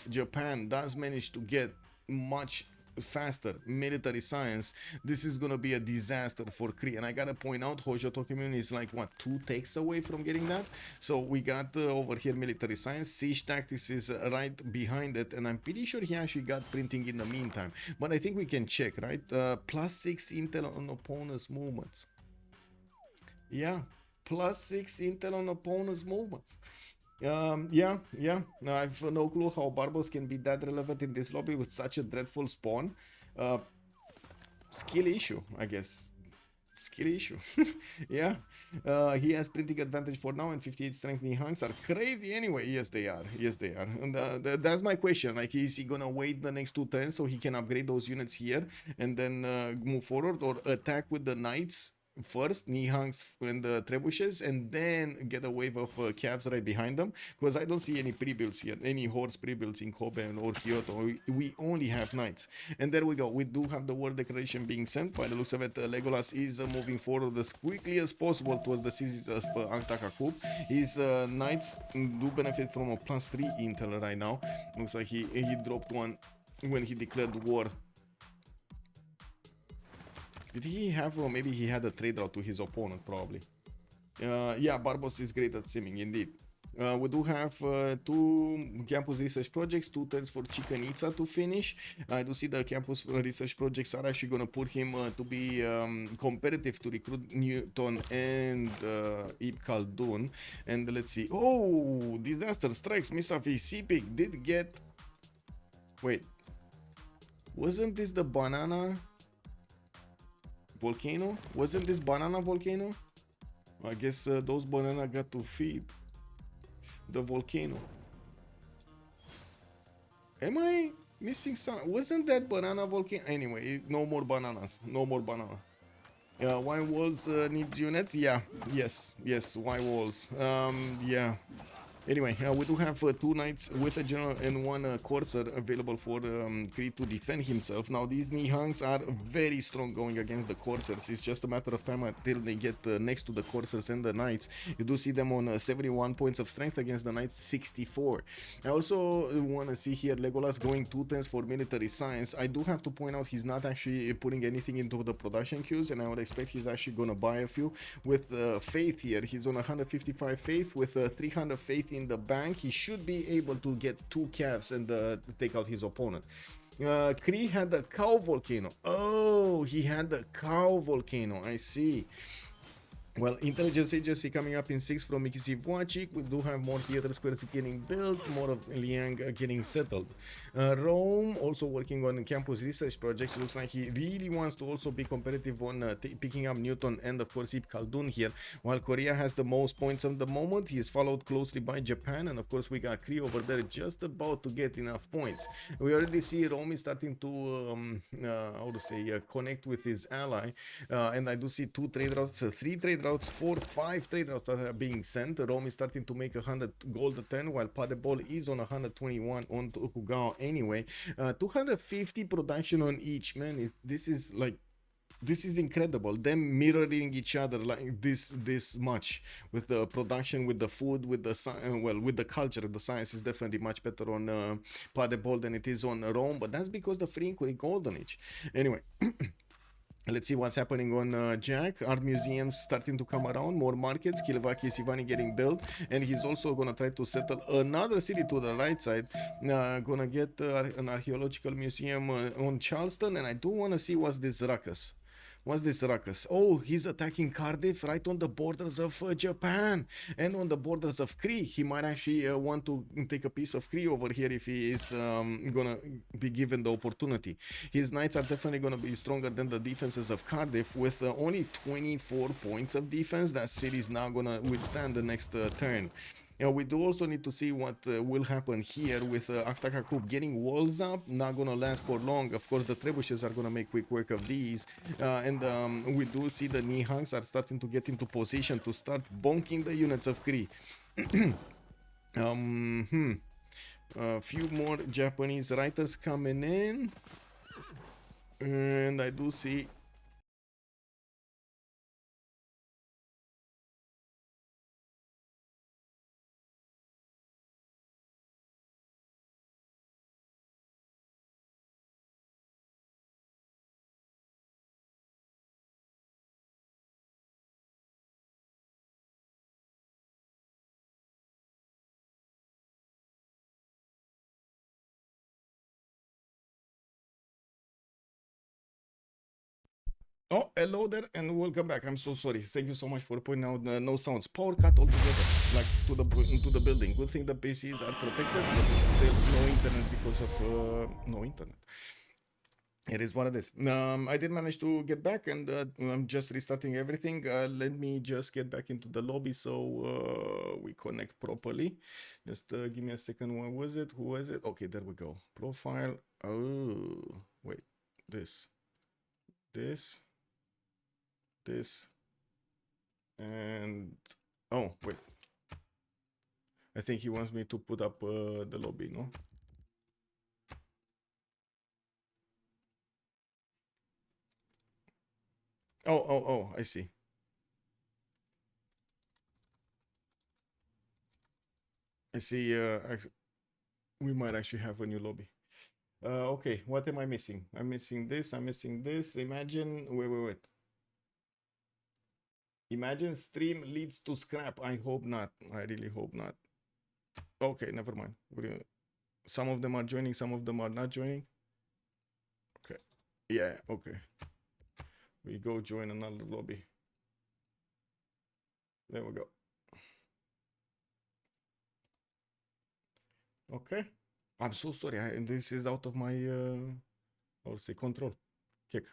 Japan does manage to get much faster military science, this is gonna be a disaster for Kree. And I gotta point out, Hojo Tokimun is like what, 2 takes away from getting that. So we got over here military science. Siege tactics is right behind it, and I'm pretty sure he actually got printing in the meantime, but I think we can check, right? +6 intel on opponent's movements. Yeah, +6 intel on opponent's movements. Yeah. I've no clue how Barbos can be that relevant in this lobby with such a dreadful spawn. Skill issue, I guess. Skill issue. Yeah. He has printing advantage for now, and 58 strength Nihangs are crazy anyway. Yes, they are. And that's my question. Like, is he gonna wait the next 2 turns so he can upgrade those units here and then move forward, or attack with the knights first, Nihangs and the trebuchets, and then get a wave of calves right behind them? Because I don't see any pre-builds here, any horse pre-builds in Kobe or Kyoto. We only have knights. And there we go. We do have the war declaration being sent. By the looks of it, Legolas is moving forward as quickly as possible towards the cities of Antaka Coup. His knights do benefit from a +3 intel right now. Looks like he dropped one when he declared war. Did he have, or maybe he had a trade route to his opponent, probably. Yeah, Barbos is great at simming, indeed. We do have 2 campus research projects, 2 turns for Chichen Itza to finish. I do see the campus research projects are actually going to put him to be competitive to recruit Newton and Ibn Khaldun. And let's see. Oh, disaster strikes. Misafi Sipik did get... Wait. Wasn't this the banana... volcano? Wasn't this banana volcano? I guess those banana got to feed the volcano. Am I missing some? Wasn't that banana volcano? Anyway, no more bananas. No more banana. Wine walls needs units. Yeah. Yes. Wine walls. Yeah. Anyway, we do have 2 knights with a general and 1 courser available for Kree to defend himself. Now, these Nihangs are very strong going against the coursers. It's just a matter of time until they get next to the coursers and the knights. You do see them on 71 points of strength against the knights 64. I also want to see here Legolas going 2 turns for military science. I do have to point out he's not actually putting anything into the production queues, and I would expect he's actually going to buy a few. With faith here, he's on 155 faith with 300 faith in the bank. He should be able to get 2 calves and take out his opponent. Kree had the cow volcano. Oh, he had the cow volcano. I see. Well, intelligence agency coming up in 6 from Mikisi Vuacic. We do have more theater squares getting built, more of Liang getting settled. Rome also working on campus research projects. Looks like he really wants to also be competitive on picking up Newton and of course Ibn Khaldun here. While Korea has the most points at the moment, he is followed closely by Japan, and of course we got Kree over there just about to get enough points. We already see Rome is starting to connect with his ally, and I do see 2 trade routes, 3 trade routes, 4, 5 trade routes that are being sent. Rome is starting to make 100 gold a turn, while Padebol is on 121 on Tokugawa anyway. 250 production on each, man. This is like this is incredible. Them mirroring each other like this much with the production, with the food, with the well, with the culture. The science is definitely much better on Paderborn than it is on Rome, but that's because the free golden age. Anyway. Let's see what's happening on Jack. Art museums starting to come around, more markets, Kilovaki Sivani getting built, and he's also gonna try to settle another city to the right side. Gonna get an archaeological museum on Charleston, and I do want to see what's this ruckus. What's this ruckus? Oh, he's attacking Cardiff right on the borders of Japan and on the borders of Cree. He might actually want to take a piece of Cree over here if he is gonna be given the opportunity. His knights are definitely gonna be stronger than the defenses of Cardiff with only 24 points of defense. That city is now gonna withstand the next turn. We do also need to see what will happen here with Aktakakub getting walls up. Not gonna last for long. Of course, the trebuchets are gonna make quick work of these, and we do see the Nihangs are starting to get into position to start bonking the units of Kree. A few more Japanese writers coming in, and I do see. Oh, hello there and welcome back. I'm so sorry. Thank you so much for pointing out no sounds. Power cut altogether, like into the building. Good thing the PCs are protected, but still no internet because of no internet. It is what it is. I did manage to get back, and I'm just restarting everything. Let me just get back into the lobby so we connect properly. Just give me a second. What was it? Who was it? Okay, there we go. Profile. Oh, wait. This, and oh wait, I think he wants me to put up the lobby, no? Oh, I see. We might actually have a new lobby. Okay, what am I missing? I'm missing this. Imagine, wait. Imagine stream leads to scrap. I hope not. I really hope not. Okay, never mind. Some of them are joining, some of them are not joining. Okay. Yeah, okay. We go join another lobby. There we go. Okay. I'm so sorry. This is out of my, I would say, control. Kick.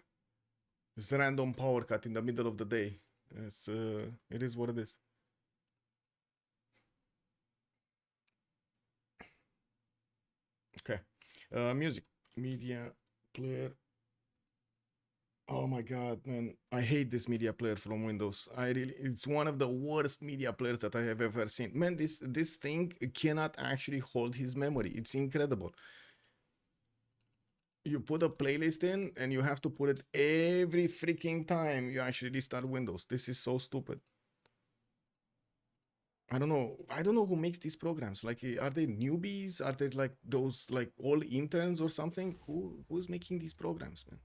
It's a random power cut in the middle of the day. It is what it is. Okay. Music. Media player. Oh my god, man. I hate this media player from Windows. It's one of the worst media players that I have ever seen. Man, this thing cannot actually hold his memory. It's incredible. You put a playlist in and you have to put it every freaking time you actually restart Windows. This is so stupid. I don't know who makes these programs. Like, are they newbies? Are they like those like all interns or something? Who's making these programs, man?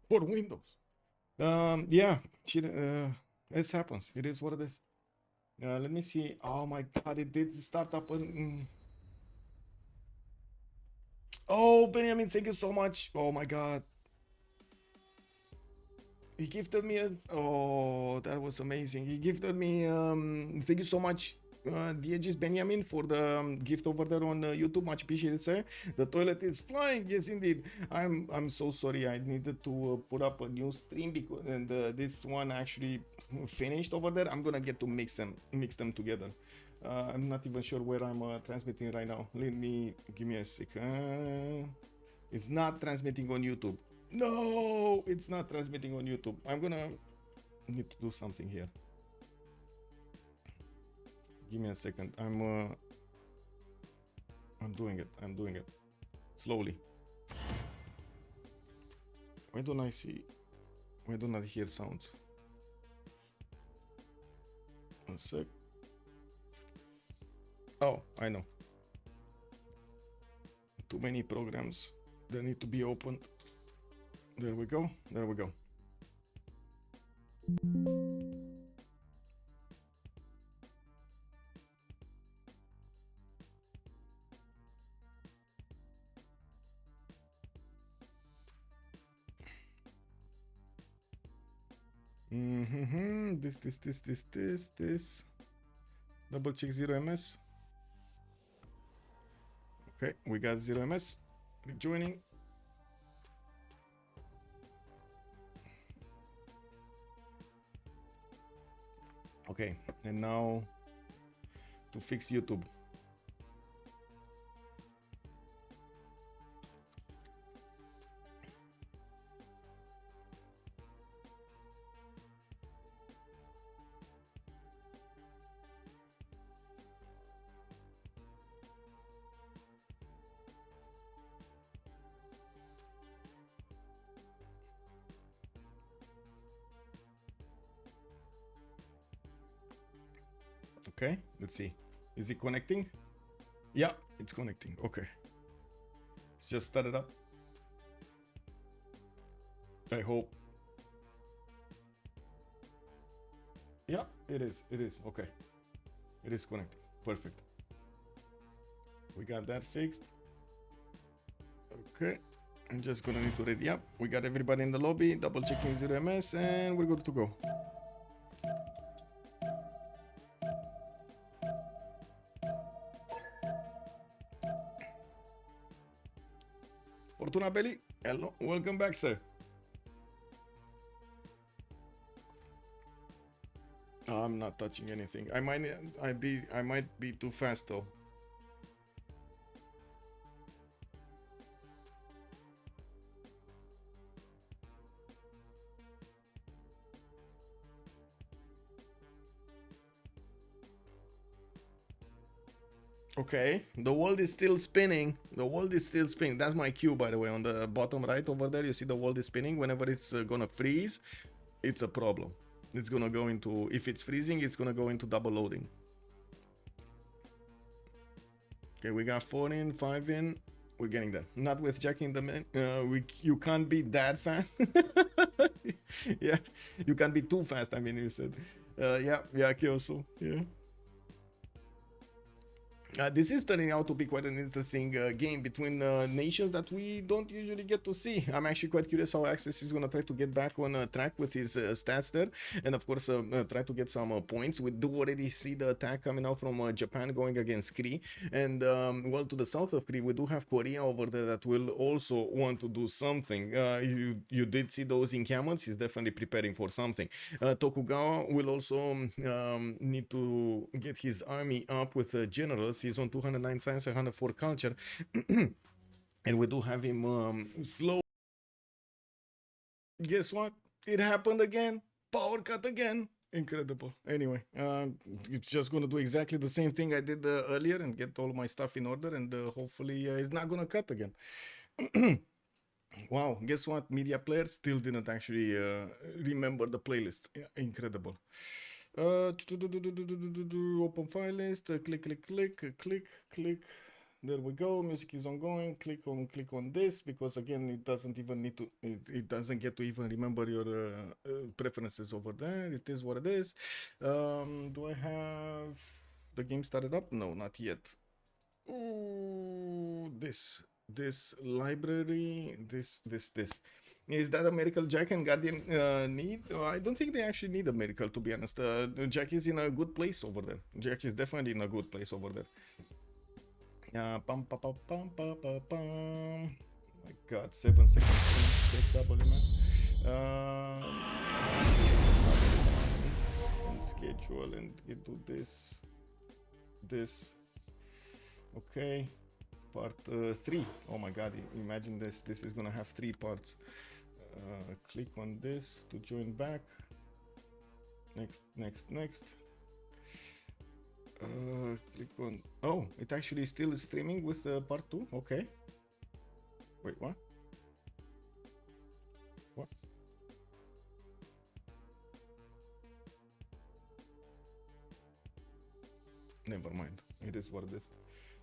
For Windows. Yeah, this happens. It is what it is. Let me see. Oh my god, it did start up. Oh, Benjamin, thank you so much. Oh my god. He gifted me oh, that was amazing. He gifted me thank you so much, DH's Benjamin, for the gift over there on YouTube. Much appreciated, sir. The toilet is flying. Yes, indeed. I'm so sorry. I needed to put up a new stream because this one actually finished over there. I'm gonna get to mix them together. I'm not even sure where I'm transmitting right now. Give me a second. It's not transmitting on YouTube. No, it's not transmitting on YouTube. I'm gonna need to do something here. Give me a second. I'm doing it slowly. Why don't I see? I do not hear sounds. One sec. Oh, I know. Too many programs that need to be opened. There we go. There we go. This. Double check 0ms. Okay, we got 0ms. Rejoining. Okay, and now to fix YouTube. Okay, let's see. Is it connecting? Yeah, it's connecting. Okay. It's just started up. I hope. Yeah, it is. It is. Okay. It is connecting. Perfect. We got that fixed. Okay. I'm just gonna need to ready up. We got everybody in the lobby. Double checking 0ms and we're good to go. Fortuna Belly, hello, welcome back, sir. I'm not touching anything. I might be too fast though. Okay, the world is still spinning. The world is still spinning. That's my cue, by the way. On the bottom right over there, you see the world is spinning. Whenever it's gonna freeze, it's a problem. It's gonna go into, if it's freezing, it's gonna go into double loading. Okay, we got 4 in, 5 in. We're getting there. Not with Jack in the man. You can't be that fast. Yeah, you can't be too fast. I mean, you said. Yeah, Kyoso. Yeah. This is turning out to be quite an interesting game between nations that we don't usually get to see. I'm actually quite curious how Access is going to try to get back on track with his stats there. And of course, try to get some points. We do already see the attack coming out from Japan going against Kree. And well, to the south of Kree, we do have Korea over there that will also want to do something. You did see those encampments. He's definitely preparing for something. Tokugawa will also need to get his army up with generals. He's on 209 science and 104 culture. And we do have him slow. Guess what? It happened again. Power cut again. Incredible. Anyway, it's just gonna do exactly the same thing I did earlier and get all my stuff in order, and hopefully it's not gonna cut again. Wow, guess what? Media player still didn't actually remember the playlist. Yeah, incredible. Open file list, click. There we go. Music is ongoing. Click on this, because again, it doesn't even need to. It doesn't get to even remember your preferences over there. It is what it is. Do I have the game started up? No, not yet. Ooh, this library. This. Is that a miracle Jack and Guardian need? I don't think they actually need a miracle, to be honest. Jack is in a good place over there. Jack is definitely in a good place over there. My god, 7 seconds. W, man. Schedule and do this. Okay. Part 3. Oh my god, imagine this. This is gonna have 3 parts. Click on this to join back. Next. Click on. Oh, it actually still is streaming with part 2. Okay. Wait, what? Never mind. It is what it is.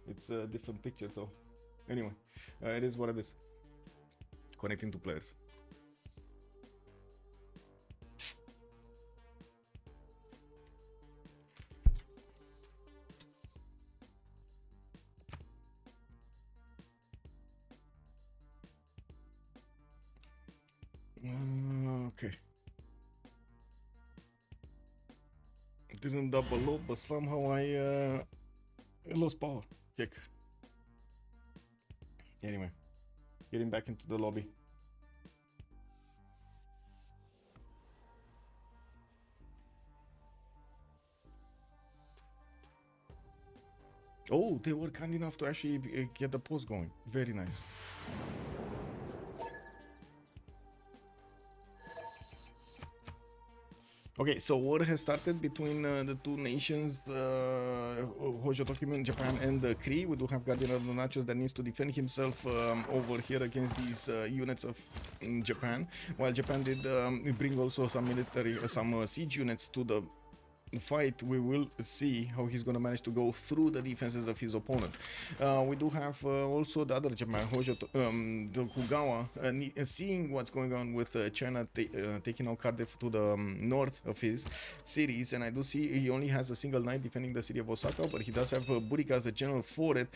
It's a different picture though. Anyway, it is what it is. Connecting to players. Okay. Didn't double load, but somehow I lost power. Check. Anyway, getting back into the lobby. Oh, they were kind enough to actually get the post going. Very nice. Okay, so war has started between the two nations, Hojo Tokyo in Japan and Kree. We do have Guardian of the Nachos that needs to defend himself over here against these units of Japan, while Japan did bring also some military, some siege units to the fight. We will see how he's gonna manage to go through the defenses of his opponent. We do have also the other Japan, Hojo, the Kugawa, seeing what's going on with China taking out Cardiff to the north of his cities, and I do see he only has a single knight defending the city of Osaka, but he does have Burika as the general for it.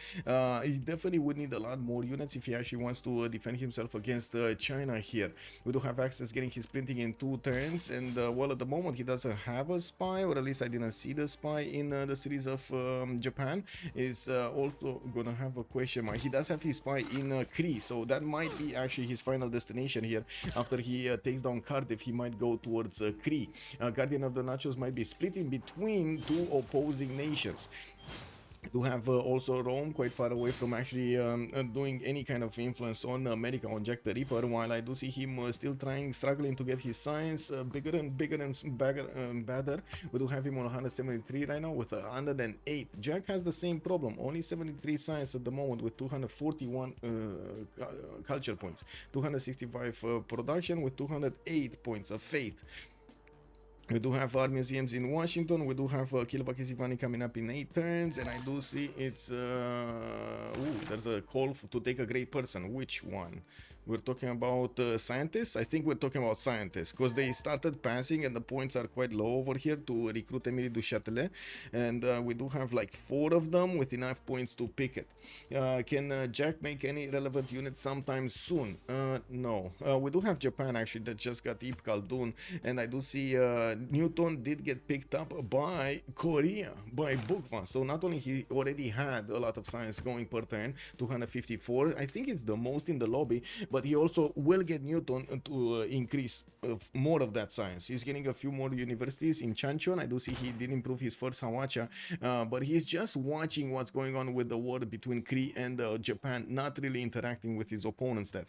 He definitely would need a lot more units if he actually wants to defend himself against China here. We do have access getting his printing in 2 turns, and well, at the moment he doesn't have a spy, or at least I didn't see the spy in the cities of Japan. Is also gonna have a question mark. He does have his spy in Kree, so that might be actually his final destination here. After he takes down Cardiff, he might go towards Kree. Guardian of the Nachos might be splitting between 2 opposing nations. To have also Rome quite far away from actually doing any kind of influence on America, on Jack the Ripper, while I do see him still struggling to get his science bigger and badder. We do have him on 173 right now with 108. Jack has the same problem, only 73 science at the moment with 241 culture points, 265 production with 208 points of faith. We do have art museums in Washington. We do have Kilvakis Ivani coming up in 8 turns, and I do see it's there's a call to take a great person. Which one? We're talking about scientists. I think we're talking about scientists because they started passing and the points are quite low over here to recruit Emily du Châtelet, and we do have like 4 of them with enough points to pick it. Can Jack make any relevant units sometime soon? No. We do have Japan actually that just got Ip Khaldun, and I do see Newton did get picked up by Korea, by Bukva. So not only he already had a lot of science going per turn, 254, I think it's the most in the lobby, but he also will get Newton to increase more of that science. He's getting a few more universities in Chanchon. I do see he did improve his first Hawacha, but he's just watching what's going on with the war between Kree and Japan, not really interacting with his opponents there.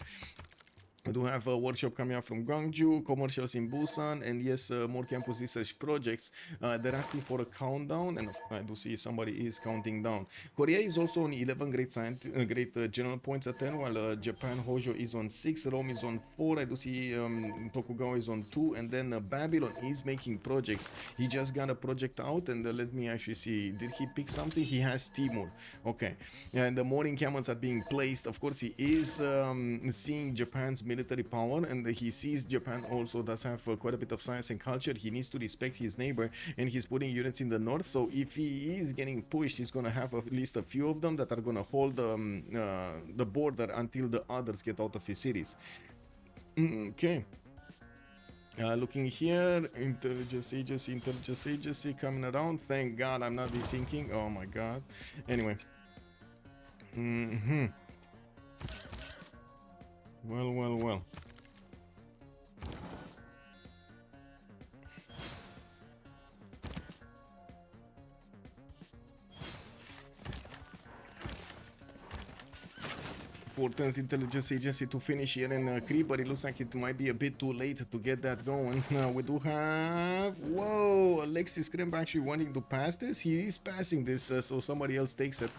We do have a workshop coming out from Gwangju, commercials in Busan, and yes, more campus research projects. They're asking for a countdown, and I do see somebody is counting down. Korea is also on 11 great general points at 10, while Japan, Hojo is on 6, Rome is on 4, I do see Tokugawa is on 2, and then Babylon is making projects. He just got a project out, and let me actually see, did he pick something? He has Timur. Okay, and the more encampments are being placed. Of course, he is seeing Japan's military power, and he sees Japan also does have quite a bit of science and culture. He needs to respect his neighbor, and he's putting units in the north, so if he is getting pushed, he's gonna have at least a few of them that are gonna hold the border until the others get out of his cities. Okay. Looking here, intelligence agency coming around. Thank God I'm not desyncing. Oh my God. Anyway. Well. 4 turns intelligence agency to finish here in Kree, but it looks like it might be a bit too late to get that going. We do have, whoa, Alexis Kremba actually wanting to pass this. He is passing this, so somebody else takes it.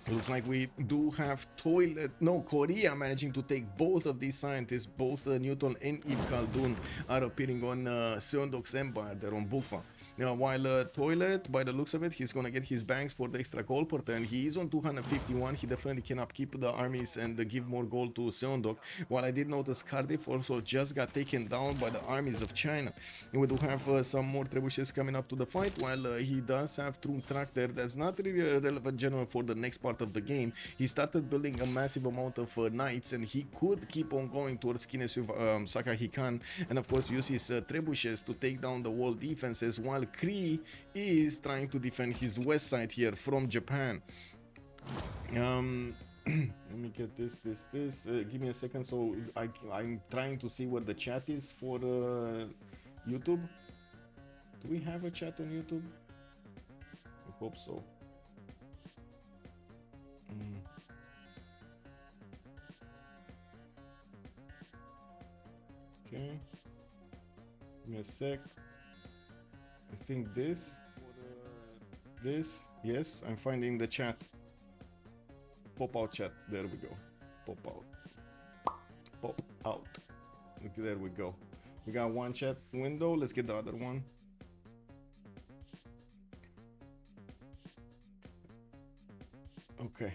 It looks like we do have Korea managing to take both of these scientists. Both Newton and Eve Khaldun are appearing on Seondok's Empire. They're on Bukva. While Toilet, by the looks of it, he's gonna get his banks for the extra gold per turn. He is on 251. He definitely can upkeep the armies and give more gold to Seondok. While I did notice Cardiff also just got taken down by the armies of China. We do have some more trebuchets coming up to the fight. While he does have True Tractor, that's not really a relevant general for the next part of the game. He started building a massive amount of knights, and he could keep on going towards Kinesu Sakahikan, and of course use his trebuchets to take down the wall defenses, while Kree is trying to defend his west side here from Japan. Let me get this. Give me a second. So I'm trying to see where the chat is for YouTube. Do we have a chat on YouTube? I hope so. Okay. Give me a sec. I think this. Yes, I'm finding the chat. Pop out chat. There we go. Pop out. Pop out. Okay, there we go. We got one chat window. Let's get the other one. Okay.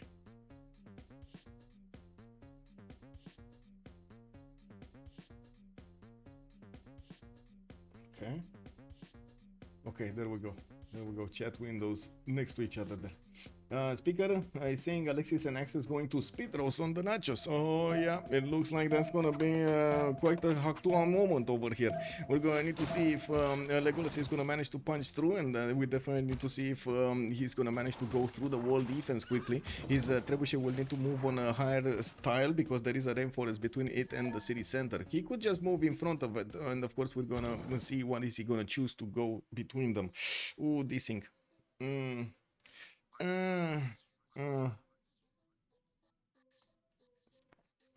Okay, there we go. Chat windows next to each other there. Speaker is saying Alexis and Axis going to speed roast on the nachos. Oh yeah, it looks like that's gonna be quite a actual moment over here. We're gonna need to see if Legolas is gonna manage to punch through, and we definitely need to see if he's gonna manage to go through the wall defense quickly. His trebuchet will need to move on a higher style because there is a rainforest between it and the city center. He could just move in front of it, and of course we're gonna see what is he gonna choose to go between them. Ooh, this thing.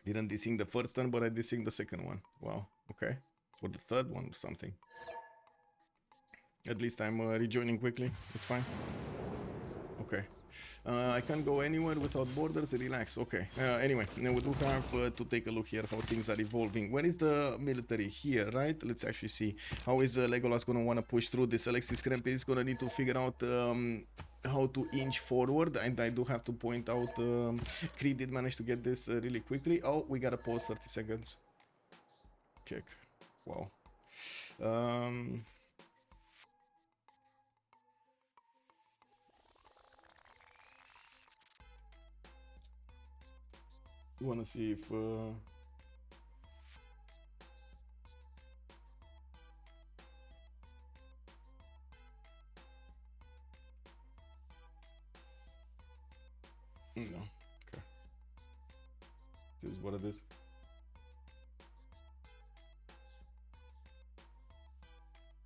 Didn't desync the first one, but I desynced the second one. Wow, okay. Or the third one or something. At least I'm rejoining quickly. It's fine. Okay. I can't go anywhere without borders. Relax. Okay. Anyway, now we do have to take a look here how things are evolving. Where is the military? Here, right? Let's actually see. How is Legolas gonna want to push through this? Alexis Krempe is gonna need to figure out how to inch forward, and I do have to point out Kree did manage to get this really quickly. Oh, we gotta pause 30 seconds. Kick. Wow. Wanna see if no, okay. This is what it is.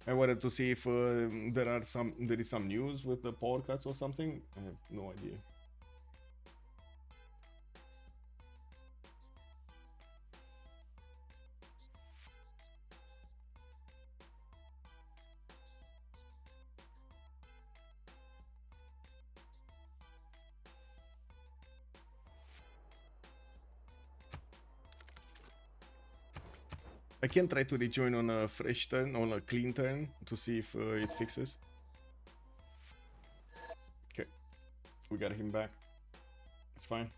I wanted to see if there is some news with the power cuts or something. I have no idea. I can try to rejoin on a fresh turn, on a clean turn, to see if it fixes. Okay, we got him back. It's fine.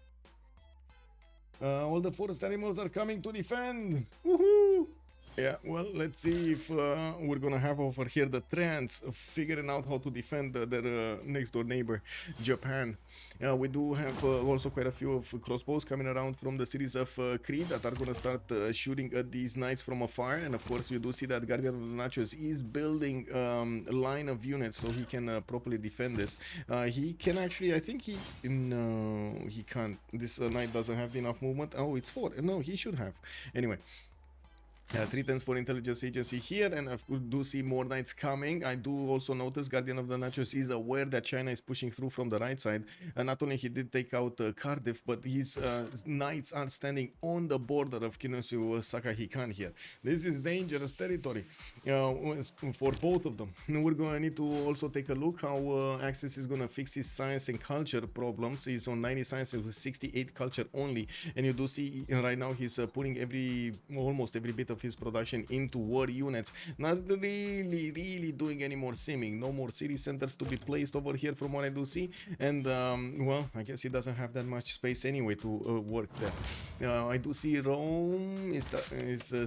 All the forest animals are coming to defend. Woohoo! Yeah, well, let's see if we're gonna have over here the Trans figuring out how to defend their next door neighbor, Japan. We do have also quite a few of crossbows coming around from the cities of Kree that are gonna start shooting at these knights from afar. And of course, you do see that Guardian of the Nachos is building a line of units so he can properly defend this. He can actually, I think no, he can't. This knight doesn't have enough movement. Oh, it's 4. No, he should have. Anyway. 3 tens for intelligence agency here, and I do see more knights coming. I do also notice Guardian of the Nachos is aware that China is pushing through from the right side. Not only he did take out Cardiff, but his knights are standing on the border of Kinusu Sakahikan here. This is dangerous territory for both of them. We're going to need to also take a look how Axis is going to fix his science and culture problems. He's on 90 science with 68 culture only, and you do see right now he's putting almost every bit of his production into war units, not really doing any more simming. No more city centers to be placed over here from what I do see, and well, I guess he doesn't have that much space anyway to work there. I do see Rome is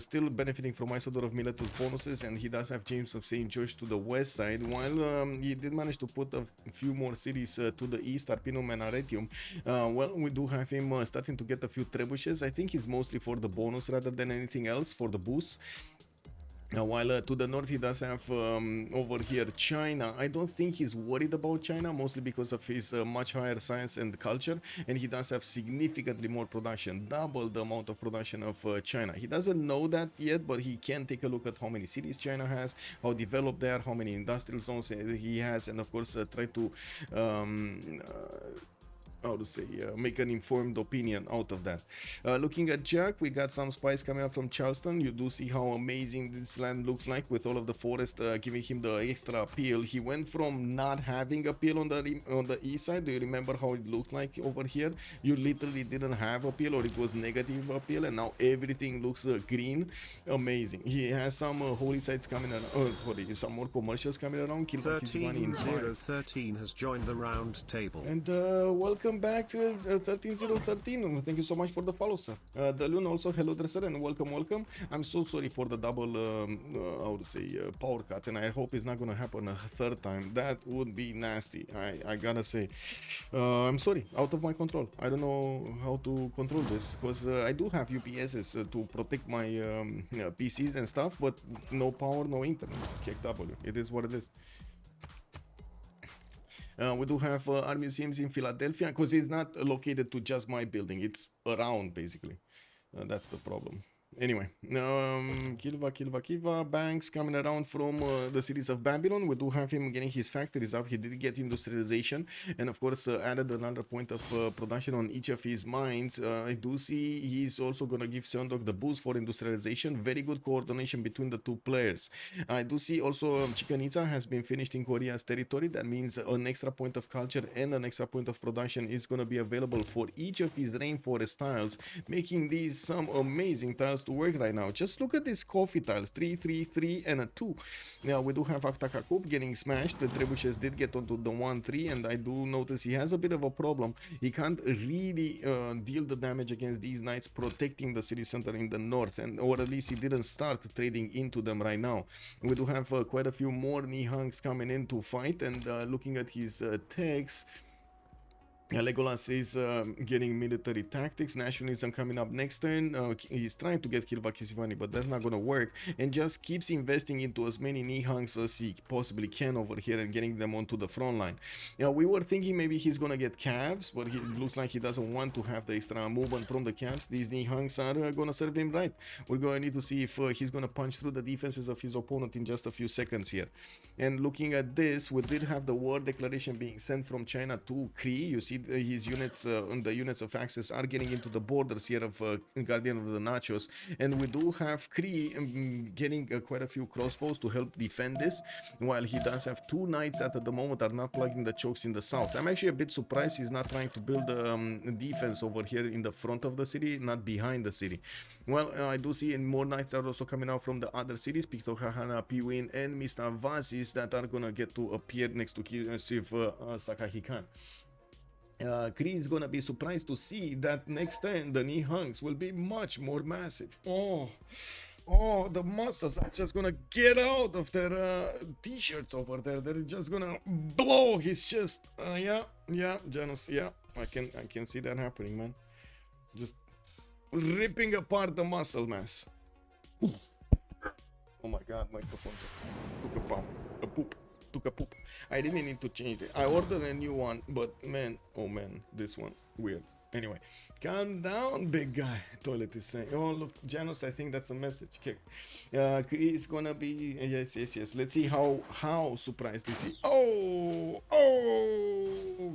still benefiting from Isidore of Miletus bonuses, and he does have James of St. George to the west side, while he did manage to put a few more cities to the east, Arpinum and Arretium. Well, we do have him starting to get a few trebuchets. I think it's mostly for the bonus rather than anything else, for the boost. While to the north he does have over here China. I don't think he's worried about China, mostly because of his much higher science and culture, and he does have significantly more production, double the amount of production of China. He doesn't know that yet, but he can take a look at how many cities China has, how developed they are, how many industrial zones he has, and of course try to how to say, make an informed opinion out of that. Looking at Jack, we got some spies coming up from Charleston. You do see how amazing this land looks like with all of the forest giving him the extra appeal. He went from not having appeal on the east side. Do you remember how it looked like over here? You literally didn't have appeal, or it was negative appeal, and now everything looks green. Amazing. He has some holy sites coming around. Oh, sorry, some more commercials coming around. 13013 has joined the round table. And welcome back to 13013. Thank you so much for the follow, sir. Dalun also, hello there, sir, and welcome. I'm so sorry for the double how to say power cut, and I hope it's not gonna happen a third time. That would be nasty. I gotta say, I'm sorry, out of my control. I don't know how to control this, because I do have UPSs to protect my PCs and stuff, but no power, no internet. Check W. It is what it is. We do have art museums in Philadelphia, because it's not located to just my building. It's around, basically. That's the problem. Anyway, Kilva banks coming around from the cities of Babylon. We do have him getting his factories up. He did get industrialization, and of course added another point of production on each of his mines. I do see he's also gonna give Seondok the boost for industrialization. Very good coordination between the two players. I do see also Chichen Itza has been finished in Korea's territory. That means an extra point of culture and an extra point of production is gonna be available for each of his rainforest tiles, making these some amazing tiles to work right now. Just look at these coffee tiles, 3, 3, 3, and a 2. Now we do have Aktakakub getting smashed. The trebuchets did get onto the 1, 3, and I do notice he has a bit of a problem. He can't really deal the damage against these knights protecting the city center in the north, or at least he didn't start trading into them right now. We do have quite a few more Nihangs coming in to fight, and looking at his techs, Legolas is getting military tactics, nationalism coming up next turn. He's trying to get Kilva Kisivani, but that's not gonna work, and just keeps investing into as many Nihangs as he possibly can over here and getting them onto the front line. We were thinking maybe he's gonna get calves, but it looks like he doesn't want to have the extra movement from the calves. These Nihangs are gonna serve him right. We're gonna need to see if he's gonna punch through the defenses of his opponent in just a few seconds here. And looking at this, we did have the war declaration being sent from China to Kree. You see his units, the units of Axis are getting into the borders here of Guardian of the Nachos, and we do have Kree getting quite a few crossbows to help defend this, while he does have 2 knights that at the moment are not plugging the chokes in the south. I'm actually a bit surprised he's not trying to build a defense over here in the front of the city, not behind the city. Well, I do see more knights are also coming out from the other cities, Piktohahana, Piwin, and Mr. Vasis, that are gonna get to appear next to Civ Sakahikan. Kree is gonna be surprised to see that next time the Nihangs will be much more massive. Oh, the muscles are just gonna get out of their t-shirts over there. They're just gonna blow his chest. Yeah, Janus. Yeah, I can see that happening, man. Just ripping apart the muscle mass. Oh my God, microphone just took a poop. I didn't need to change it. I ordered a new one, but man, oh man, this one, weird. Anyway, calm down, big guy. Toilet is saying. Oh, look, Janus, I think that's a message. Okay. He's gonna be. Yes, yes, yes. Let's see how surprised is he. Oh,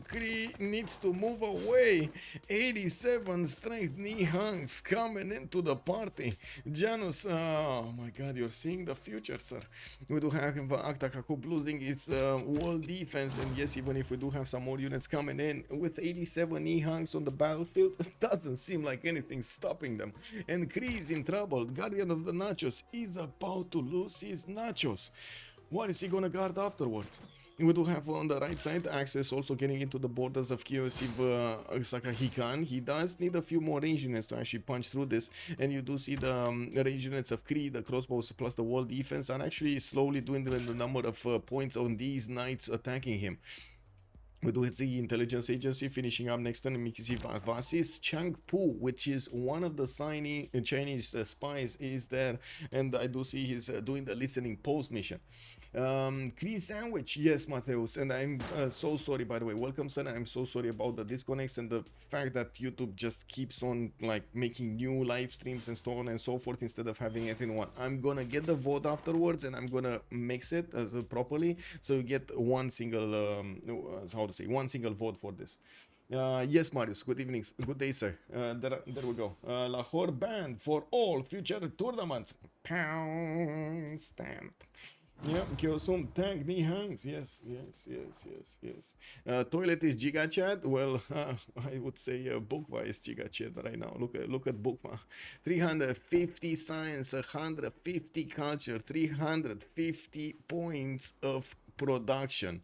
Kree needs to move away. 87 strength knee hunks coming into the party. Janus, oh my god, you're seeing the future, sir. We do have Aktakaku losing its wall defense, and yes, even if we do have some more units coming in, with 87 knee hunks on the battlefield, it doesn't seem like anything's stopping them. And Kree is in trouble. Guardian of the Nachos is about to lose his Nachos. What is he gonna guard afterwards? We do have on the right side Access also getting into the borders of Civ Saka he can. He does need a few more range units to actually punch through this, and you do see the range units of Kree, the crossbows plus the wall defense are actually slowly dwindling the number of points on these knights attacking him. We do the intelligence agency finishing up next turn. Mikisi Vasis Changpu, which is one of the Chinese spies, is there, and I do see he's doing the listening post mission. Kree sandwich, yes, Mateus, and I'm so sorry, by the way. Welcome, sir. I'm so sorry about the disconnects and the fact that YouTube just keeps on like making new live streams and so on and so forth instead of having it in one. I'm gonna get the vote afterwards, and I'm gonna mix it properly so you get one single one single vote for this. Yes, Marius, good evening, good day, sir. There we go. Lahore band for all future tournaments. Pound stamp. Yeah, Kyosum tank knee hangs. Yes. Toilet is Giga Chat. Well, I would say Bukva is Giga Chat right now. Look at Bukva. 350 science, 150 culture, 350 points of production.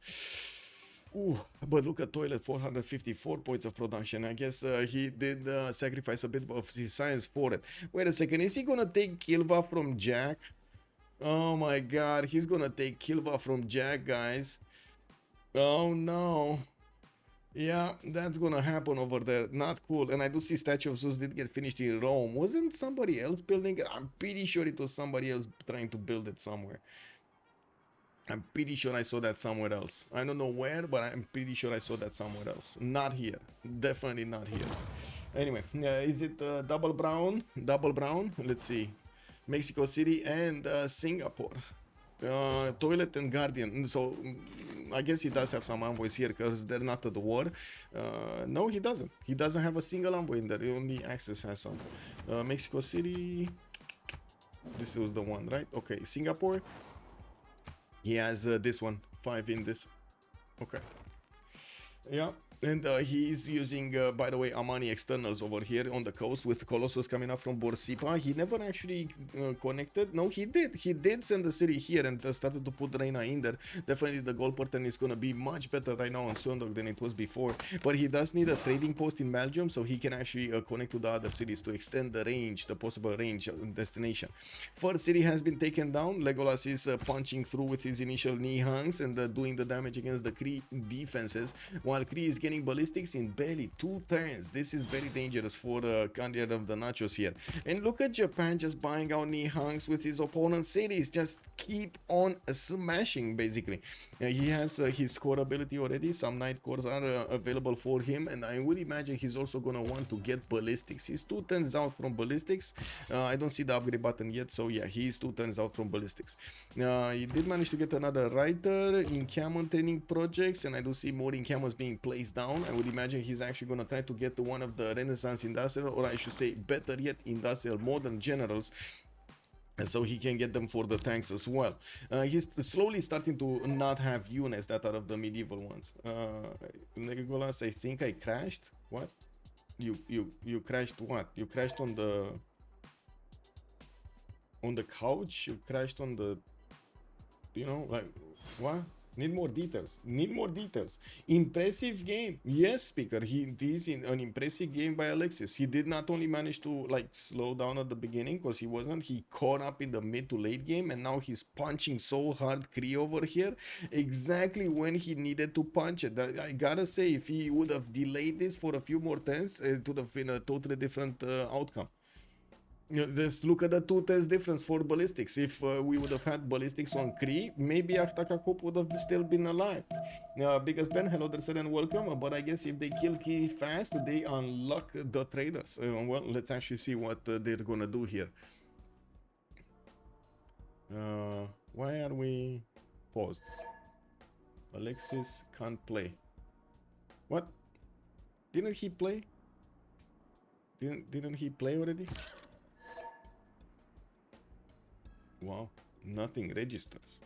Ooh, but look at Toilet, 454 points of production. I guess he did sacrifice a bit of his science for it. Wait a second, is he gonna take Kilva from Jack? Oh my god, he's gonna take Kilva from Jack, guys. Oh no. Yeah, that's gonna happen over there. Not cool. And I do see Statue of Zeus did get finished in Rome. Wasn't somebody else building it? I'm pretty sure it was somebody else trying to build it somewhere. I'm pretty sure I saw that somewhere else. I don't know where, but I'm pretty sure I saw that somewhere else. Not here. Definitely not here. Anyway, is it double brown? Double brown? Let's see. Mexico City and Singapore. Toilet and Guardian. So I guess he does have some envoys here because they're not at the war. No, he doesn't. He doesn't have a single envoy in there. Only Access has some. Mexico City. This was the one, right? Okay, Singapore. He has this one, 5 in this. Okay. Yeah. And he's using, by the way, Amani externals over here on the coast with Colossus coming up from Borsipa. He never actually connected. No, he did. He did send the city here and started to put Reina in there. Definitely the goal pattern is going to be much better right now on Sundog than it was before. But he does need a trading post in Belgium so he can actually connect to the other cities to extend the range, the possible range destination. First city has been taken down. Legolas is punching through with his initial knee hangs and doing the damage against the Kree defenses, while Kree is getting ballistics in barely 2 turns. This is very dangerous for the Guardian of the Nachos here. And look at Japan just buying out knee hangs with his opponent's cities. Just keep on smashing, basically. He has his core ability already. Some night cores are available for him, and I would imagine he's also gonna want to get ballistics. He's 2 turns out from ballistics. I don't see the upgrade button yet, so yeah, he's 2 turns out from ballistics. He did manage to get another writer in Camon training projects, and I do see more in Camons being placed down. I would imagine he's actually gonna try to get one of the Renaissance Industrial, or I should say better yet, Industrial Modern Generals, and so he can get them for the tanks as well. He's slowly starting to not have units that are of the medieval ones. Nicholas, I think I crashed. What? You crashed what? You crashed on the couch? You crashed on the, you know, like what? Need more details. Need more details. Impressive game. Yes, speaker. He is in an impressive game by Alexis. He did not only manage to like slow down at the beginning because he wasn't. He caught up in the mid to late game, and now he's punching so hard Kree over here exactly when he needed to punch it. I gotta say, if he would have delayed this for a few more turns, it would have been a totally different outcome. Just look at the 2 10s difference for ballistics. If we would have had ballistics on Kree, maybe Aktakakop would have still been alive. Biggest Ben, hello there, and welcome. But I guess if they kill Kree fast, they unlock the traders. Well, let's actually see what they're gonna do here. Why are we paused? Alexis can't play. What? Didn't he play? Didn't he play already? Wow, nothing registers.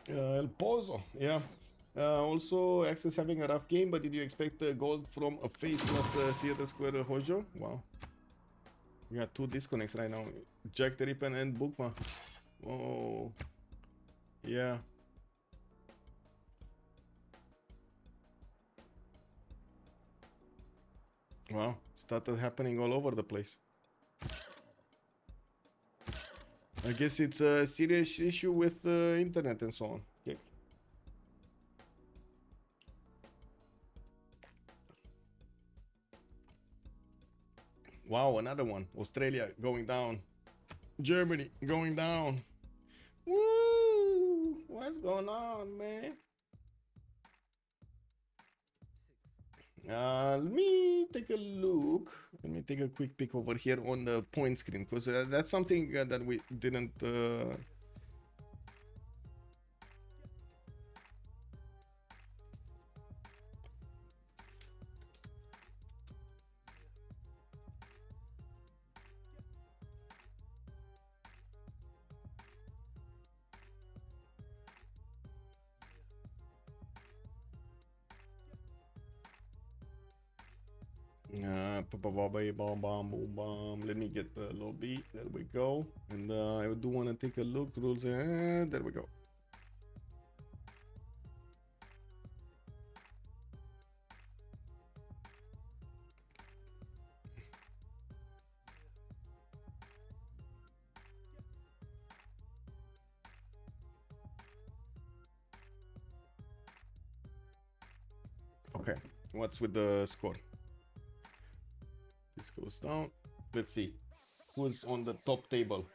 El Pozo, yeah. Also, Access having a rough game, but did you expect gold from a face plus Theater Square Hojo? Wow. We got 2 disconnects right now. Jack the Ripper and Bookma. Oh. Yeah. Wow. Started happening all over the place. I guess it's a serious issue with internet and so on. Okay. Wow, another one. Australia going down. Germany going down. Woo! What's going on, man? Let me take a look. Let me take a quick peek over here on the point screen, because that's something that we didn't let me get the lobby. There we go. And I do want to take a look. Rules. There we go. Okay. What's with the score? This goes down. Let's see who's on the top table.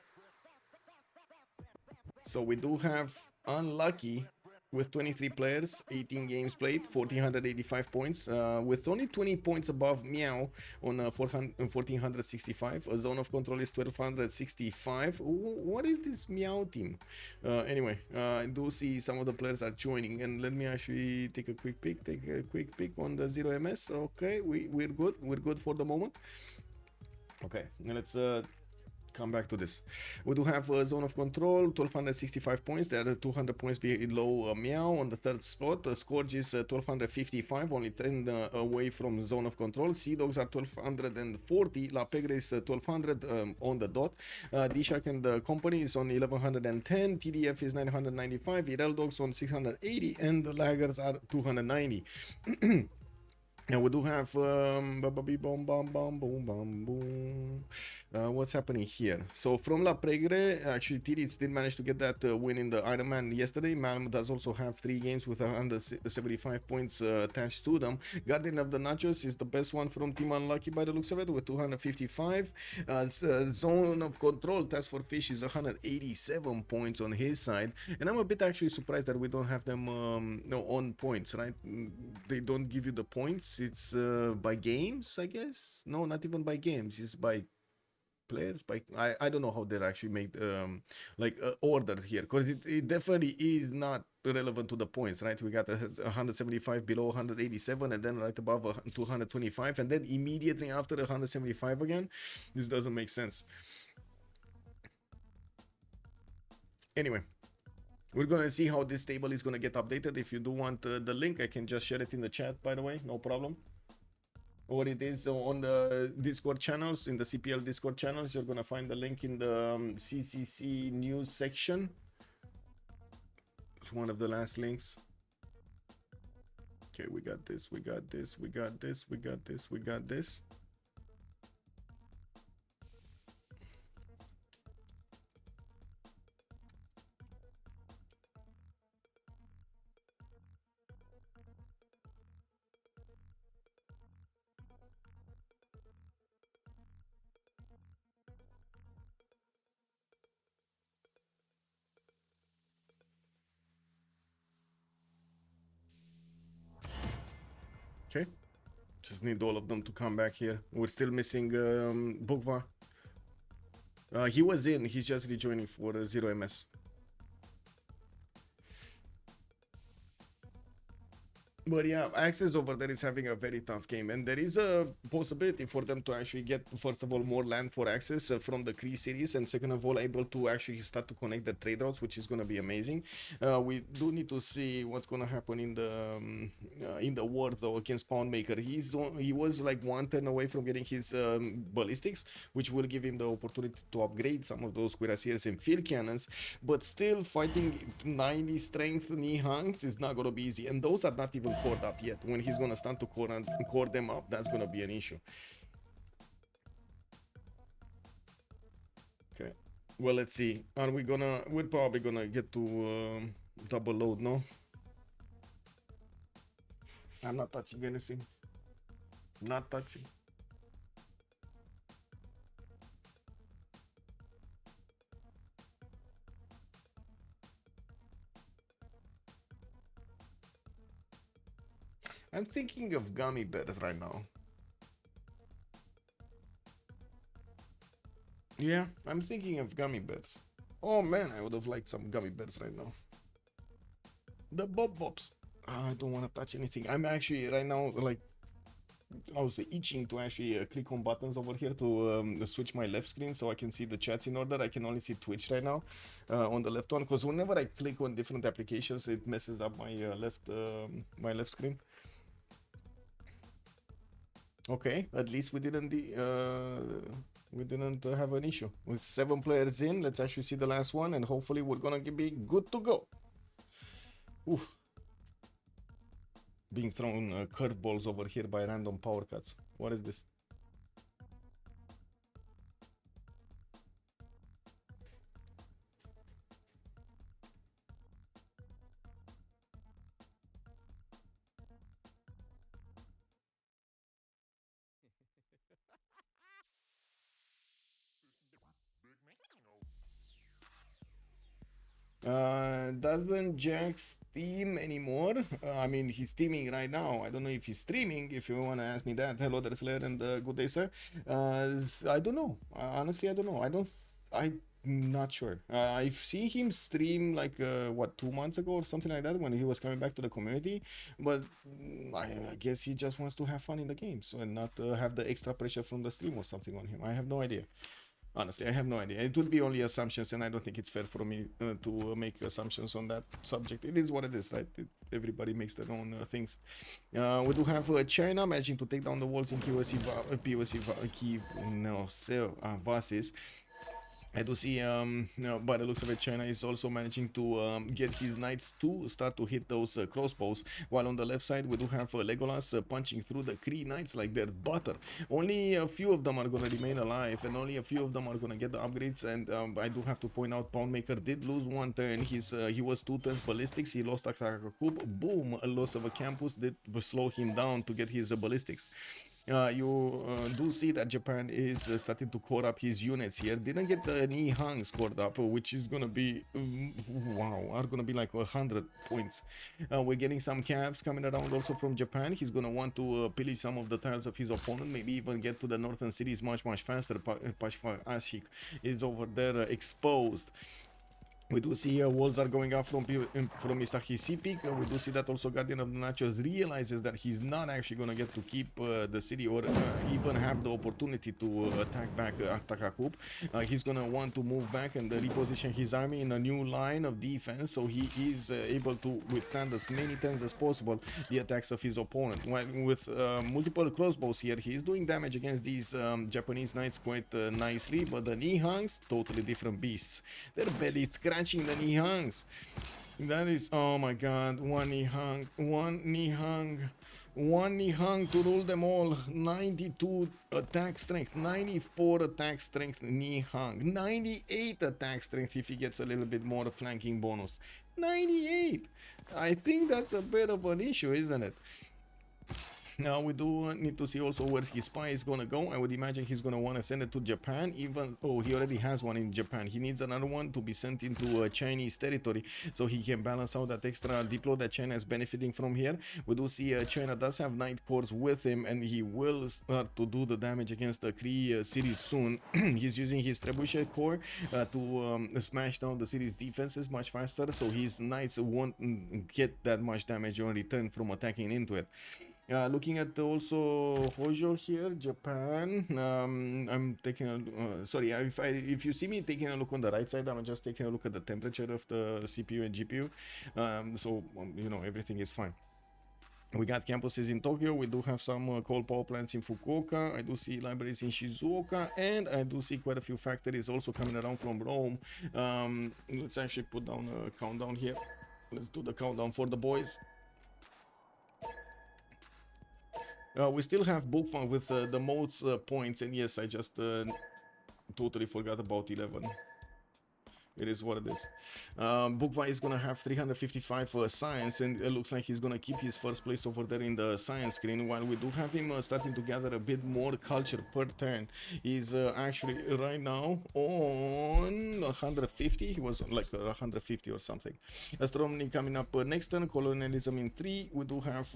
So we do have Unlucky with 23 players, 18 games played, 1485 points, with only 20 points above Meow on 1465. A Zone of Control is 1265. What is this Meow team? Anyway, I do see some of the players are joining, and let me actually take a quick peek. On the 0MS. Okay, we're good. We're good for the moment. Okay, now let's come back to this. We do have a Zone of Control, 1265 points. There are 200 points below Meow on the third spot. Scourge is 1255, only 10 away from Zone of Control. Sea Dogs are 1240. La Pegre is 1200 on the dot. D-Shark and the Company is on 1110. TDF is 995. Irel Dogs on 680. And the Laggers are 290. And we do have what's happening here. So from La Pregre, actually Tirits did manage to get that win in the Ironman yesterday. Malm does also have 3 games with 175 points attached to them. Guardian of the Nachos is the best one from Team Unlucky by the looks of it, with 255. Zone of Control, Task for Fish, is 187 points on his side. And I'm a bit actually surprised that we don't have them on points, right? They don't give you the points. It's by games, I guess. No, not even by games. It's by players. I don't know how they're actually made ordered here, because it definitely is not relevant to the points, right? We got 175 below 187, and then right above 225, and then immediately after 175 again. This doesn't make sense. Anyway, we're gonna see how this table is gonna get updated. If you do want the link, I can just share it in the chat, by the way, no problem. Or it is on the Discord channels, in the CPL Discord channels. You're gonna find the link in the CCC news section. It's one of the last links. Okay, we got this, we got this, we got this, we got this, we got this. Just need all of them to come back here. We're still missing Bugva. He was in. He's just rejoining for 0 MS. But yeah, Axis over there is having a very tough game, and there is a possibility for them to actually get, first of all, more land for Axis from the Kree series, and second of all, able to actually start to connect the trade routes, which is going to be amazing. We do need to see what's going to happen in the war though against Poundmaker. He was like 1 turn away from getting his ballistics, which will give him the opportunity to upgrade some of those cuirassiers and field cannons. But still, fighting 90 strength Nihangs is not going to be easy, and those are not even cored up yet. When he's gonna start to core them up, that's gonna be an issue. Okay, well, let's see. Are we gonna, we're probably gonna get to double load, no? I'm not touching anything. Not touching. I'm thinking of gummy bears right now. Yeah, I'm thinking of gummy bears. Oh man, I would have liked some gummy bears right now. The Bob Bobs. Oh, I don't want to touch anything. I'm actually right now, like, I was itching to actually click on buttons over here to switch my left screen so I can see the chats in order. I can only see Twitch right now on the left one, because whenever I click on different applications, it messes up my left screen. Okay, at least we didn't have an issue. With 7 players in, let's actually see the last one, and hopefully we're gonna be good to go. Oof. Being thrown curveballs over here by random power cuts. What is this? Doesn't Jack stream anymore? I mean, he's streaming right now. I don't know if he's streaming. If you want to ask me that, hello there, Slayer, and good day, sir. I don't know. Honestly, I don't know. I'm not sure. I've seen him stream like what, 2 months ago or something like that, when he was coming back to the community. But I guess he just wants to have fun in the game, so, and not have the extra pressure from the stream or something on him. I have no idea. Honestly, I have no idea. It would be only assumptions, and I don't think it's fair for me to make assumptions on that subject. It is what it is, right? Everybody makes their own things. We do have China managing to take down the walls in POC Vasis. I do see, by the looks of it, China is also managing to get his knights to start to hit those crossbows, while on the left side we do have Legolas punching through the Kree knights like they're butter. Only a few of them are going to remain alive, and only a few of them are going to get the upgrades, and I do have to point out, Poundmaker did lose 1 turn. He was 2 turns ballistics, he lost Akakakub, boom, a loss of a campus did slow him down to get his ballistics. You do see that Japan is starting to core up his units here. Didn't get any Hangs scored up, which is gonna be wow, are gonna be like 100 points. We're getting some calves coming around also from Japan. He's gonna want to pillage some of the tiles of his opponent, maybe even get to the northern cities much faster. Pashfa Ashik is over there exposed. We do see walls are going up from Mr. Peak. We do see that also Guardian of the Nachos realizes that he's not actually going to get to keep the city, or even have the opportunity to attack back Aktakakub. He's going to want to move back and reposition his army in a new line of defense, so he is able to withstand as many turns as possible the attacks of his opponent. With multiple crossbows here, he is doing damage against these Japanese knights quite nicely, but the Nihangs, totally different beasts. They're barely scratching the Nihangs. That is, oh my god, one Nihang to rule them all. 92 attack strength, 94 attack strength Nihang, 98 attack strength if he gets a little bit more flanking bonus. 98. I think that's a bit of an issue, isn't it? Now we do need to see also where his spy is gonna go. I would imagine he's gonna want to send it to Japan, even though he already has one in Japan. He needs another one to be sent into Chinese territory, so he can balance out that extra deploy that China is benefiting from here. We do see China does have Knight cores with him, and he will start to do the damage against the Kree cities soon. He's using his Trebuchet core to smash down the city's defenses much faster, so his Knights won't get that much damage in return from attacking into it. Looking at also Hojo here, Japan. I'm taking a sorry. If you see me taking a look on the right side, I'm just taking a look at the temperature of the CPU and GPU. So you know, everything is fine. We got campuses in Tokyo. We do have some coal power plants in Fukuoka. I do see libraries in Shizuoka, and I do see quite a few factories also coming around from Rome. Let's actually put down a countdown here. Let's do the countdown for the boys. We still have book fun with the most points, and yes, I just totally forgot about 11. It is what it is. Bukva is gonna have 355 science, and it looks like he's gonna keep his first place over there in the science screen, while we do have him starting to gather a bit more culture per turn. He's actually right now on 150. He was like 150 or something. Astronomy coming up next turn. Colonialism in 3. We do have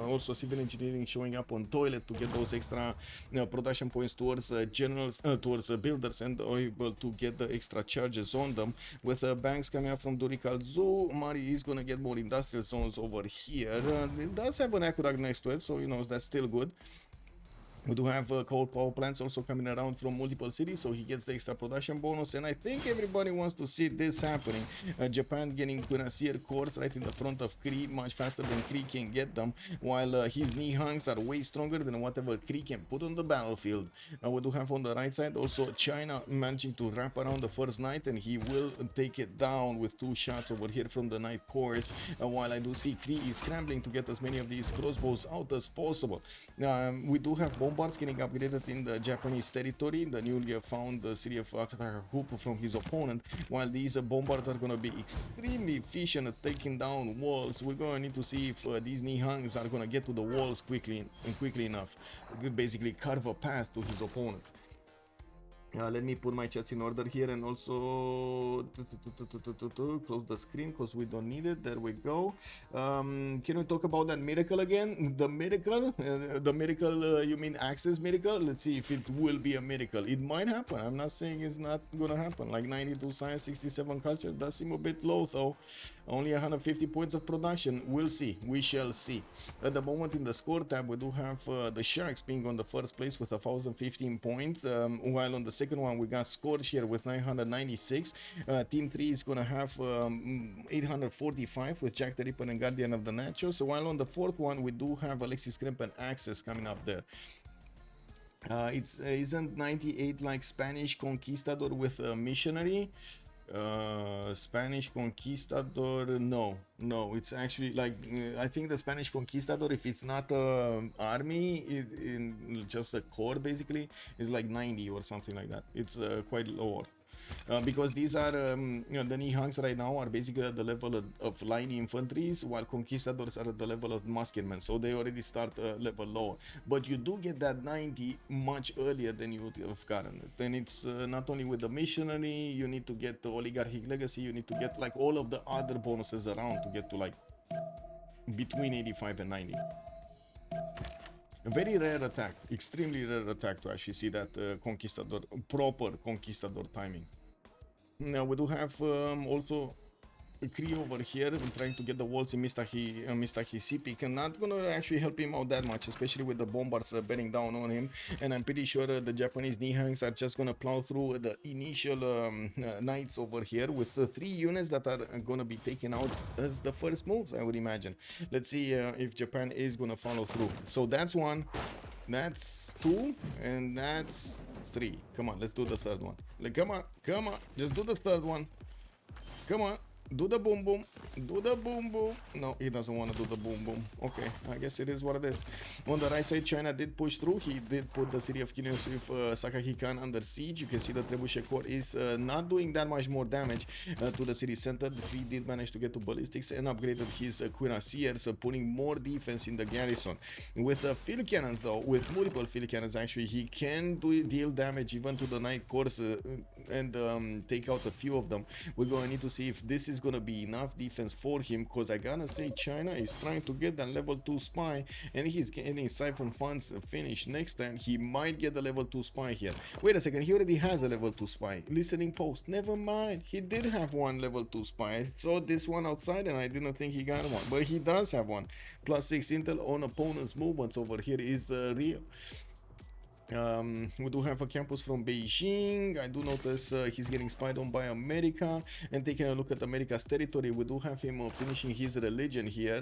also civil engineering showing up on toilet to get those extra production points towards generals, towards builders, and able to get the extra charges on them. With banks coming up from Durikal Zoo, Mari is gonna get more industrial zones over here. It does have an aqueduct next to it, so you know that's still good. We do have coal power plants also coming around from multiple cities, so he gets the extra production bonus, and I think everybody wants to see this happening. Japan getting Cuirassier cores right in the front of Kree much faster than Kree can get them, while his Nihangs are way stronger than whatever Kree can put on the battlefield. We do have on the right side also China managing to wrap around the first Knight, and he will take it down with 2 shots over here from the Knight cores, while I do see Kree is scrambling to get as many of these crossbows out as possible. We do have bombards getting upgraded in the Japanese territory. The newly found city of Akataka Hoop from his opponent, while these bombards are going to be extremely efficient at taking down walls. We're going to need to see if these Nihangs are going to get to the walls quickly enough to basically carve a path to his opponents. Let me put my chats in order here, and also close the screen because we don't need it. There we go. Can we talk about that miracle again? The miracle? You mean access miracle? Let's see if it will be a miracle. It might happen. I'm not saying it's not gonna happen. Like 92 science, 67 culture does seem a bit low though. Only 150 points of production. We'll see. We shall see. At the moment in the score tab, we do have the Sharks being on the first place with 1,015 points, while on the second one we got Scorch here with 996. Team 3 is gonna have 845 with Jack the Ripper and Guardian of the Nachos, while on the fourth one we do have Alexis Krimp and Access coming up there. Isn't 98 like Spanish Conquistador with a missionary? Spanish Conquistador, no, it's actually like I think the Spanish Conquistador, if it's not army, in just a corps basically, is like 90 or something like that. It's quite lower. Because these are, you know, the Nihangs right now are basically at the level of line infantries, while Conquistadors are at the level of musketmen, so they already start level lower. But you do get that 90 much earlier than you would have gotten it. Then it's not only with the missionary, you need to get the oligarchic legacy, you need to get like all of the other bonuses around to get to like between 85 and 90. A very rare attack, extremely rare attack to actually see that Conquistador, proper Conquistador timing. Now we do have also Kree over here trying to get the walls in Mr. Sipik, and not gonna actually help him out that much, especially with the bombards bearing down on him. And I'm pretty sure the Japanese Nihangs are just gonna plow through the initial knights over here with 3 units that are gonna be taken out as the first moves, I would imagine. Let's see if Japan is gonna follow through. So that's 1, that's 2, and that's 3. Come on, let's do the third one. Like, come on, just do the third one. Come on. Do the boom boom. Do the boom boom. No, he doesn't want to do the boom boom. Okay, I guess it is what it is. On the right side, China did push through. He did put the city of Kiryos Sakahikan under siege. You can see the Trebuchet Corps is not doing that much more damage to the city center. He did manage to get to ballistics and upgraded his cuirassiers, putting more defense in the garrison. With field cannons though, with multiple field cannons actually, he can deal damage even to the night corps and take out a few of them. We're going to need to see if this is going to be enough defense for him, because I gotta say China is trying to get that level 2 spy, and he's getting siphon funds finished. Next time he might get the level 2 spy here. Wait a second, he already has a level 2 spy. Listening post, never mind, he did have one level 2 spy. I saw this one outside and I didn't think he got one, but he does have one. +6 intel on opponent's movements over here is real. We do have a campus from Beijing. I do notice he's getting spied on by America, and taking a look at America's territory, we do have him finishing his religion here.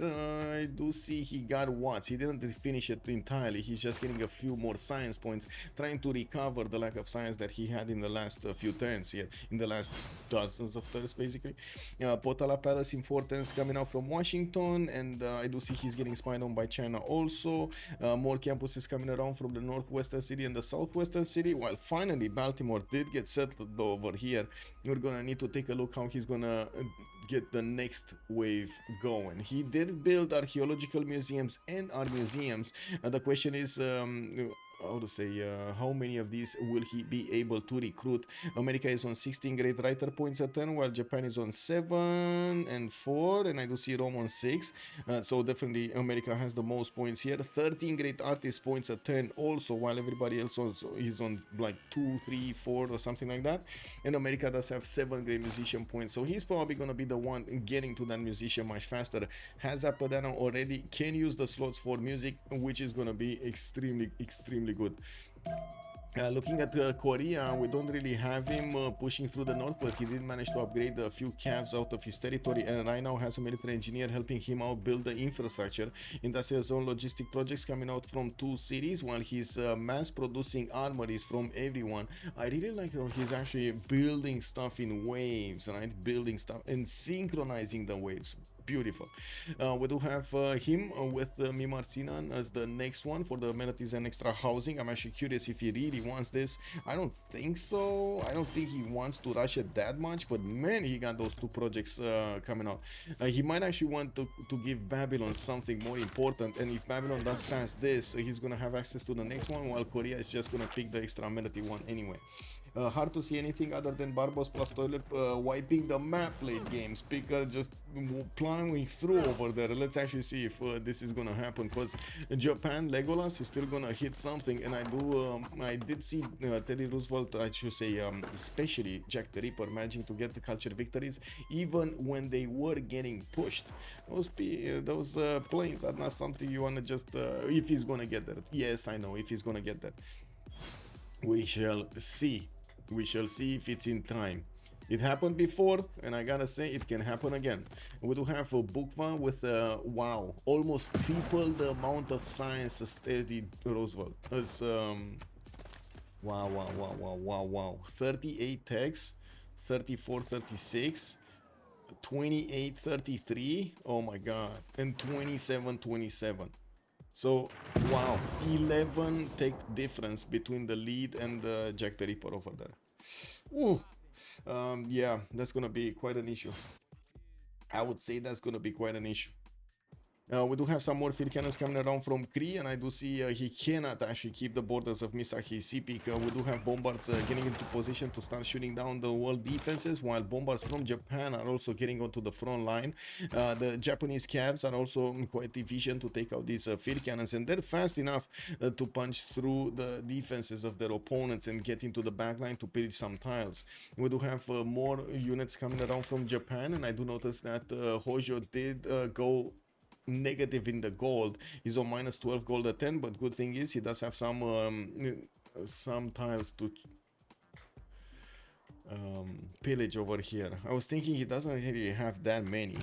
I do see he got Watts. He didn't finish it entirely. He's just getting a few more science points, trying to recover the lack of science that he had in the last few turns here, in the last dozens of turns basically. Potala Palace importance coming out from Washington, and I do see he's getting spied on by China also. More campuses coming around from the northwestern city and the southwestern city, while finally Baltimore did get settled over here. We're gonna need to take a look how he's gonna get the next wave going. He did build archaeological museums and art museums. The question is how to say, how many of these will he be able to recruit? America is on 16 great writer points a turn, while Japan is on 7 and 4, and I do see Rome on 6. So definitely America has the most points here. 13 great artist points a turn also, while everybody else is on like 2, 3, 4 or something like that. And America does have 7 great musician points, so he's probably gonna be the one getting to that musician much faster. Has Apadana already, can use the slots for music, which is gonna be extremely good. Looking at Korea, we don't really have him pushing through the north, but he did manage to upgrade a few calves out of his territory, and right now has a military engineer helping him out build the infrastructure. Industrial zone logistic projects coming out from 2 cities, while he's mass producing armories from everyone. I really like how he's actually building stuff in waves, right? Building stuff and synchronizing the waves. Beautiful. We do have him with Mimar Sinan as the next one for the amenities and extra housing. I'm actually curious if he really wants this. I don't think so. I don't think he wants to rush it that much, but man, he got those 2 projects coming out. He might actually want to give Babylon something more important, and if Babylon does pass this, he's gonna have access to the next one, while Korea is just gonna pick the extra amenity one anyway. Hard to see anything other than Barbos plus Toilet wiping the map late game. Speaker just plowing through over there. Let's actually see if this is gonna happen, because Japan Legolas is still gonna hit something, and I did see Teddy Roosevelt, I should say, especially Jack the Ripper, managing to get the culture victories even when they were getting pushed. Those planes are not something you wanna just if he's gonna get there. Yes, I know, if he's gonna get there. We shall see. We shall see if it's in time. It happened before, and I gotta say it can happen again. We do have a Bukva with wow, almost triple the amount of science as Teddy Roosevelt. As wow. 38 techs, 34, 36, 28, 33. Oh my god, and 27, 27. So, wow, 11 tech difference between the lead and the Jack the Ripper over there. Ooh. Yeah, that's gonna be quite an issue. I would say that's gonna be quite an issue. We do have some more field cannons coming around from Kree, and I do see he cannot actually keep the borders of Misaki Sipik. We do have bombards getting into position to start shooting down the world defenses, while bombards from Japan are also getting onto the front line. The Japanese cabs are also quite efficient to take out these field cannons, and they're fast enough to punch through the defenses of their opponents and get into the back line to build some tiles. We do have more units coming around from Japan, and I do notice that Hojo did go negative in the gold. He's on minus 12 gold at 10, but good thing is he does have some tiles to pillage over here. I was thinking he doesn't really have that many.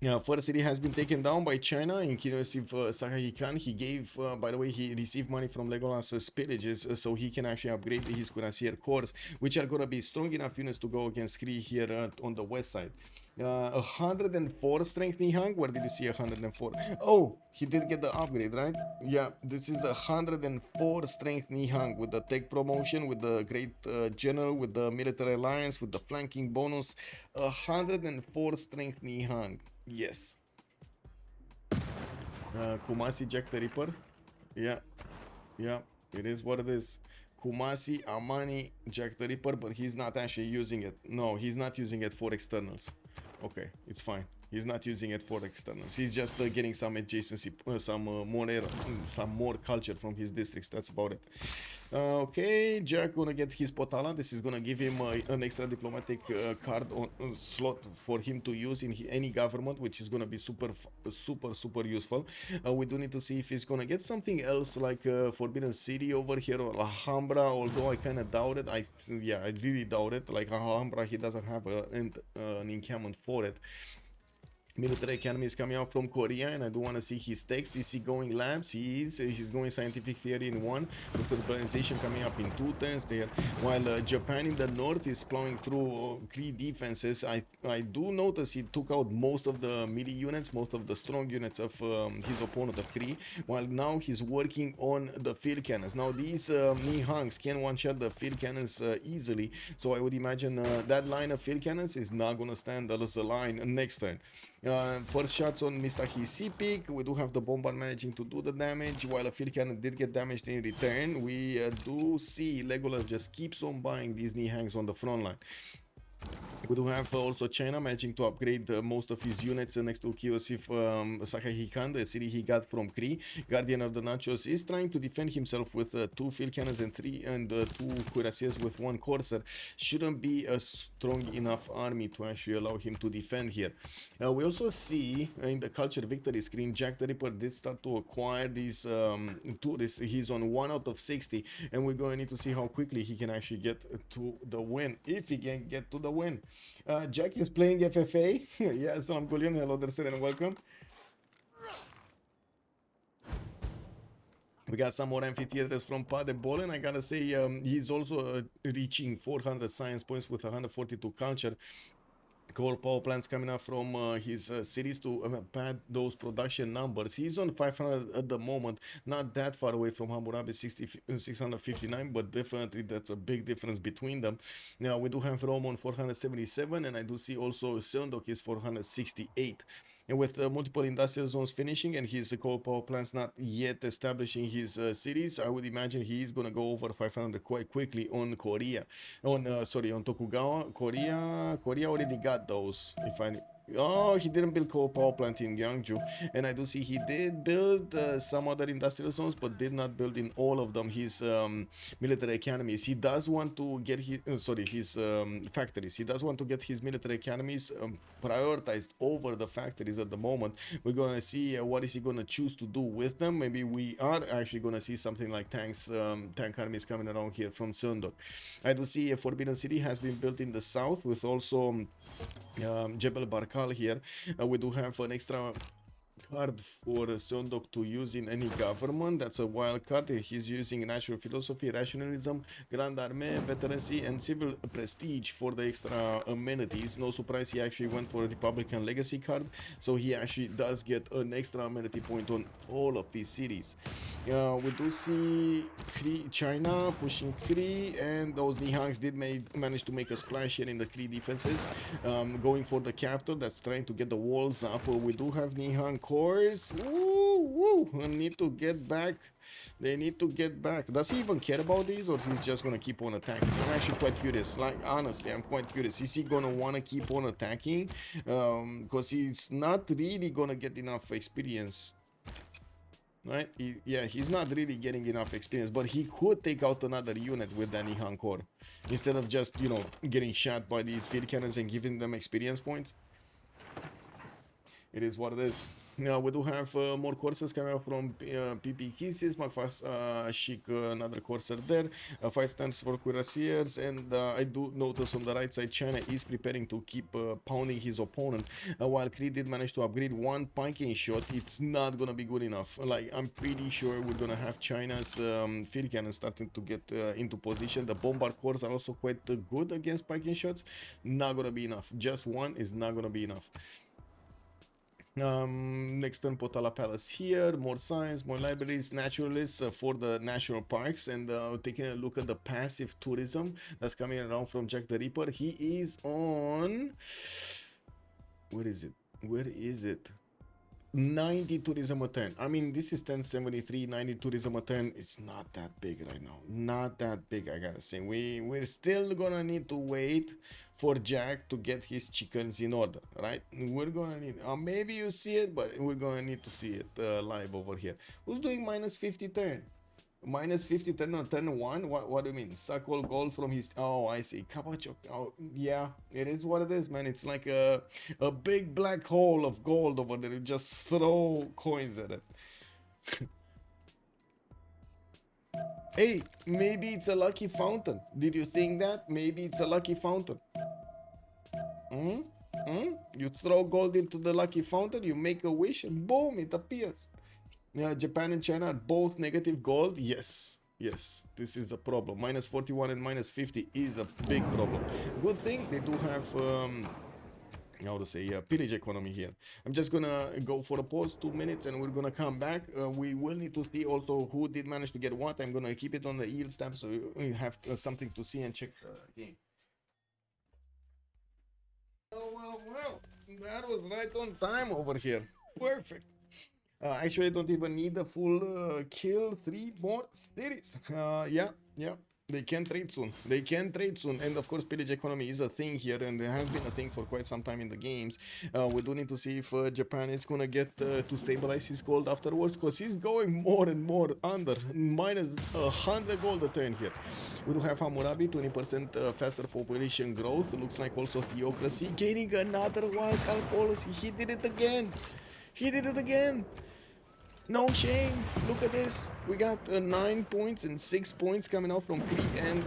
First city has been taken down by China in Civ Sakai Khan. He gave, by the way, he received money from Legolas spillages so he can actually upgrade his cuirassier cores, which are gonna be strong enough units to go against Kree here on the west side. 104 strength Nihang. Where did you see 104? Oh, he did get the upgrade, right? Yeah, this is 104 strength Nihang with the tech promotion, with the great general, with the military alliance, with the flanking bonus. 104 strength Nihang. Yes. Kumasi Jack the Ripper. Yeah, yeah, it is what it is. Kumasi Amani Jack the Ripper, but he's not actually using it. No, he's not using it for externals. Okay, it's fine. He's not using it for externals. He's just getting some adjacency, some more culture from his districts. That's about it. Okay, Jack gonna get his Potala. This is gonna give him an extra diplomatic card on slot for him to use in any government, which is gonna be super useful. We do need to see if he's gonna get something else like Forbidden City over here or Alhambra. Although I kind of doubt it. I really doubt it. Like Alhambra, he doesn't have an encampment for it. Military Academy is coming out from Korea, and I do want to see his text. Is he going labs? He is. He's going scientific theory in 1, with urbanization coming up in 2 turns there. While Japan in the north is plowing through Kree defenses, I do notice he took out most of the melee units, most of the strong units of his opponent of Kree, while now he's working on the field cannons. Now these Nihangs can one-shot the field cannons easily, so I would imagine that line of field cannons is not going to stand as a line next turn. First shots on Mr. Hisipik. We do have the bombard managing to do the damage, while a field cannon did get damaged in return. We do see Legolas just keeps on buying these Nihangs on the front line. We do have also China managing to upgrade most of his units next to Kiyosif Sakahikan, the city he got from Kree. Guardian of the Nachos is trying to defend himself with 2 field cannons and 2 cuirassiers with 1 courser. Shouldn't be a strong enough army to actually allow him to defend here. We also see in the culture victory screen, Jack the Ripper did start to acquire these tourists. He's on 1 out of 60, and we're going to need to see how quickly he can actually get to the win, if he can get to the win. Jack is playing FFA. Yeah, Salam Kulian. Hello there, sir, and welcome. We got some more amphitheaters from Padebol, and I gotta say, he's also reaching 400 science points with 142 culture. Coal power plants coming up from his cities to pad those production numbers. He's on 500 at the moment, not that far away from Hammurabi 659, but definitely that's a big difference between them. Now we do have Rome on 477, and I do see also Sundok is 468. And with multiple industrial zones finishing and his coal power plants not yet establishing his cities, I would imagine he's gonna go over 500 quite quickly on Korea. On Tokugawa. Korea already got those. He didn't build coal power plant in Gyeongju, and I do see he did build some other industrial zones, but did not build in all of them his military academies. He does want to get his factories. He does want to get his military academies prioritized over the factories at the moment. We're gonna see what is he gonna choose to do with them. Maybe we are actually gonna see something like tank armies coming around here from Sundok. I do see a Forbidden City has been built in the south with also Jebel Barkal here. We do have an extra card for Sundok to use in any government. That's a wild card. He's using natural philosophy, rationalism, Grand Armée, veterancy, and civil prestige for the extra amenities. No surprise, he actually went for a Republican legacy card, so he actually does get an extra amenity point on all of his cities. We do see China pushing Kree, and those Nihangs did manage to make a splash here in the Kree defenses, going for the capital. That's trying to get the walls up. We do have Nihang cores. I need to get back. They need to get back. Does he even care about these, or he's just gonna keep on attacking? I'm actually quite curious. Like, honestly, I'm quite curious. Is he gonna wanna keep on attacking? Because he's not really gonna get enough experience. Right? He's not really getting enough experience, but he could take out another unit with the Nihang core instead of just, getting shot by these field cannons and giving them experience points. It is what it is. We do have more courses coming out from PP Kisses, Magfast Chic, another courser there, 5 times for cuirassiers, and I do notice on the right side China is preparing to keep pounding his opponent, while Kree did manage to upgrade one piking shot. It's not gonna be good enough. Like, I'm pretty sure we're gonna have China's field cannon starting to get into position. The bombard cores are also quite good against piking shots. Not gonna be enough. Just one is not gonna be enough. Next turn, Potala Palace here, more science, more libraries, naturalists for the national parks, and taking a look at the passive tourism that's coming around from Jack the Ripper. He is on, where is it? Where is it? 90 tourism a turn. I mean, this is 1073, 90 tourism a turn. It's not that big right now. Not that big, I gotta say. We're still gonna need to wait for Jack to get his chickens in order, right? We're gonna need, maybe you see it, but we're gonna need to see it live over here. Who's doing minus 50 turn? Minus 50 turn on turn 1? What do you mean? Suck all gold from his... Oh, I see. Kabacho. Oh, yeah. It is what it is, man. It's like a big black hole of gold over there. You just throw coins at it. Hey, maybe it's a lucky fountain. Did you think that? Maybe it's a lucky fountain. You throw gold into the lucky fountain, you make a wish, and boom, it appears. Japan and China are both negative gold. Yes, this is a problem. Minus 41 and minus 50 is a big problem. Good thing they do have how to say pillage economy here. I'm just gonna go for a pause, 2 minutes, and we're gonna come back. We will need to see also who did manage to get what. I'm gonna keep it on the yield tab so you have something to see and check the game. Well, that was right on time over here. Perfect. Actually, I don't even need a full kill. 3 more cities. Yeah. They can trade soon. And of course, pillage economy is a thing here, and it has been a thing for quite some time in the games. We do need to see if Japan is gonna get to stabilize his gold afterwards, because he's going more and more under. Minus 100 gold a turn here. We do have Hammurabi, 20% faster population growth. Looks like also theocracy gaining another wildcard policy. He did it again. No shame. Look at this. We got 9 points and 6 points coming out from Kree and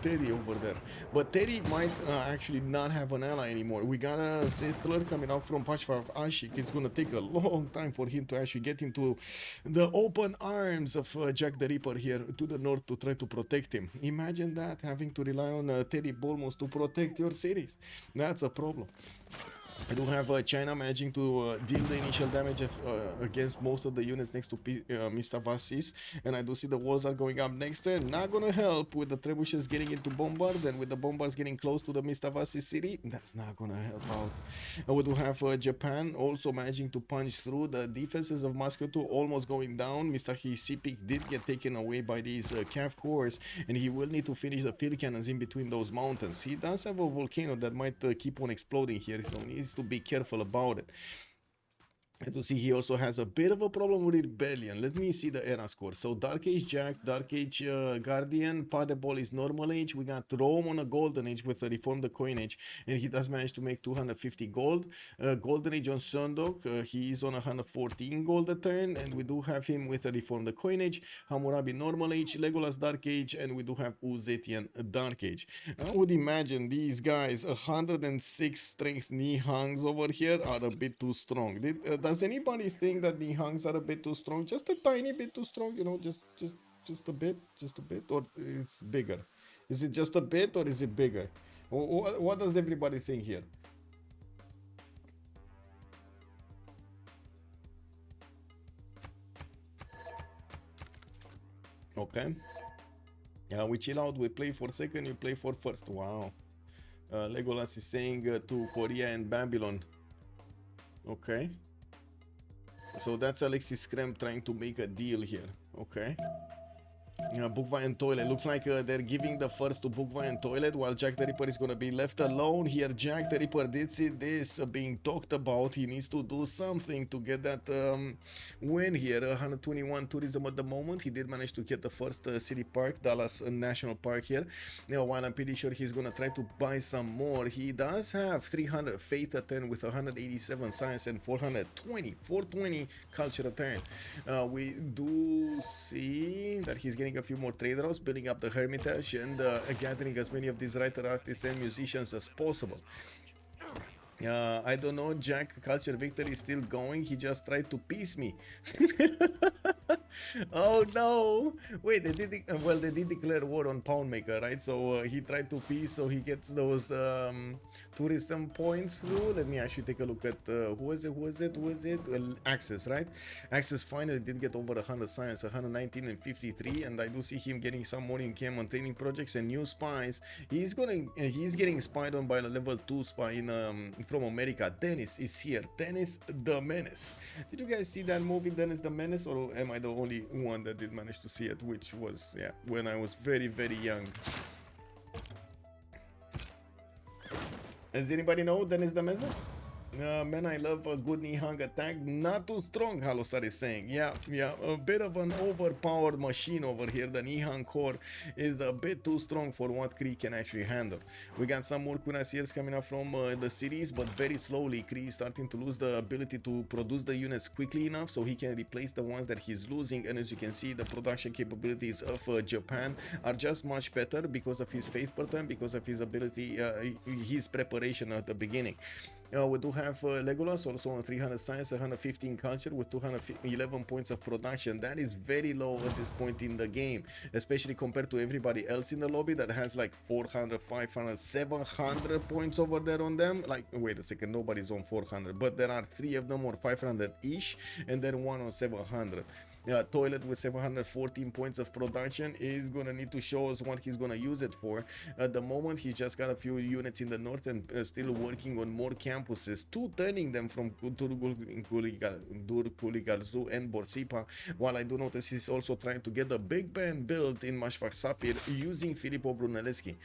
Teddy over there. But Teddy might actually not have an ally anymore. We got a settler coming out from Pashvar Ashik. It's gonna take a long time for him to actually get into the open arms of Jack the Ripper here to the north to try to protect him. Imagine that, having to rely on Teddy Bolmos to protect your cities. That's a problem. I do have China managing to deal the initial damage against most of the units next to Mr. Vassis, and I do see the walls are going up next turn. Not gonna help with the trebuchets getting into bombards, and with the bombards getting close to the Mr. Vassis city. That's not gonna help out. We do have Japan also managing to punch through. The defenses of Moscow 2 almost going down. Mr. Hisipik did get taken away by these calf cores, and he will need to finish the field cannons in between those mountains. He does have a volcano that might keep on exploding here, so he's to be careful about it. And to see, he also has a bit of a problem with rebellion. Let me see the era score. So Dark Age Jack, Dark Age Guardian, Padebol is normal age. We got Rome on a golden age with a reformed coinage, and he does manage to make 250 gold. Golden Age on Sundok, he is on 114 gold a turn, and we do have him with a reformed coinage. Hammurabi normal age, Legolas Dark Age, and we do have Uzetian Dark Age. I would imagine these guys, 106 strength Nihangs over here, are a bit too strong. Does anybody think that the Nihangs are a bit too strong? Just a tiny bit too strong, you know, just a bit, or it's bigger? Is it just a bit, or is it bigger? What does everybody think here? Okay. We chill out, we play for second, you play for first. Wow. Legolas is saying to Korea and Babylon. Okay. So that's Alexis Krem trying to make a deal here. Okay. Bukva and Toilet. Looks like they're giving the first to Bukva and Toilet, while Jack the Ripper is gonna be left alone here. Jack the Ripper did see this being talked about. He needs to do something to get that win here. 121 tourism at the moment. He did manage to get the first city park, Dallas National Park here. Now, while I'm pretty sure he's gonna try to buy some more. He does have 300 faith at 10 with 187 science and 420 culture at 10. We do see that he's getting a few more trade routes, building up the Hermitage, and gathering as many of these writer artists and musicians as possible. I don't know, Jack Culture Victory is still going. He just tried to piece me. Oh no! Wait, they did declare war on Poundmaker, right? So he tried to piece, so he gets those tourism points through. Let me actually take a look at who is it? Access, right? Access finally did get over 100 science, 119 and 53, and I do see him getting some more income on training projects and new spies. He's getting spied on by a level 2 spy in from America. Dennis is here. Dennis the Menace. Did you guys see that movie, Dennis the Menace, or am I the only one that did manage to see it? Which was, yeah, when I was very, very young. Does anybody know Dennis the Menace? Man, I love a good knee hung attack. Not too strong, Halosar is saying. Yeah, a bit of an overpowered machine over here. The knee hung core is a bit too strong for what Kree can actually handle. We got some more cuirassiers coming up from the cities, but very slowly. Kree is starting to lose the ability to produce the units quickly enough so he can replace the ones that he's losing. And as you can see, the production capabilities of Japan are just much better because of his faith pattern, because of his ability, his preparation at the beginning. We do have Legolas also on 300 science, 115 culture with 211 points of production. That is very low at this point in the game, especially compared to everybody else in the lobby that has like 400, 500, 700 points over there on them. Like, wait a second, nobody's on 400, but there are 3 of them on 500-ish, and then 1 on 700. Toilet with 714 points of production is gonna need to show us what he's gonna use it for. At the moment, he's just got a few units in the north and still working on more campuses, 2 turning them from Durkuligarzu and Borsipa, while I do notice he's also trying to get the big band built in Mashfaq Sapir using Filippo Brunelleschi.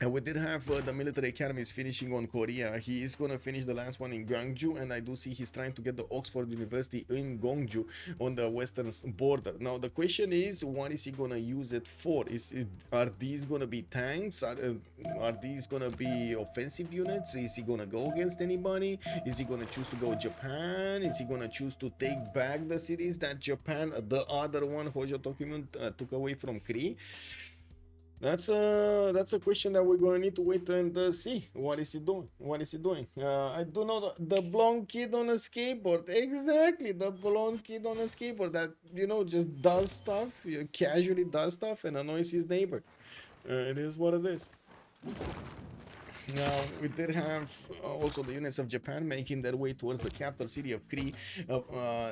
And we did have the military academies finishing on Korea. He is going to finish the last one in Gwangju, and I do see he's trying to get the Oxford University in Gwangju on the western border. Now the question is, what is he going to use it for? Are these going to be tanks? Are these going to be offensive units? Is he going to go against anybody? Is he going to choose to go Japan? Is he going to choose to take back the cities that Japan, the other one, Hojo Tokimun, took away from Kree? That's a question that we're gonna need to wait and see. What is he doing? I do know the blonde kid on a skateboard. Exactly, the blonde kid on a skateboard that, you know, just does stuff, casually does stuff and annoys his neighbor. It is what it is. Now, we did have also the units of Japan making their way towards the capital city of Kree,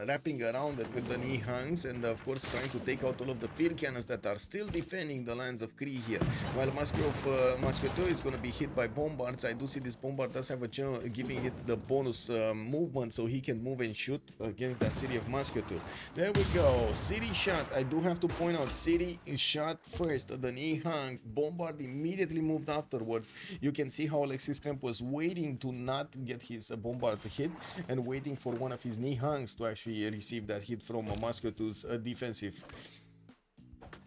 wrapping around it with the Nihangs, and of course trying to take out all of the field cannons that are still defending the lands of Kree here. While Musketeer is going to be hit by bombards, I do see this bombard does have a general giving it the bonus movement, so he can move and shoot against that city of Musketeer. There we go, city shot. I do have to point out, city is shot first. The Nihang bombard immediately moved afterwards. You can see how Alexis Kremp was waiting to not get his bombard hit and waiting for one of his Nihangs to actually receive that hit from Musketeer's defensive.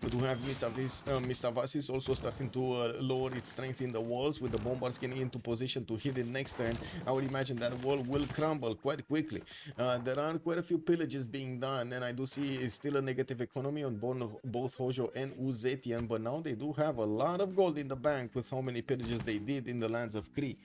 We do have Mistavasis also starting to lower its strength in the walls, with the bombards getting into position to hit it next turn. I would imagine that wall will crumble quite quickly. There are quite a few pillages being done, and I do see it's still a negative economy on both Hojo and Uzetian, but now they do have a lot of gold in the bank with how many pillages they did in the lands of Kree.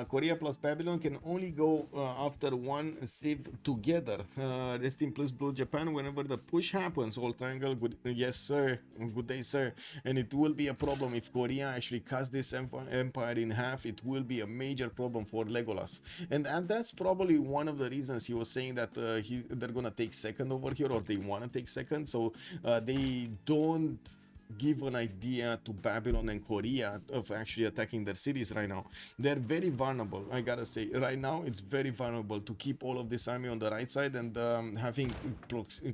Korea plus Babylon can only go after one Civ together. Rest in peace, Blue Japan. Whenever the push happens, all triangle. Good, yes, sir. Good day, sir. And it will be a problem if Korea actually cuts this empire in half. It will be a major problem for Legolas, and that's probably one of the reasons he was saying that they're gonna take second over here, or they want to take second, so they don't give an idea to Babylon and Korea of actually attacking their cities right now. They're very vulnerable, I gotta say. Right now, it's very vulnerable to keep all of this army on the right side and having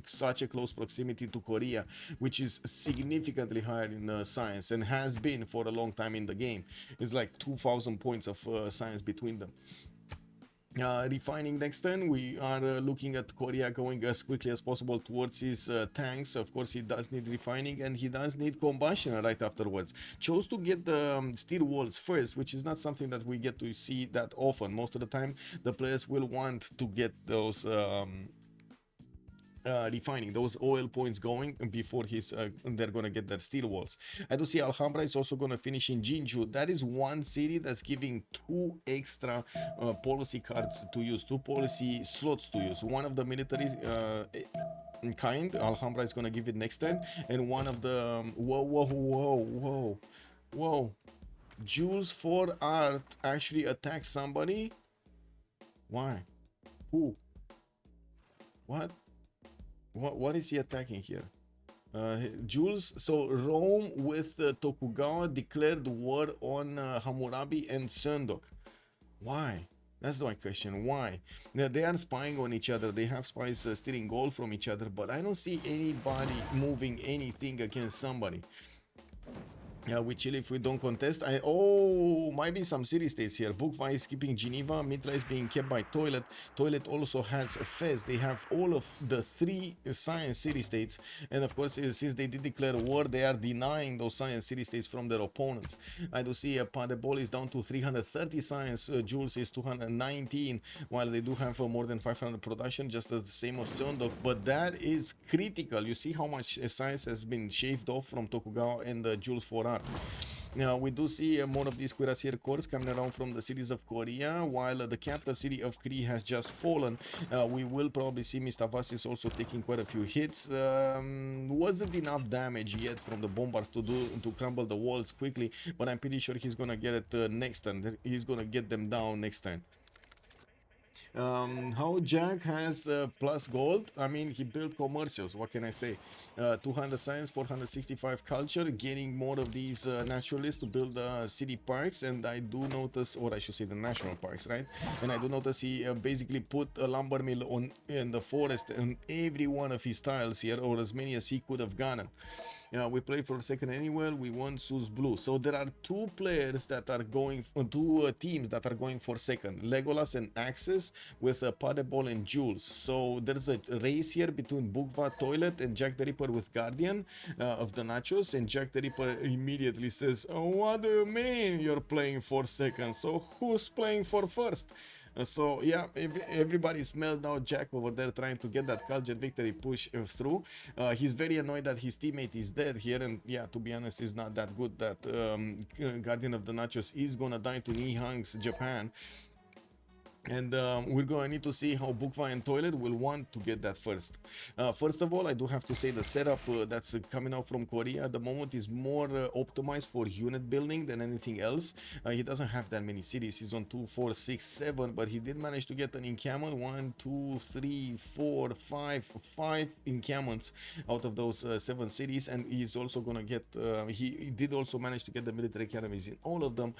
such a close proximity to Korea, which is significantly higher in science and has been for a long time in the game. It's like 2,000 points of science between them. Refining next turn, we are looking at Korea going as quickly as possible towards his tanks. Of course, he does need refining and he does need combustion right afterwards. Chose to get the steel walls first, which is not something that we get to see that often. Most of the time, the players will want to get those refining those oil points going before they're gonna get their steel walls. I do see Alhambra is also gonna finish in Jinju. That is one city that's giving 2 extra policy cards to use, 2 policy slots to use. One of the military kind, Alhambra is gonna give it next turn, and one of the whoa, Jules for Art actually attacks somebody. Why? Who? What is he attacking here? Jules. So Rome with Tokugawa declared war on Hammurabi and Sundok. Why? That's my question. Why? Now, they are spying on each other. They have spies stealing gold from each other, but I don't see anybody moving anything against somebody. With Chile, if we don't contest, might be some city-states here. Bukva is keeping Geneva. Mitra is being kept by Toilet. Toilet also has Fez. They have all of the 3 science city-states. And of course, since they did declare war, they are denying those science city-states from their opponents. I do see Padebol is down to 330 science. Jules is 219, while they do have more than 500 production, just the same as Sundok. But that is critical. You see how much science has been shaved off from Tokugawa and Jules for Art. Now we do see more of these cuirassier corps coming around from the cities of Korea, while the capital city of Kree has just fallen. We will probably see Mistavasis also taking quite a few hits. Wasn't enough damage yet from the bombards to crumble the walls quickly, but I'm pretty sure he's gonna get it next turn. He's gonna get them down next turn. How Jack has plus gold. I mean, he built commercials, what can I say? 200 science, 465 culture, getting more of these naturalists to build city parks. And I do notice, or I should say the national parks, right? And I do notice he basically put a lumber mill in the forest in every one of his tiles here, or as many as he could have gotten. We play for second anywhere. We won Sus Blue. So there are 2 players that are going, 2 teams that are going for second. Legolas and Axis with Padebol and Jules. So there's a race here between Bukva, Toilet, and Jack the Ripper with Guardian of the Nachos. And Jack the Ripper immediately says, "Oh, what do you mean you're playing for second? So who's playing for first?" So yeah, everybody smelled out Jack over there trying to get that culture victory push through. He's very annoyed that his teammate is dead here, and yeah, to be honest, it's not that good that Guardian of the Nachos is gonna die to Nihang's Japan. And we're going to need to see how Bukva and Toilet will want to get that first. First of all, I do have to say the setup that's coming out from Korea at the moment is more optimized for unit building than anything else. He doesn't have that many cities. He's on 2, 4, 6, 7, but he did manage to get an encampment. 1, 2, 3, 4, 5 encampments out of those 7 cities. And he's also going to get, he did also manage to get the military academies in all of them,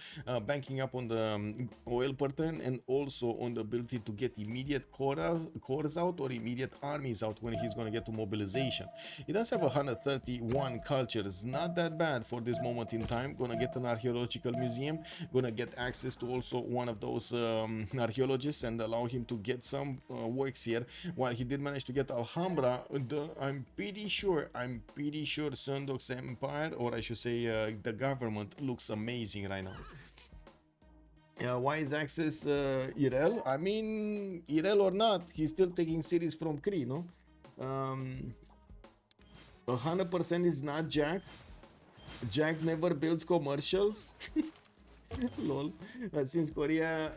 banking up on the oil pattern and also on the ability to get immediate cores out or immediate armies out when he's going to get to mobilization. He does have 131 cultures, not that bad for this moment in time. Gonna get an archaeological museum, gonna get access to also one of those archaeologists and allow him to get some works here. While he did manage to get Alhambra, I'm pretty sure Sundok's empire, or I should say the government, looks amazing right now. Why is Axis Irel? I mean, Irel or not, he's still taking cities from Kree, no? 100% is not Jack. Jack never builds commercials. Lol. Since Korea,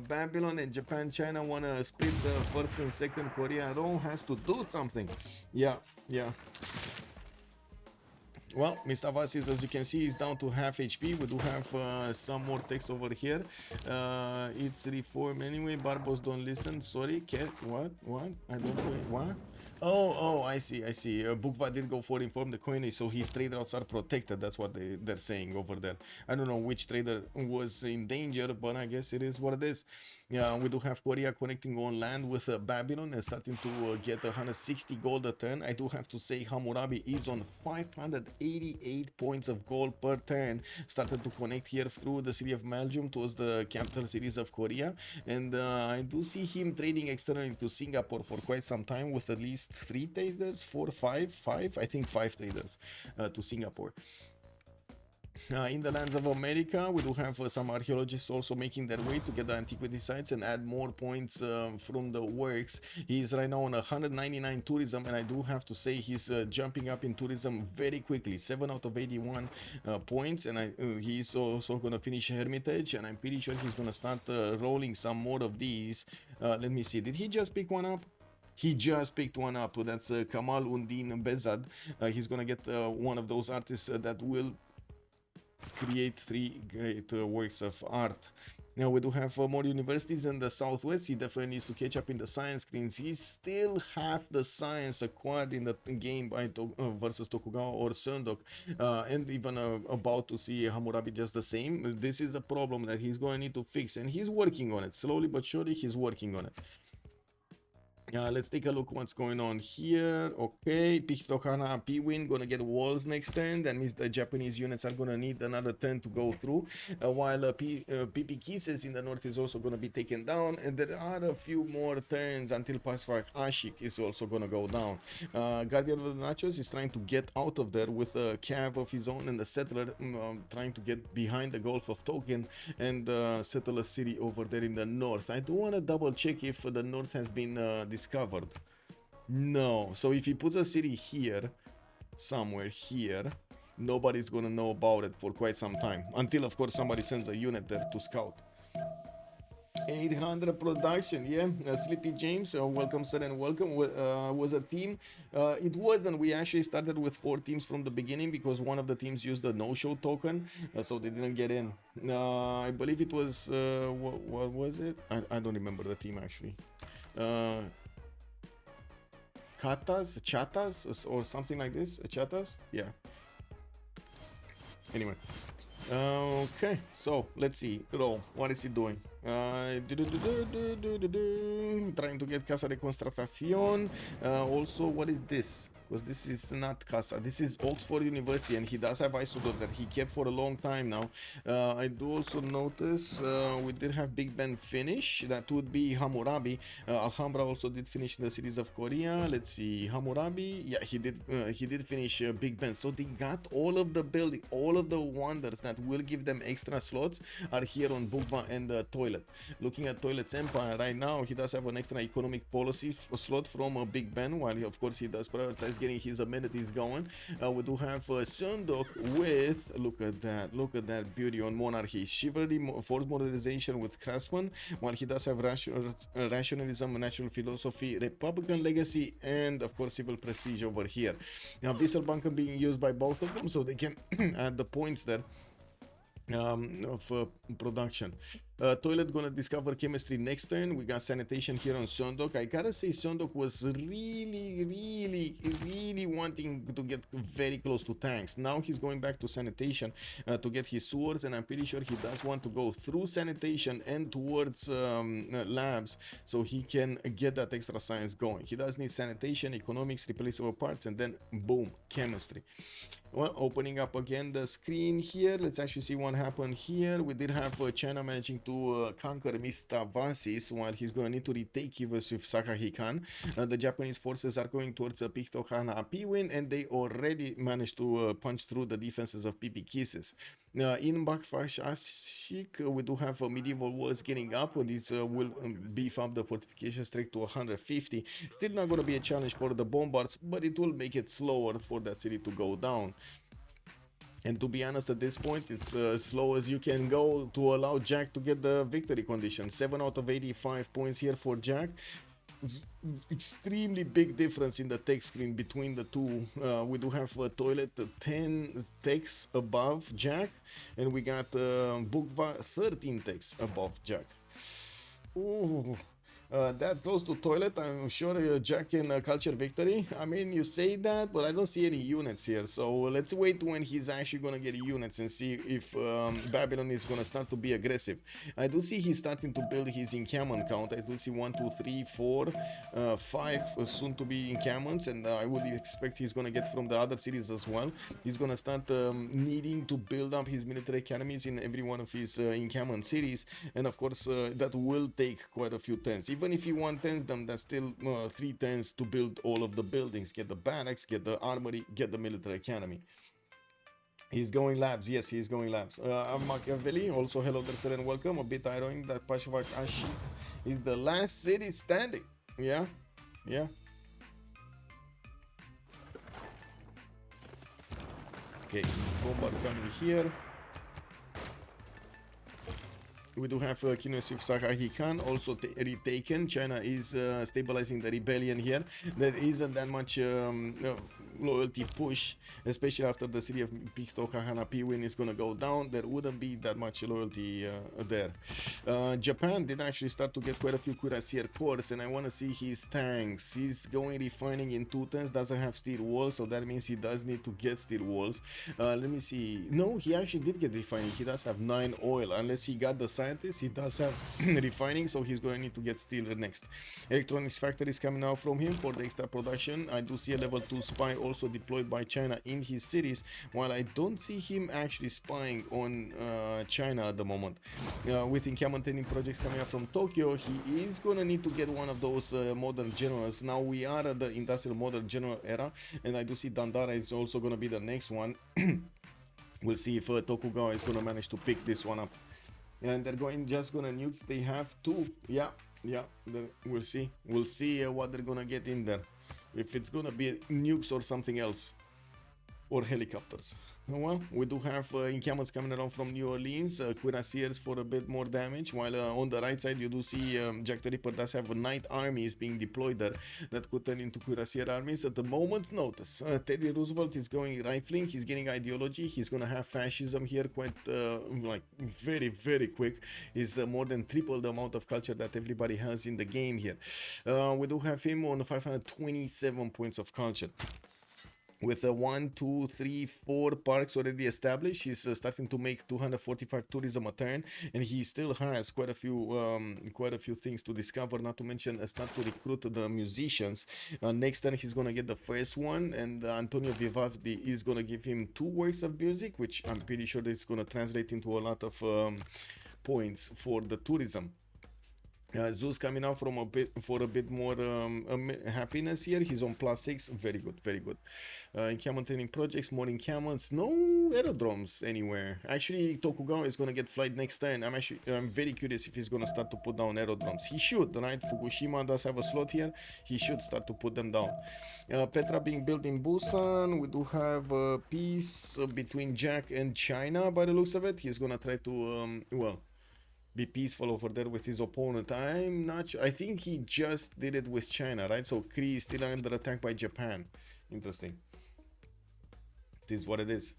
Babylon and Japan, China wanna split the first and second Korea, Rome has to do something. Yeah. Well, Mr. Vasis, as you can see, is down to half HP. We do have some more text over here. It's reform anyway. Barbos don't listen. Sorry, cat. What? I don't know. What? Oh, I see. Bukva did go for inform the coinage, so his trade routes are protected. That's what they're saying over there. I don't know which trader was in danger, but I guess it is what it is. Yeah, we do have Korea connecting on land with Babylon and starting to get 160 gold a turn. I do have to say Hammurabi is on 588 points of gold per turn. Started to connect here through the city of Maljum towards the capital cities of Korea. And I do see him trading externally to Singapore for quite some time with at least 3 traders, 4, 5, I think 5 traders to Singapore. In the lands of America, we do have some archaeologists also making their way to get the antiquity sites and add more points from the works. He is right now on 199 tourism, and I do have to say he's jumping up in tourism very quickly. 7 out of 81 points, and he's also going to finish Hermitage, and I'm pretty sure he's going to start rolling some more of these. Let me see, did he just pick one up? He just picked one up. That's Kamal Undin Bezad. He's going to get one of those artists that will create 3 great works of art. Now we do have more universities in the southwest. He definitely needs to catch up in the science screens. He's still half the science acquired in the game by versus Tokugawa or Sundok, and even about to see Hammurabi just the same. This is a problem that he's going to need to fix, and he's working on it. Slowly but surely he's working on it. Let's take a look what's going on here. Okay, Pichtohana P-Win gonna get walls next turn. That means the Japanese units are gonna need another turn to go through. While PP Kisses in the north is also gonna be taken down. And there are a few more turns until Pasfak Ashik is also gonna go down. Guardian of the Nachos is trying to get out of there with a cav of his own, and the settler trying to get behind the Gulf of Token and settle a city over there in the north. I do want to double check if the north has been discovered. No. So if he puts a city here, somewhere here, nobody's gonna know about it for quite some time, until of course somebody sends a unit there to scout. 800 production, yeah. Sleepy James, welcome sir, and welcome. Was a team? It wasn't. We actually started with 4 teams from the beginning because one of the teams used the no-show token, so they didn't get in. I believe it was what was it? I don't remember the team actually. Chatas or something like this. Chatas, yeah. Anyway, okay, so let's see. Roll. What is he doing? Trying to get Casa de Constatación. Also, what is this? Because this is not Casa, this is Oxford University, and he does have Isodor that he kept for a long time now. I do also notice we did have Big Ben finish. That would be Hammurabi. Alhambra also did finish in the cities of Korea. Let's see, Hammurabi, yeah, he did finish Big Ben. So they got all of the building, all of the wonders that will give them extra slots are here on Bukba and the Toilet. Looking at Toilet's Empire right now, he does have an extra economic policy slot from Big Ben, while of course he does prioritize getting his amenities going. We do have Sundok with, look at that beauty on Monarchy, Chivalry, Force Modernization with Craftsman, while he does have Rationalism, Natural Philosophy, Republican Legacy, and of course Civil Prestige over here. Now Bissell Bunker being used by both of them, so they can add the points there of production. Toilet gonna discover chemistry next turn. We got sanitation here on Sundok. I gotta say Sundok was really wanting to get very close to tanks. Now he's going back to sanitation to get his swords, and I'm pretty sure he does want to go through sanitation and towards labs so he can get that extra science going. He does need sanitation, economics, replaceable parts, and then boom, chemistry. Well, opening up again the screen here, let's actually see what happened here. We did have China managing to conquer Mr. Vasis, while he's going to need to retake Kivus with Sakahikan. The Japanese forces are going towards Pichtohana Piwin, and they already managed to punch through the defenses of Pipi Kisses. In Bakfash Ashik, we do have medieval walls getting up. This will beef up the fortification strength to 150. Still not going to be a challenge for the bombards, but it will make it slower for that city to go down. And to be honest, at this point, it's as slow as you can go to allow Jack to get the victory condition. 7 out of 85 points here for Jack. It's extremely big difference in the tech screen between the two. We do have Toilet 10 techs above Jack, and we got Bukva 13 techs above Jack. Ooh. That close to toilet, I'm sure Jack can culture victory. I mean, you say that, but I don't see any units here. So let's wait when he's actually gonna get units and see if Babylon is gonna start to be aggressive. I do see he's starting to build his encampment count. I do see 1, 2, 3, 4, 5 soon to be encampments, and I would expect he's gonna get from the other cities as well. He's gonna start needing to build up his military academies in every one of his encampment cities, and of course that will take quite a few turns. Even if he one-turns them, that's still 3 turns to build all of the buildings, get the barracks, get the armory, get the military academy. He's going labs. Yes, he's going labs. I'm Machiavelli. Also, hello there, sir, and welcome. A bit ironic that Pashvak Ashi is the last city standing. Yeah, yeah. Okay, bombard coming here. We do have Civ6 Sahahi Khan also retaken. China is stabilizing the rebellion here. There isn't that much loyalty push, especially after the city of Picto Kahana Piwin is going to go down. There wouldn't be that much loyalty there. Japan did actually start to get quite a few cuirassier cores, and I want to see his tanks. He's going refining in 2 turns, doesn't have steel walls, so that means he does need to get steel walls. Let me see. No, he actually did get refining. He does have 9 oil, unless he got the scientist. He does have refining, so he's going to need to get steel next. Electronics factory is coming out from him for the extra production. I do see a level 2 spy also deployed by China in his cities, while I don't see him actually spying on China at the moment. With encampment training projects coming up from Tokyo, he is going to need to get one of those modern generals. Now we are at the industrial modern general era, and I do see Dandara is also going to be the next one. We'll see if Tokugawa is going to manage to pick this one up. And they're just gonna nuke. They have 2. Yeah. We'll see what they're gonna get in there, if it's gonna be nukes or something else, or helicopters. Well, we do have encampments coming around from New Orleans, cuirassiers for a bit more damage, while on the right side you do see Jack the Ripper does have a night armies being deployed there that could turn into cuirassier armies at the moment's notice. Teddy Roosevelt is going rifling, he's getting ideology, he's gonna have fascism here quite like very, very quick. He's more than triple the amount of culture that everybody has in the game here. We do have him on 527 points of culture. With 1, 2, 3, 4 parks already established, he's starting to make 245 tourism a turn, and he still has quite a few things to discover. Not to mention start to recruit the musicians. Next turn he's gonna get the first one, and Antonio Vivaldi is gonna give him 2 works of music, which I'm pretty sure that it's gonna translate into a lot of points for the tourism. Zeus coming out from a bit more happiness here. He's on +6. Very good, very good. Encampment training projects, more encampments. No aerodromes anywhere. Actually, Tokugawa is gonna get flight next turn. I'm very curious if he's gonna start to put down aerodromes. He should, right? Fukushima does have a slot here. He should start to put them down. Petra being built in Busan. We do have peace between Jack and China by the looks of it. He's gonna try to be peaceful over there with his opponent. I'm not sure. I think he just did it with China, right? So Kree is still under attack by Japan. Interesting. It is what it is.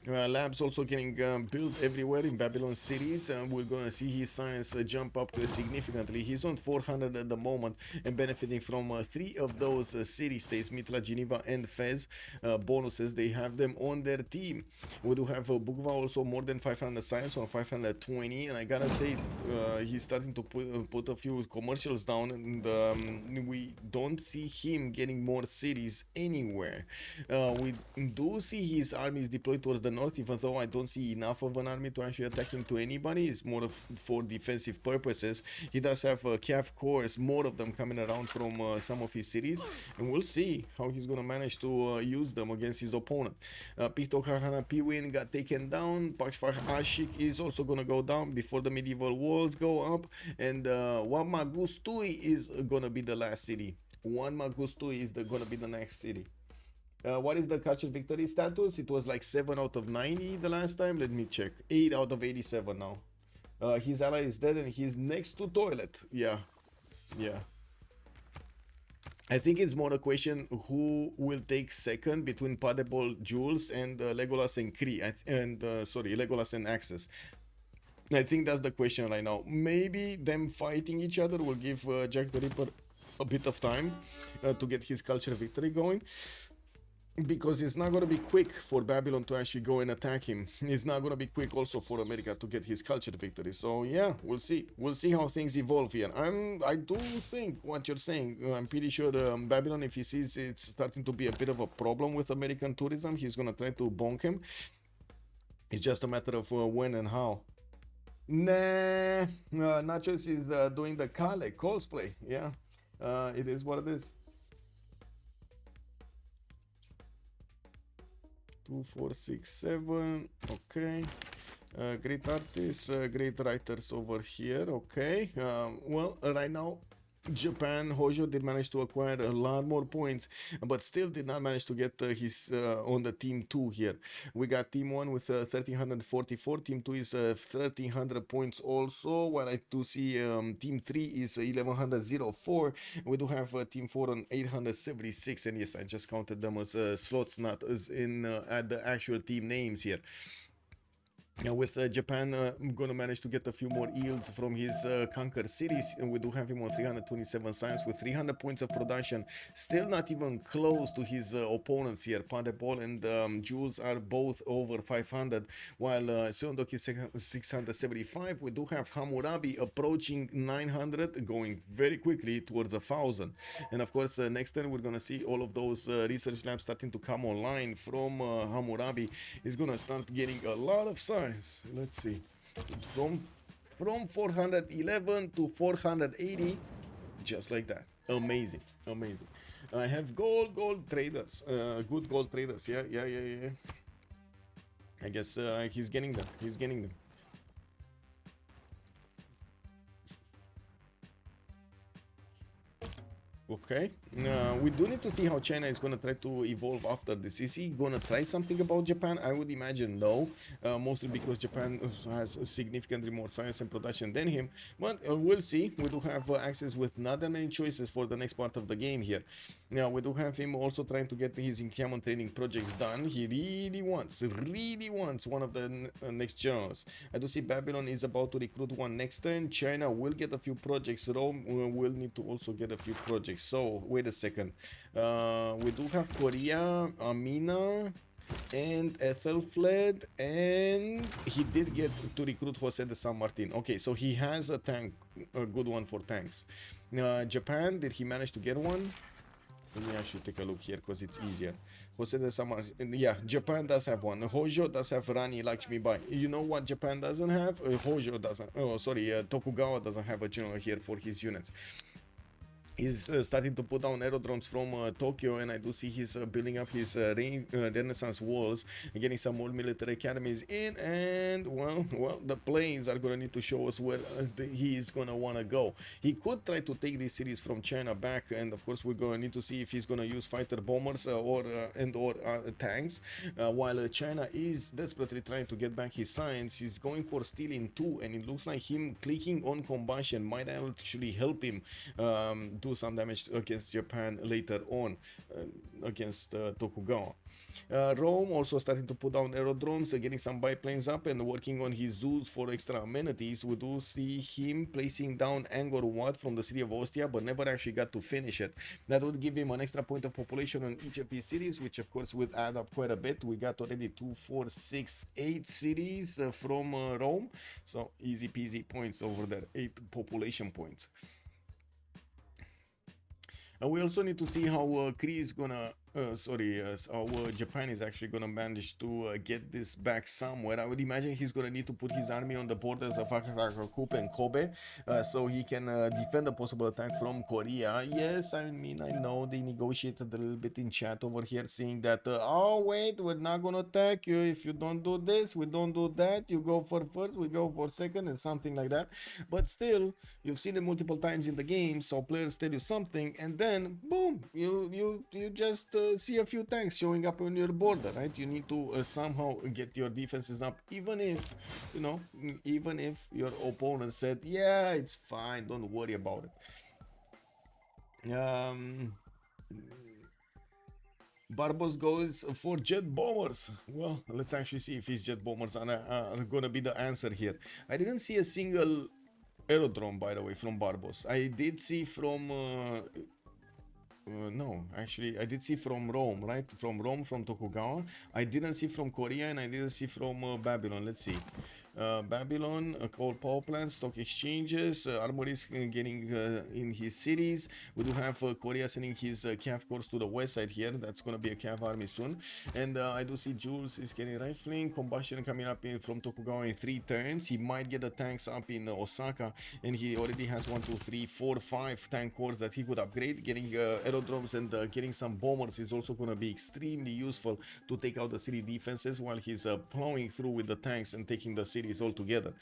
Labs also getting built everywhere in Babylon cities. We're gonna see his science jump up significantly. He's on 400 at the moment and benefiting from 3 of those city-states, Mitra, Geneva, and Fez bonuses. They have them on their team. We do have Bukva also more than 500 science on 520, and I gotta say he's starting to put a few commercials down, and we don't see him getting more cities anywhere. We do see his armies deployed towards the north, even though I don't see enough of an army to actually attack him to anybody. It's more of for defensive purposes. He does have Cav cores, more of them coming around from some of his cities, and we'll see how he's gonna manage to use them against his opponent. Picto Kahana Piwin got taken down. Pakshfar Ashik is also gonna go down before the medieval walls go up, and Wamagustui is gonna be the last city. Wamagustui is gonna be the next city. What is the culture victory status? It was like 7 out of 90 the last time. Let me check. 8 out of 87 now. His ally is dead and he's next to toilet. Yeah. I think it's more a question who will take second between Padebol Jules and Legolas and Kree. Legolas and Axis. I think that's the question right now. Maybe them fighting each other will give Jack the Ripper a bit of time to get his culture victory going, because it's not going to be quick for Babylon to actually go and attack him. It's not going to be quick also for America to get his culture victory. So yeah, we'll see how things evolve here. I do think what you're saying, I'm pretty sure Babylon, if he sees it's starting to be a bit of a problem with American tourism, he's going to try to bonk him. It's just a matter of when and how. Nah, Nachos is doing the Kale cosplay. Yeah, it is what it is. 2, 4, 6, 7. Okay. Great artists, great writers over here. Okay. Well, right now, Japan, Hojo did manage to acquire a lot more points, but still did not manage to get his on the team 2 here. We got team 1 with 1344, team 2 is 1300 points also, while I do see team 3 is 1104. We do have team 4 on 876, and yes, I just counted them as slots, not as in at the actual team names here. With Japan going to manage to get a few more yields from his conquered cities, and we do have him on 327 science with 300 points of production, still not even close to his opponents here. Pandebol and Jules are both over 500, while Seondok is 675. We do have Hammurabi approaching 900, going very quickly towards 1,000. And of course, next turn we're going to see all of those research labs starting to come online from Hammurabi. Is going to start getting a lot of science. Let's see, from 411 to 480, just like that. Amazing. I have gold traders, good gold traders. Yeah. I guess he's getting them. Okay, we do need to see how China is going to try to evolve after this. Is he going to try something about Japan? I would imagine no, mostly because Japan has significantly more science and production than him, but we'll see. We do have access with not that many choices for the next part of the game here. Now, we do have him also trying to get his Inkiamon training projects done. He really wants one of the next generals. I do see Babylon is about to recruit one next turn. China will get a few projects. Rome will need to also get a few projects. So wait a second, we do have Korea, Amina and Ethelfled, and he did get to recruit Jose de San Martin. Okay, so he has a tank, a good one for tanks. Japan, did he manage to get one? Let me actually take a look here because it's easier. Jose de San Martin, yeah, Japan does have one. Hojo does have Rani Lakshmi Bai. You know what Japan doesn't have? Hojo doesn't. Oh, sorry, Tokugawa doesn't have a general here for his units. He's starting to put down aerodromes from Tokyo, and I do see he's building up his Renaissance walls and getting some more military academies in. And well, the planes are going to need to show us where he's going to want to go. He could try to take these cities from China back, and of course we're going to need to see if he's going to use fighter bombers or tanks. While China is desperately trying to get back his science, he's going for stealing 2, and it looks like him clicking on combustion might actually help him do some damage against Japan later on against Tokugawa. Rome also starting to put down aerodromes, getting some biplanes up and working on his zoos for extra amenities. We do see him placing down Angkor Wat from the city of Ostia, but never actually got to finish it. That would give him an extra point of population on each of his cities, which of course would add up quite a bit. We got already 2, 4, 6, 8 cities from Rome, so easy peasy points over there, 8 population points. We also need to see how Kree is gonna, how Japan is actually gonna manage to get this back somewhere. I would imagine he's gonna need to put his army on the borders of Akakup and Kobe, so he can defend a possible attack from Korea. Yes, I mean, I know they negotiated a little bit in chat over here, saying that, oh wait, we're not gonna attack you if you don't do this, we don't do that, you go for first, we go for second, and something like that. But still, you've seen it multiple times in the game, so players tell you something, and then boom, you just see a few tanks showing up on your border, right? You need to somehow get your defenses up, even if, you know, even if your opponent said, yeah, it's fine, don't worry about it. Barbos goes for jet bombers. Well, let's actually see if his jet bombers are gonna be the answer here. I didn't see a single aerodrome, by the way, from Barbos. I did see from no, actually, I did see from Rome, right? From Rome, from Tokugawa. I didn't see from Korea, and I didn't see from Babylon. Let's see. Babylon, coal power plants, stock exchanges, armories getting in his cities. We do have Korea sending his CAV corps to the west side here. That's going to be a CAV army soon. And I do see Jules is getting rifling. Combustion coming up in from Tokugawa in 3 turns. He might get the tanks up in Osaka, and he already has 1, 2, 3, 4, 5 tank corps that he could upgrade. Getting aerodromes and getting some bombers is also going to be extremely useful to take out the city defenses while he's plowing through with the tanks and taking the cities all together.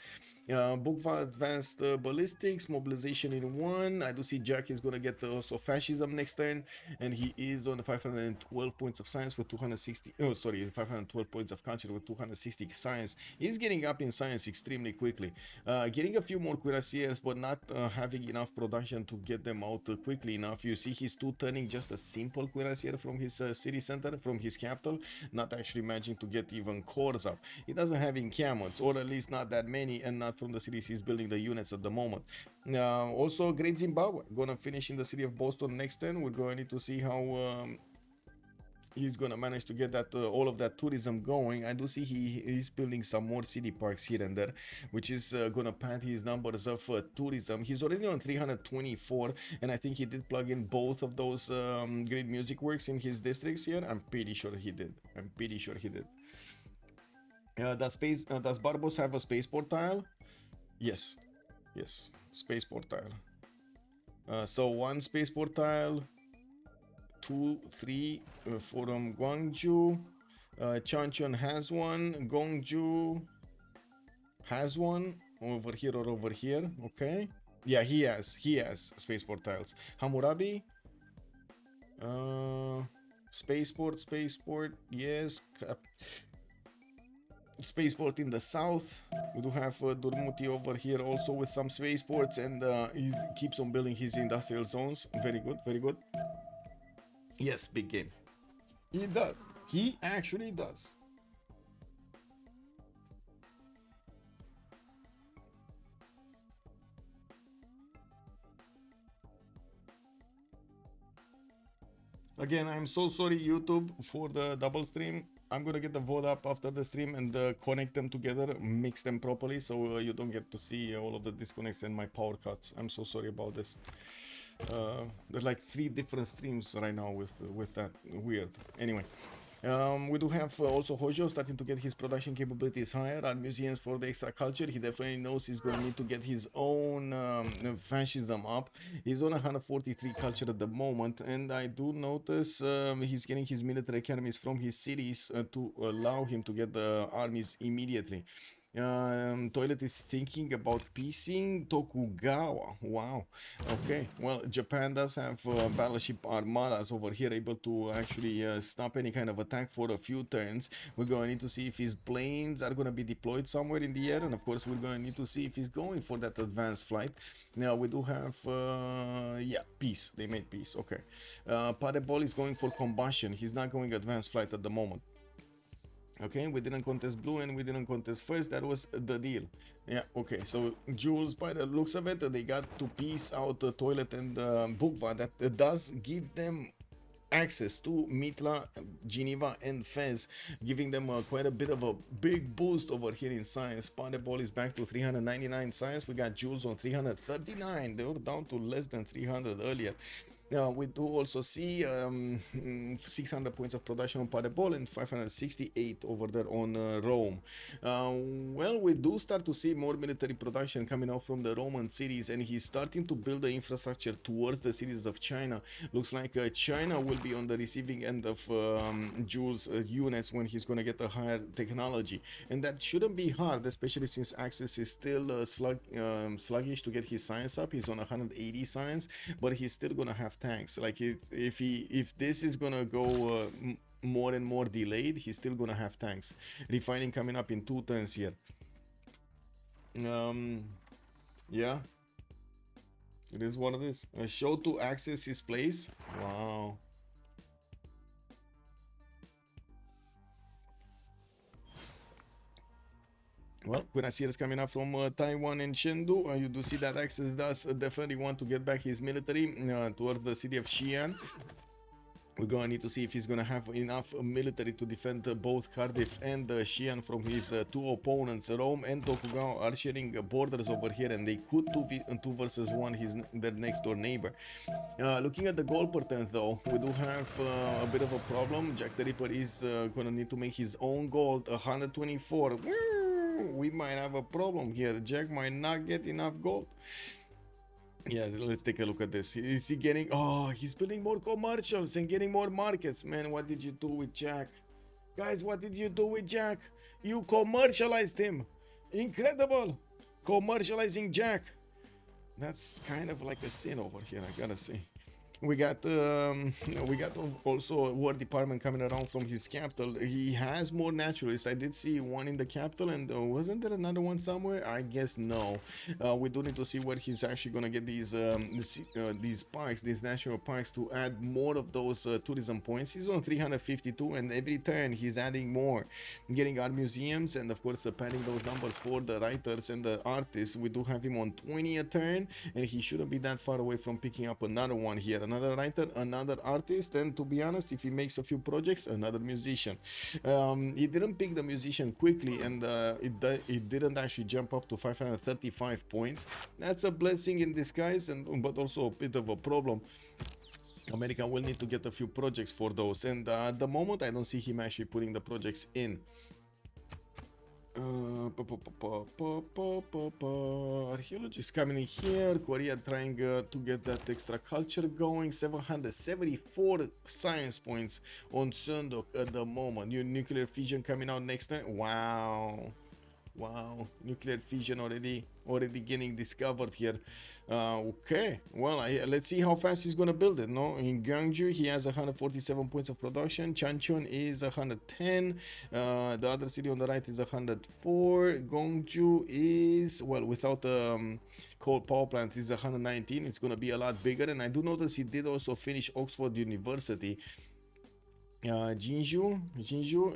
Bukva advanced ballistics, mobilization in 1. I do see Jack is gonna get also fascism next turn, and he is on 512 points of science with 260. Oh, sorry, 512 points of culture with 260 science. He's getting up in science extremely quickly. Getting a few more cuirassiers, but not having enough production to get them out quickly enough. You see, he's turning just a simple cuirassier from his city center, from his capital, not actually managing to get even cores up. He doesn't have encampments, or at least not that many, and not from the cities he's building the units at the moment. Also, Great Zimbabwe gonna finish in the city of Boston next turn. We're going to need to see how he's gonna manage to get that all of that tourism going. I do see he is building some more city parks here and there, which is gonna pad his numbers of tourism. He's already on 324, and I think he did plug in both of those great music works in his districts here. I'm pretty sure he did. Does Barbos have a spaceport tile? Yes, spaceport tile. So 1 spaceport tile, 2, 3 from Gwangju. Changchun has 1. Gongju has 1 over here or over here. Okay. Yeah, he has spaceport tiles. Hammurabi. Spaceport. Yes. Spaceport in the south. We do have Durmuti over here also with some spaceports, and he keeps on building his industrial zones. Very good. Yes, big game. He does. He actually does. Again, I'm so sorry, YouTube, for the double stream. I'm gonna get the VOD up after the stream and connect them together, mix them properly, so you don't get to see all of the disconnects and my power cuts. I'm so sorry about this. There's like 3 different streams right now with that. Weird. Anyway. We do have also Hojo starting to get his production capabilities higher. Art museums for the extra culture. He definitely knows he's going to need to get his own fascism up. He's on 143 culture at the moment, and I do notice he's getting his military academies from his cities to allow him to get the armies immediately. Toilet is thinking about piecing Tokugawa. Wow. Okay. Well, Japan does have battleship armadas over here able to actually stop any kind of attack for a few turns. We're going to need to see if his planes are going to be deployed somewhere in the air, and of course we're going to need to see if he's going for that advanced flight. Now we do have yeah, peace. They made peace. Okay. Padebol is going for combustion. He's not going advanced flight at the moment. Okay, we didn't contest blue and we didn't contest first. That was the deal. Yeah, okay. So Jules, by the looks of it, they got to piece out the toilet and Bukva. That does give them access to Mitla, Geneva, and Fez, giving them quite a bit of a big boost over here in science. Pandebol is back to 399 science. We got Jules on 339. They were down to less than 300 earlier. We do also see 600 points of production on Padebol and 568 over there on Rome. Well, we do start to see more military production coming out from the Roman cities, and he's starting to build the infrastructure towards the cities of China. Looks like China will be on the receiving end of Jules' units when he's going to get a higher technology. And that shouldn't be hard, especially since Axis is still sluggish to get his science up. He's on 180 science, but he's still going to have tanks. Like if this is gonna go more and more delayed, he's still gonna have tanks. Refining coming up in 2 turns here. Yeah, it is what it is. Show to access his place. Wow. Well, Cuirassiers coming up from Taiwan and Chengdu. You do see that Axis does definitely want to get back his military towards the city of Xi'an. We're gonna need to see if he's gonna have enough military to defend both Cardiff and Xi'an from his two opponents. Rome and Tokugawa are sharing borders over here, and they could 2 versus 1 their next door neighbor. Looking at the goal patterns, though, we do have a bit of a problem. Jack the Ripper is gonna need to make his own gold, 124. We might have a problem here. Jack might not get enough gold. Yeah, let's take a look at this. Is he getting... Oh, he's building more commercials and getting more markets. Man, what did you do with Jack? Guys, what did you do with Jack? You commercialized him. Incredible. Commercializing Jack. That's kind of like a sin over here, I gotta say. We got also a war department coming around from his capital. He has more naturalists. I did see one in the capital, and wasn't there another one somewhere? I guess no. We do need to see where he's actually gonna get these parks, these national parks, to add more of those tourism points. He's on 352, and every turn he's adding more, getting art museums, and of course padding those numbers for the writers and the artists. We do have him on 20 a turn, and he shouldn't be that far away from picking up another one here. Another writer, another artist, and to be honest, if he makes a few projects, another musician. He didn't pick the musician quickly, and it didn't actually jump up to 535 points. That's a blessing in disguise, but also a bit of a problem. America will need to get a few projects for those, and at the moment I don't see him actually putting the projects in. Archaeologists coming in here. Korea trying to get that extra culture going. 774 science points on Sundok at the moment. New nuclear fission coming out next time. Wow, nuclear fission already getting discovered here. Okay, well, let's see how fast he's gonna build it. No, in Gwangju he has 147 points of production. Chanchon is 110. The other city on the right is 104. Gwangju is, well, without coal power plant, is 119. It's gonna be a lot bigger, and I do notice he did also finish Oxford University. Jinju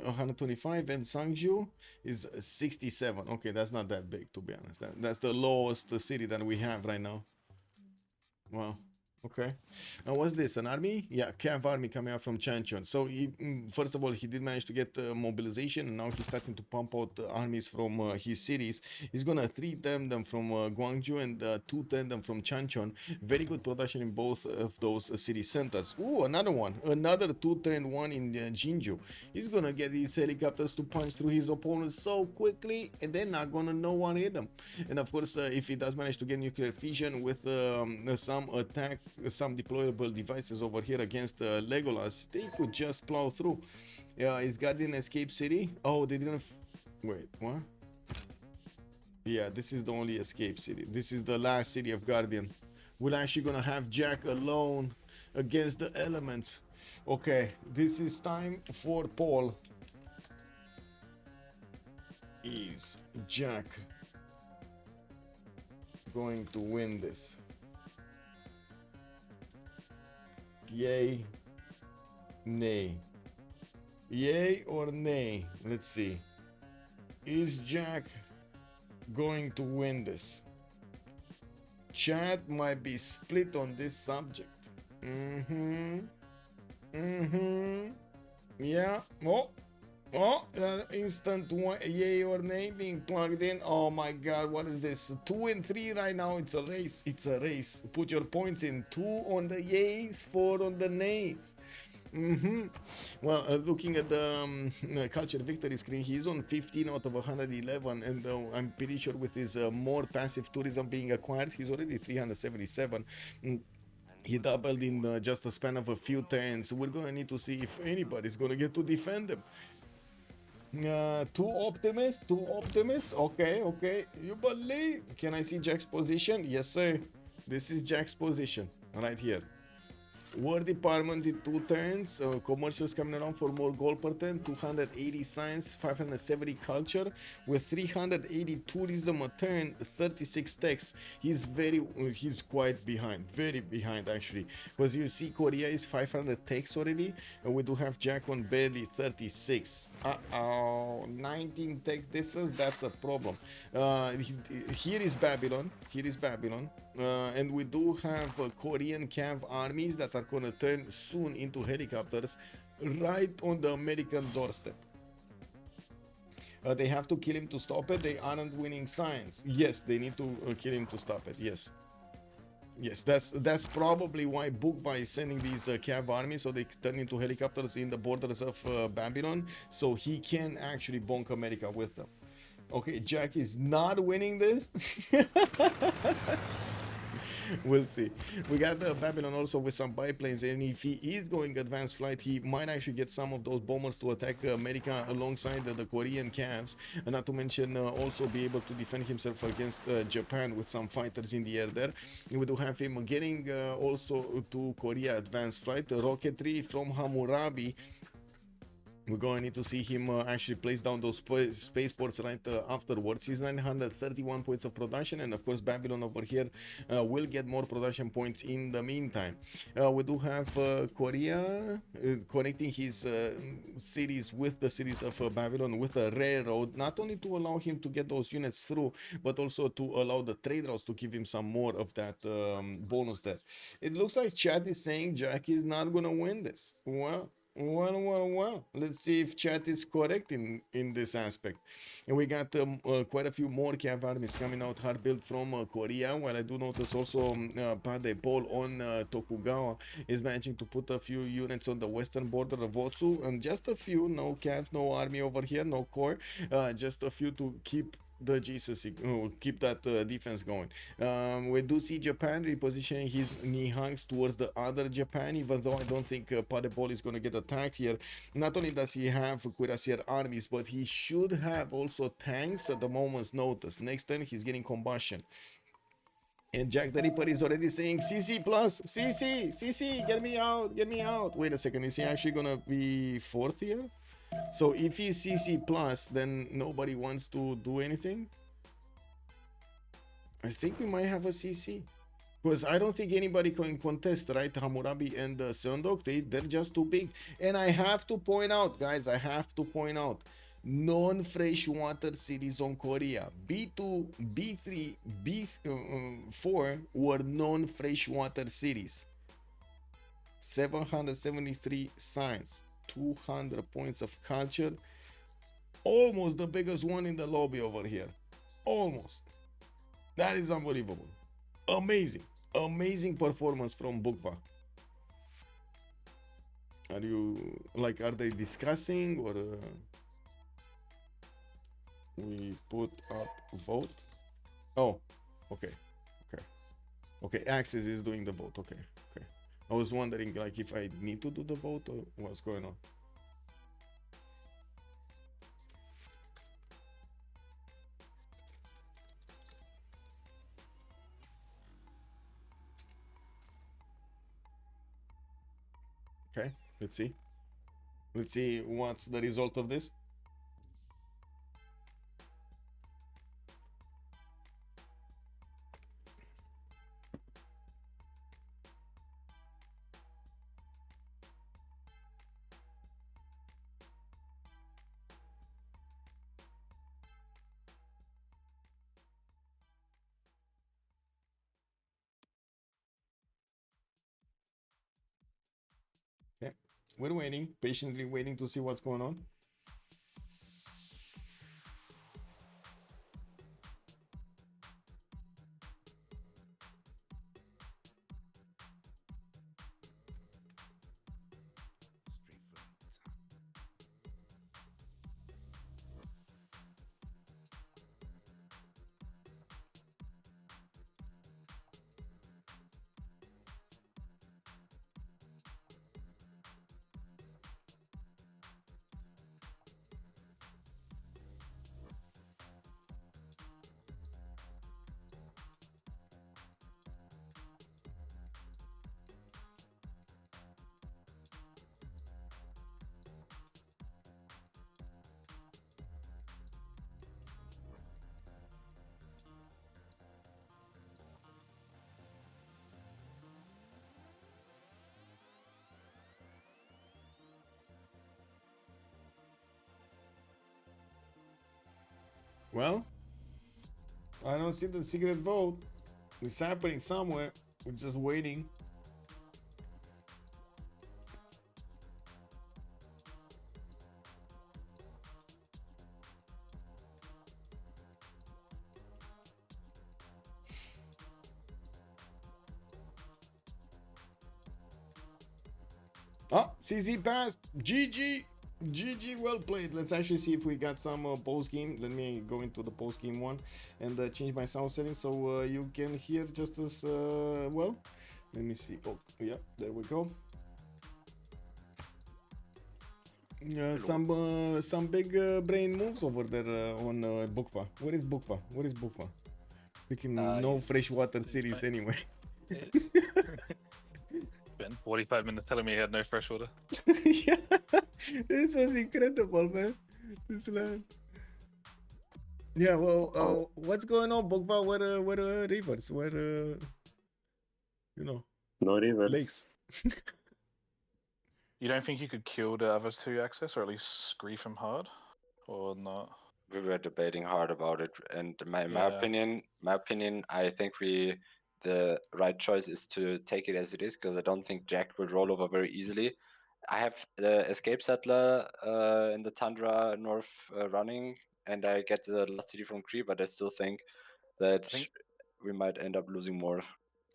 125, and Sangju is 67. Okay, that's not that big, to be honest. That's the lowest city that we have right now. Wow. Okay. What's this? An army? Yeah, Cav army coming out from Chanchon. So first of all, he did manage to get mobilization, and now he's starting to pump out armies from his cities. He's gonna 3-10 them from Gwangju and 2-10 them from Chanchon. Very good production in both of those city centers. Ooh, another one. Another 2-10-1 in Jinju. He's gonna get these helicopters to punch through his opponents so quickly, and they're not gonna know one hit them. And of course, if he does manage to get nuclear fission with some deployable devices over here against Legolas, they could just plow through. Is Guardian escape city? Oh, they didn't. Wait, what? Yeah, this is the only escape city. This is the last city of Guardian. We're actually gonna have Jack alone against the elements. Okay, this is time for Paul. Is Jack going to win this? Yay, nay. Yay or nay? Let's see. Is Jack going to win this? Chat might be split on this subject. Yeah. Instant one, yay or nay being plugged in. Oh my god, what is this? 2 and 3 right now. It's a race. It's a race. Put your points in. 2 on the yays, 4 on the nays. Well, looking at the culture victory screen, he's on 15 out of 111, and I'm pretty sure with his more passive tourism being acquired, he's already 377. He doubled in just a span of a few turns. We're gonna need to see if anybody's gonna get to defend him. Two optimists. Okay. You believe? Can I see Jack's position? Yes, sir. This is Jack's position right here. War department in 2 turns, commercials coming around for more gold per turn, 280 science, 570 culture, with 380 tourism a turn, 36 techs. He's quite behind, very behind actually, because you see Korea is 500 techs already, and we do have Jack on barely 36. 19 tech difference, that's a problem. Here is Babylon, and we do have Korean Cav armies that are gonna turn soon into helicopters right on the American doorstep. They have to kill him to stop it. They aren't winning science. Yes, they need to kill him to stop it. Yes, that's probably why Bukva is sending these Cav armies, so they turn into helicopters in the borders of Babylon, so he can actually bonk America with them. Okay, Jack is not winning this. We'll see. We got Babylon also with some biplanes, and if he is going advanced flight, he might actually get some of those bombers to attack America alongside the Korean Cavs, and not to mention also be able to defend himself against Japan with some fighters in the air there. And we do have him getting also to Korea advanced flight, rocketry from Hammurabi. We're going to need to see him actually place down those spaceports right afterwards. He's 931 points of production, and of course Babylon over here will get more production points in the meantime. We do have Korea connecting his cities with the cities of Babylon with a railroad, not only to allow him to get those units through, but also to allow the trade routes to give him some more of that bonus there. It looks like chat is saying Jack is not going to win this. Well, let's see if chat is correct in this aspect. And we got quite a few more Cav armies coming out hard built from Korea, while I do notice also Pade Paul on Tokugawa is managing to put a few units on the western border of Otsu, and just a few, no Cav, no army over here, no core, just a few to keep the Jesus, keep that defense going. We do see Japan repositioning his Nihangs towards the other Japan, even though I don't think Padebol is going to get attacked here. Not only does he have cuirassier armies, but he should have also tanks at the moment's notice. Next turn he's getting combustion. And Jack the Ripper is already saying CC plus, CC, get me out. Wait a second, is he actually gonna be fourth here? So if he's CC plus, then nobody wants to do anything. I think we might have a CC, because I don't think anybody can contest, right? Hammurabi and Seondok, they're just too big. And I have to point out, guys, non-freshwater cities on Korea. B2, B3, B4 were non-freshwater cities. 773 science. 200 points of culture, almost the biggest one in the lobby over here, almost. That is unbelievable. Amazing performance from Bukva. Are they discussing, or we put up vote? Oh, okay, Axis is doing the vote. Okay. I was wondering, like, if I need to do the vote or what's going on. Okay, let's see what's the result of this. Okay, we're waiting, patiently waiting to see what's going on. Well, I don't see the secret vote. It's happening somewhere. We're just waiting. Oh, CZ passed. GG. GG, well played. Let's actually see if we got some post game. Let me go into the post game one and change my sound settings so you can hear just as well. Let me see. Oh, yeah, there we go. Some big brain moves over there on Bukva. Where is Bukva? Where is Bukva? Freaking no freshwater cities anyway. Spent 45 minutes telling me he had no fresh water. Yeah, this was incredible, man. This land. Yeah, well, what's going on, Bukva? Where rivers? Where you know? No rivers. Lakes. You don't think you could kill the other two access, or at least grief him hard, or not? We were debating hard about it, and my opinion, I think the right choice is to take it as it is, because I don't think Jack will roll over very easily. I have the escape settler in the tundra north running, and I get the last city from Cree, but I still think that we might end up losing more.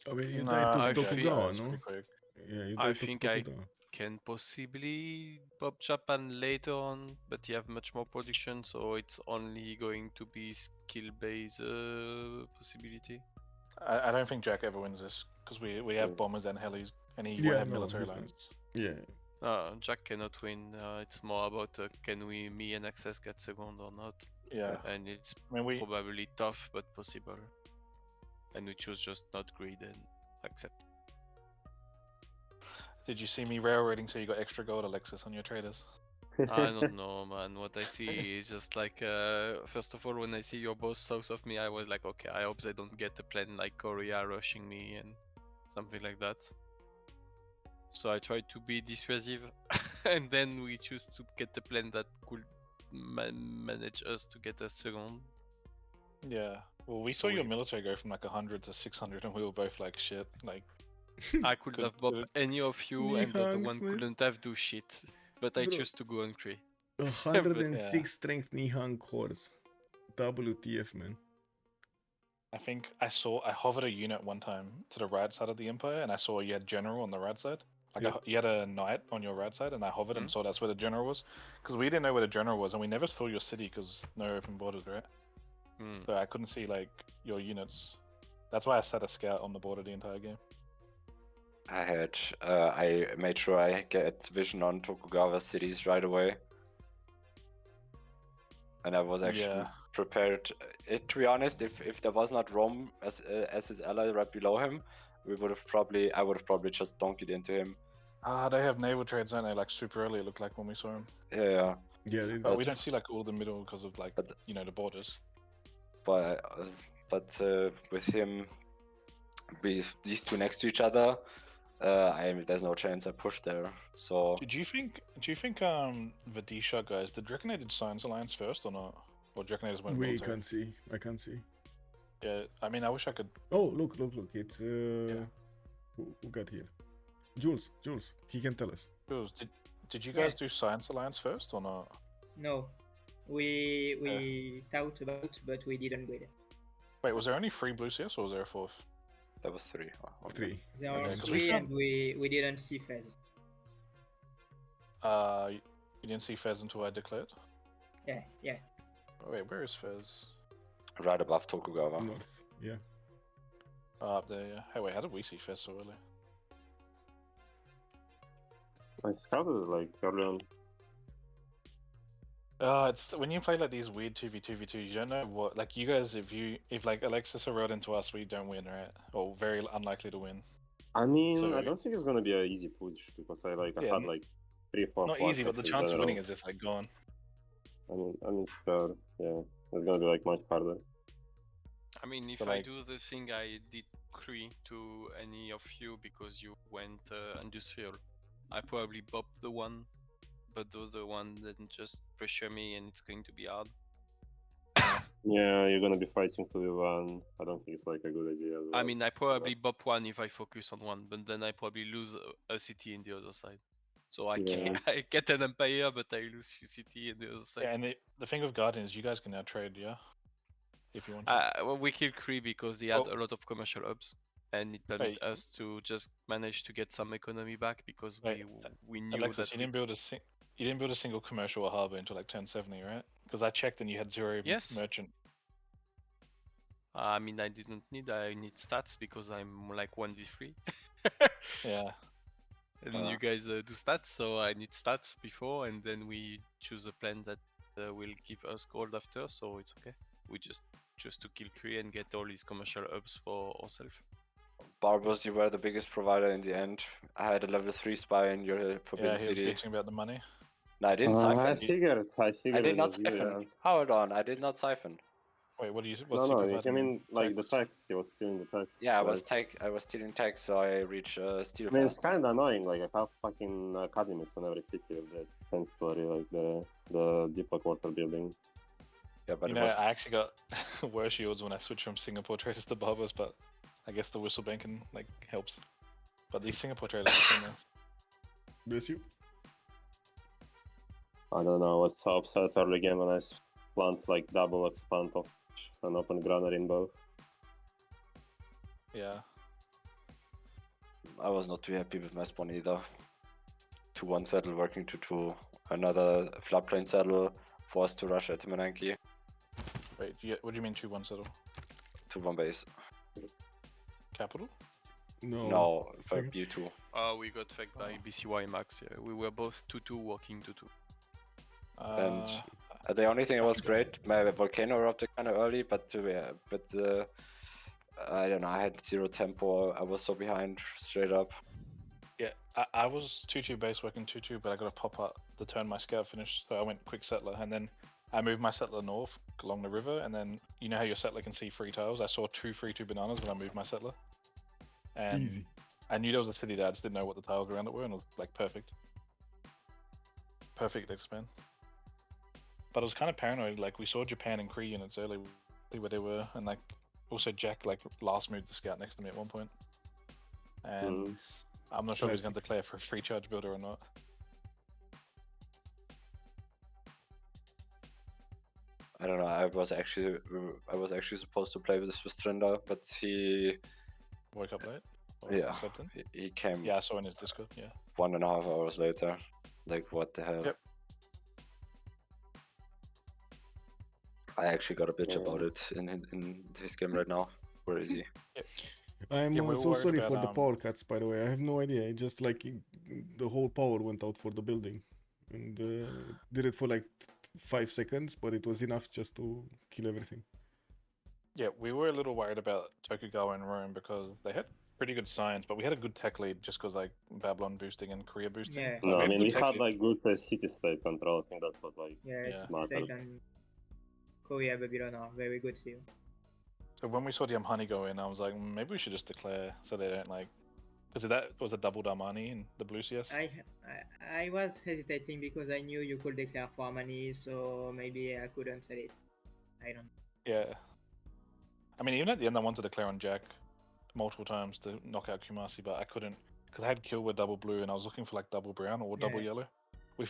I mean, you No, died to I think Tokugawa, it's no? pretty quick. Yeah, you I died to think I Tokugawa. can possibly pop Japan later on, but you have much more production, so it's only going to be skill-based possibility. I don't think Jack ever wins this, because we have bombers and helis, and he Yeah, won't have no, military he's not. lines. Yeah. Jack cannot win. It's more about can me and Access get second or not. Yeah. And it's I mean, probably tough, but possible. And we choose just not greed and accept. Did you see me railroading so you got extra gold, Alexis, on your traders? I don't know, man. What I see is just like, first of all, when I see your boss south of me, I was like, okay, I hope they don't get a plan like Korea rushing me and something like that. So I tried to be dissuasive, and then we choose to get the plan that could manage us to get a second. Yeah. Well, we saw your military go from like 100 to 600, and we were both like, shit. Like, I could have bopped any of you, and the other one couldn't have do shit. But I choose to go on Cree. 106 strength Nihang cores. WTF, man. I think I hovered a unit one time to the right side of the Empire, and I saw you had general on the right side. Like you had a knight on your right side, and I hovered and saw that's where the general was. Because we didn't know where the general was, and we never saw your city because no open borders, right? So I couldn't see like your units. That's why I set a scout on the border the entire game. I made sure I get vision on Tokugawa cities right away. And I was actually prepared. To be honest, if there was not Rome as his ally right below him, I would have probably just donkeyed into him. They have naval trades, don't they? Like super early, it looked like when we saw him. Yeah. But we don't see like all the middle because of like the borders. But with him, these two next to each other, there's no chance I push there. So Do you think Vidisha guys, did Draconated Science Alliance first or not? Or Draconated went military? I can't see. Yeah, I mean I wish I could. Oh, look, it's who got here? Jules, he can tell us. Jules, did you guys do Science Alliance first or not? No. We thought about, but we didn't get it. Wait, was there only 3 blue CS or was there a 4th? There was 3. 3. There are Okay, 'cause 3 we and we didn't see Fez. You didn't see Fez until I declared? Yeah. Oh, wait, where is Fez? Right above Tokugawa. North, yeah. Up there, yeah. Hey, wait, how did we see Fez so early? I scouted like early on. It's when you play like these weird 2v2v2, you don't know what, like you guys, if like Alexis rode into us, we don't win, right? Or very unlikely to win. I mean, So- I don't think it's gonna be an easy push because I had like 3-4. Not easy, but the chance of winning is just like gone. I mean, sure, yeah, it's gonna be like much harder. I mean, if But, I like- do the thing I did Cree to any of you because you went industrial, I probably bop the one, but the other one then just pressure me and it's going to be hard. Yeah, you're gonna be fighting 2v1. I don't think it's like a good idea. As well. I mean, I probably bop one if I focus on one, but then I probably lose a city in the other side. So I Yeah. can't, I get an empire, but I lose few city in the other side. Yeah, and the thing with Guardian is you guys can now trade, yeah? If you want to. Well, we killed Kree because he had Oh. a lot of commercial hubs, and it permit Wait. us to just manage to get some economy back because Wait, we knew Alexis, that you didn't build a single commercial or harbor until like 1070, right? Because I checked and you had 0 Yes. merchant. I mean, I didn't need. I need stats because I'm like 1v3. Yeah. And you guys do stats, so I need stats before, and then we choose a plan that will give us gold after, so it's okay. We just choose to kill Kree and get all these commercial hubs for ourselves. Barbos, you were the biggest provider in the end. I had a level 3 spy in your Forbidden Yeah, he was City. bitching about the money. No, I didn't I siphon. figured. I I did it not was you, siphon. yeah. Hold on, I did not siphon. Wait, what do you? No, What's he no. I providing? mean, like the Tax? text. He was stealing the text. Yeah, I like, was stealing tax, so I reached steal I mean, it's fast. kind of annoying. Like I have fucking academics on every city of that sanctuary, like the Deepak Water building. Yeah, but You it know, was I actually got worse shields when I switched from Singapore traders to Barbers, but I guess the whistle banking like helps. But these Singapore traders are so nice. Bless you. I don't know. I was so upset early game when I plant like double expand of an open granary in both. Yeah. I was not too happy with my spawn either. 2-1 settle working 2-2. Another floodplain settle forced to rush at Timananki. Wait, what do you mean 2-1 settle? 2-1 base. Capital? No, for second. B2. Oh, we got faked by BCY Max. Yeah. We were both 2-2 working 2-2. And the only thing that was great, my volcano erupted kind of early, but I don't know, I had 0 tempo. I was so behind straight up. Yeah, I was 2-2 base working 2-2, but I got a pop up the turn my scout finished, so I went quick settler, and then I moved my settler north along the river, and then you know how your settler can see 3 tiles? I saw 2 3-2 bananas when I moved my settler. And Easy. I knew there was a city there, I just didn't know what the tiles around it were, and it was like perfect. Perfect expand. But I was kind of paranoid, like we saw Japan and Kree units early, where they were, and like also Jack like last moved the scout next to me at one point. And I'm not sure if he's going to declare for a free charge builder or not. I don't know. I was actually supposed to play with this with Trinder, but he Woke up late? Or Yeah. slept in? he came Yeah, I saw in his Discord, yeah. 1.5 hours later. Like what the hell? Yep. I actually got a bitch about it in his game right now. Where is he? I'm Yeah, we were so worried sorry for about, the power cuts, by the way. I have no idea. It just like the whole power went out for the building, and did it for like 5 seconds, but it was enough just to kill everything. Yeah, we were a little worried about Tokugawa and Rome because they had pretty good science, but we had a good tech lead just because like Babylon boosting and Korea boosting. Yeah. No, I had mean good we tech had lead. like good city state control. I think that's what like Yeah, Yeah. mattered. State and Korea, Babylon are very good still. So when we saw the Amhani go in, I was like, maybe we should just declare so they don't like. Because that was a double Darmani in the blue CS. I was hesitating because I knew you could declare for money, so maybe I couldn't sell it. I don't. Yeah. I mean, even at the end, I wanted to declare on Jack multiple times to knock out Kumasi, but I couldn't because I had kill with double blue and I was looking for like double brown or double Yeah. yellow.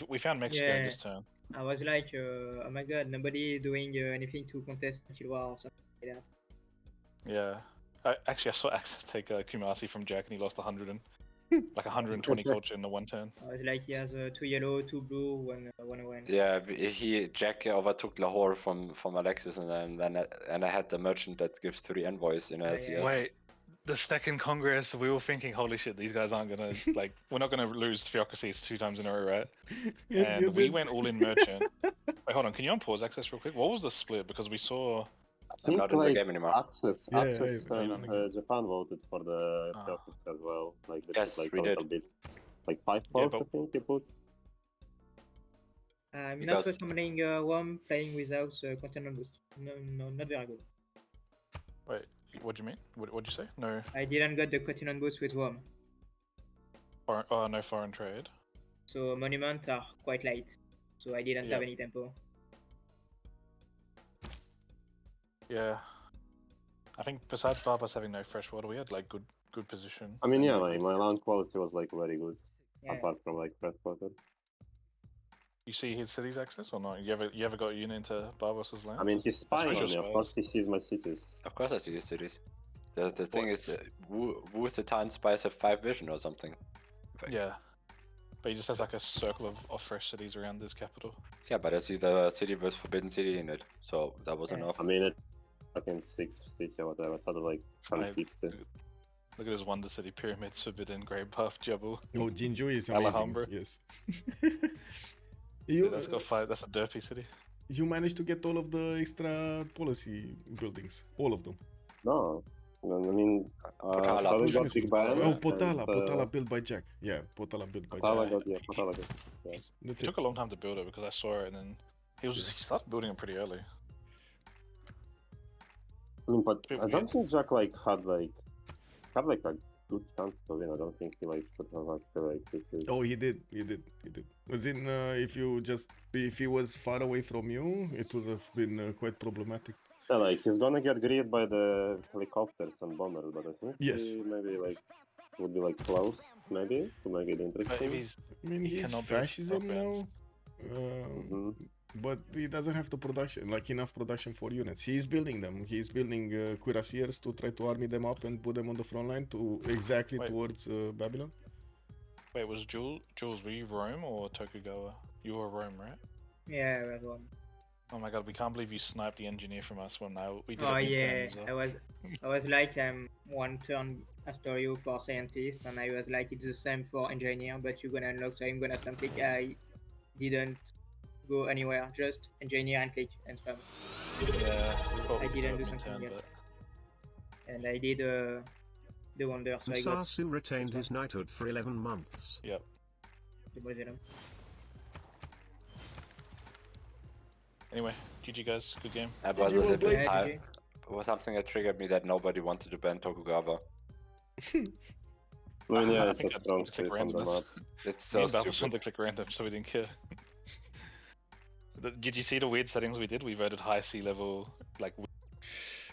We found Mexico in this turn. I was like, oh my god, nobody doing anything to contest Until War or something like that. Yeah. Actually, I saw Access take Kumasi from Jack and he lost 100 and like 120 culture in the one turn. I was like, he has 2 yellow, 2 blue, 1 win. Yeah, Jack overtook Lahore from Alexis, and I had the merchant that gives 3 envoys in LCS. Wait, the second Congress, we were thinking, holy shit, these guys aren't gonna like, we're not gonna lose Theocracies 2 times in a row, right? And we went all in merchant. Wait, hold on, can you unpause Access real quick? What was the split? Because we saw. I'm not in the game anymore. Access Yeah, Japan voted for the Celtics as well. Like Yes, like we total did. bit. Like 5 Yeah, votes, but- I think you put. I'm Because- not recommending Worm playing without continent boost. No, not very good. Wait, what do you mean? What'd you say? No, I didn't get the continent boost with Worm. no foreign trade. So monuments are quite light. So I didn't have Yeah. any tempo. Yeah. I think besides Barbas having no fresh water, we had like good position. I mean, and, yeah, like, like my land quality was like very good, Yeah. apart from like freshwater. You see his cities access or not? You ever got a unit into Barbas's land? I mean, he's spying Especially on me. Of spies. course, he sees my cities. Of course I see the cities. The thing is, Wu's the town spies have 5 vision or something. Yeah. But he just has like a circle of fresh cities around his capital. Yeah, but I see the city with Forbidden City in it, so that was Yeah. enough. I mean, it fucking 6 cities or whatever. Started like Right. 150. Look at his Wonder City, Pyramids, Forbidden, Grey Buff, Jebel. Oh, Jinju is amazing. Alhambra. Yes. Yeah, that's got 5. That's a derpy city. You managed to get all of the extra policy buildings, all of them. No. I mean, Potala. Potala Which got ones Big you- Ban. Oh, Potala. and, Potala built by Jack. Yeah, Potala built by Potala Jack. got, yeah, Potala got. Yeah. That's It it. took a long time to build it because I saw it and then he started building it pretty early. I mean, but Bit I don't weird. think Jack like had a good chance to win. I don't think he like should have actually like. Oh, he did. As in, if he was far away from you, it would have been quite problematic. Yeah, like he's gonna get greeted by the helicopters and bombers, but I think Yes. he maybe like would be like close, maybe to make it But interesting. if he's I mean, he's cannot build fascism now, rock Mhm. but he doesn't have the production, like enough production for units. He's building them. He's building cuirassiers to try to army them up and put them on the front line to exactly Wait. towards Babylon. Wait, was Jules, were you Rome or Tokugawa? You were Rome, right? Yeah, I was one. Oh my god, we can't believe you sniped the engineer from us when we did Oh it in yeah, turn as well. I was like one turn after you for scientist, and I was like it's the same for engineer, but you're gonna unlock, so I'm gonna spam click. I didn't go anywhere, just engineer and click and spam, Yeah, we thought I we could didn't it do in something turn, else. And I did the wonder, so I got Sasu retained his knighthood for 11 months. Yep. the Brazilian. Anyway, GG guys, good game. That was a you little will play- bit Yeah, high. GG. It was something that triggered me that nobody wanted to ban Tokugawa. I mean, yeah, I it's a think that's strong to click state on the randomness. map. It's Me so and Bal just wanted stupid. to click random, so we didn't care. Did you see the weird settings we did? We voted high sea level, like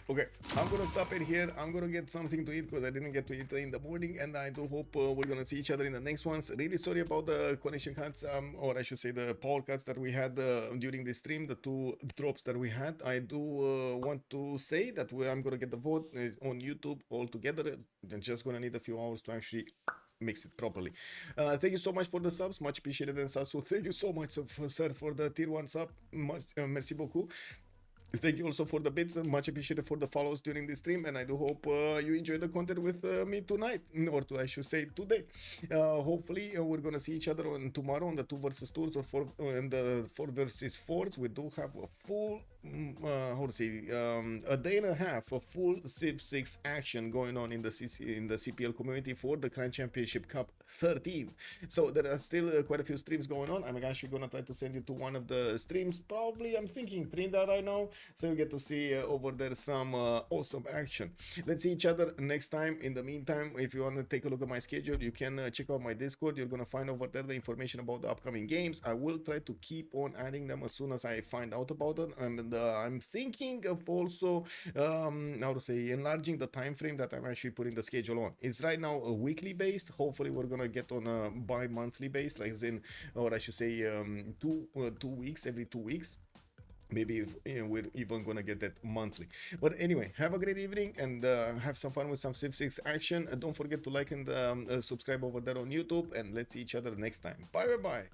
Okay, I'm gonna stop it here. I'm gonna get something to eat because I didn't get to eat in the morning, and I do hope we're gonna see each other in the next ones. Really sorry about the connection cuts, or I should say the power cuts that we had during the stream, the 2 drops that we had. I do want to say that I'm gonna get the vote on YouTube all together. I'm just gonna need a few hours to actually mix it properly. Thank you so much for the subs, much appreciated. And Sasu, thank you so much, sir, for the tier 1 sub. Much, merci beaucoup. Thank you also for the bits, much appreciated for the follows during the stream, and I do hope you enjoy the content with me tonight, or I should say today. Hopefully we're gonna see each other on tomorrow on the 2 versus 2s or 4 and the 4 versus 4s. We do have a full a day and a half of full Civ6 action going on in the CPL community for the Clan Championship Cup 13. So there are still quite a few streams going on. I'm actually gonna try to send you to one of the streams. Probably I'm thinking Trinidad right now, so you get to see over there some awesome action. Let's see each other next time. In the meantime, if you want to take a look at my schedule, you can check out my Discord. You're gonna find over there the information about the upcoming games. I will try to keep on adding them as soon as I find out about it, and I'm thinking of also enlarging the time frame that I'm actually putting the schedule on. It's right now a weekly based. Hopefully we're gonna get on a bi-monthly base, like in, or I should say 2 weeks, every 2 weeks. Maybe we're even gonna get that monthly. But anyway, have a great evening and have some fun with some Civ6 action. Don't forget to like and subscribe over there on YouTube, and let's see each other next time. Bye bye.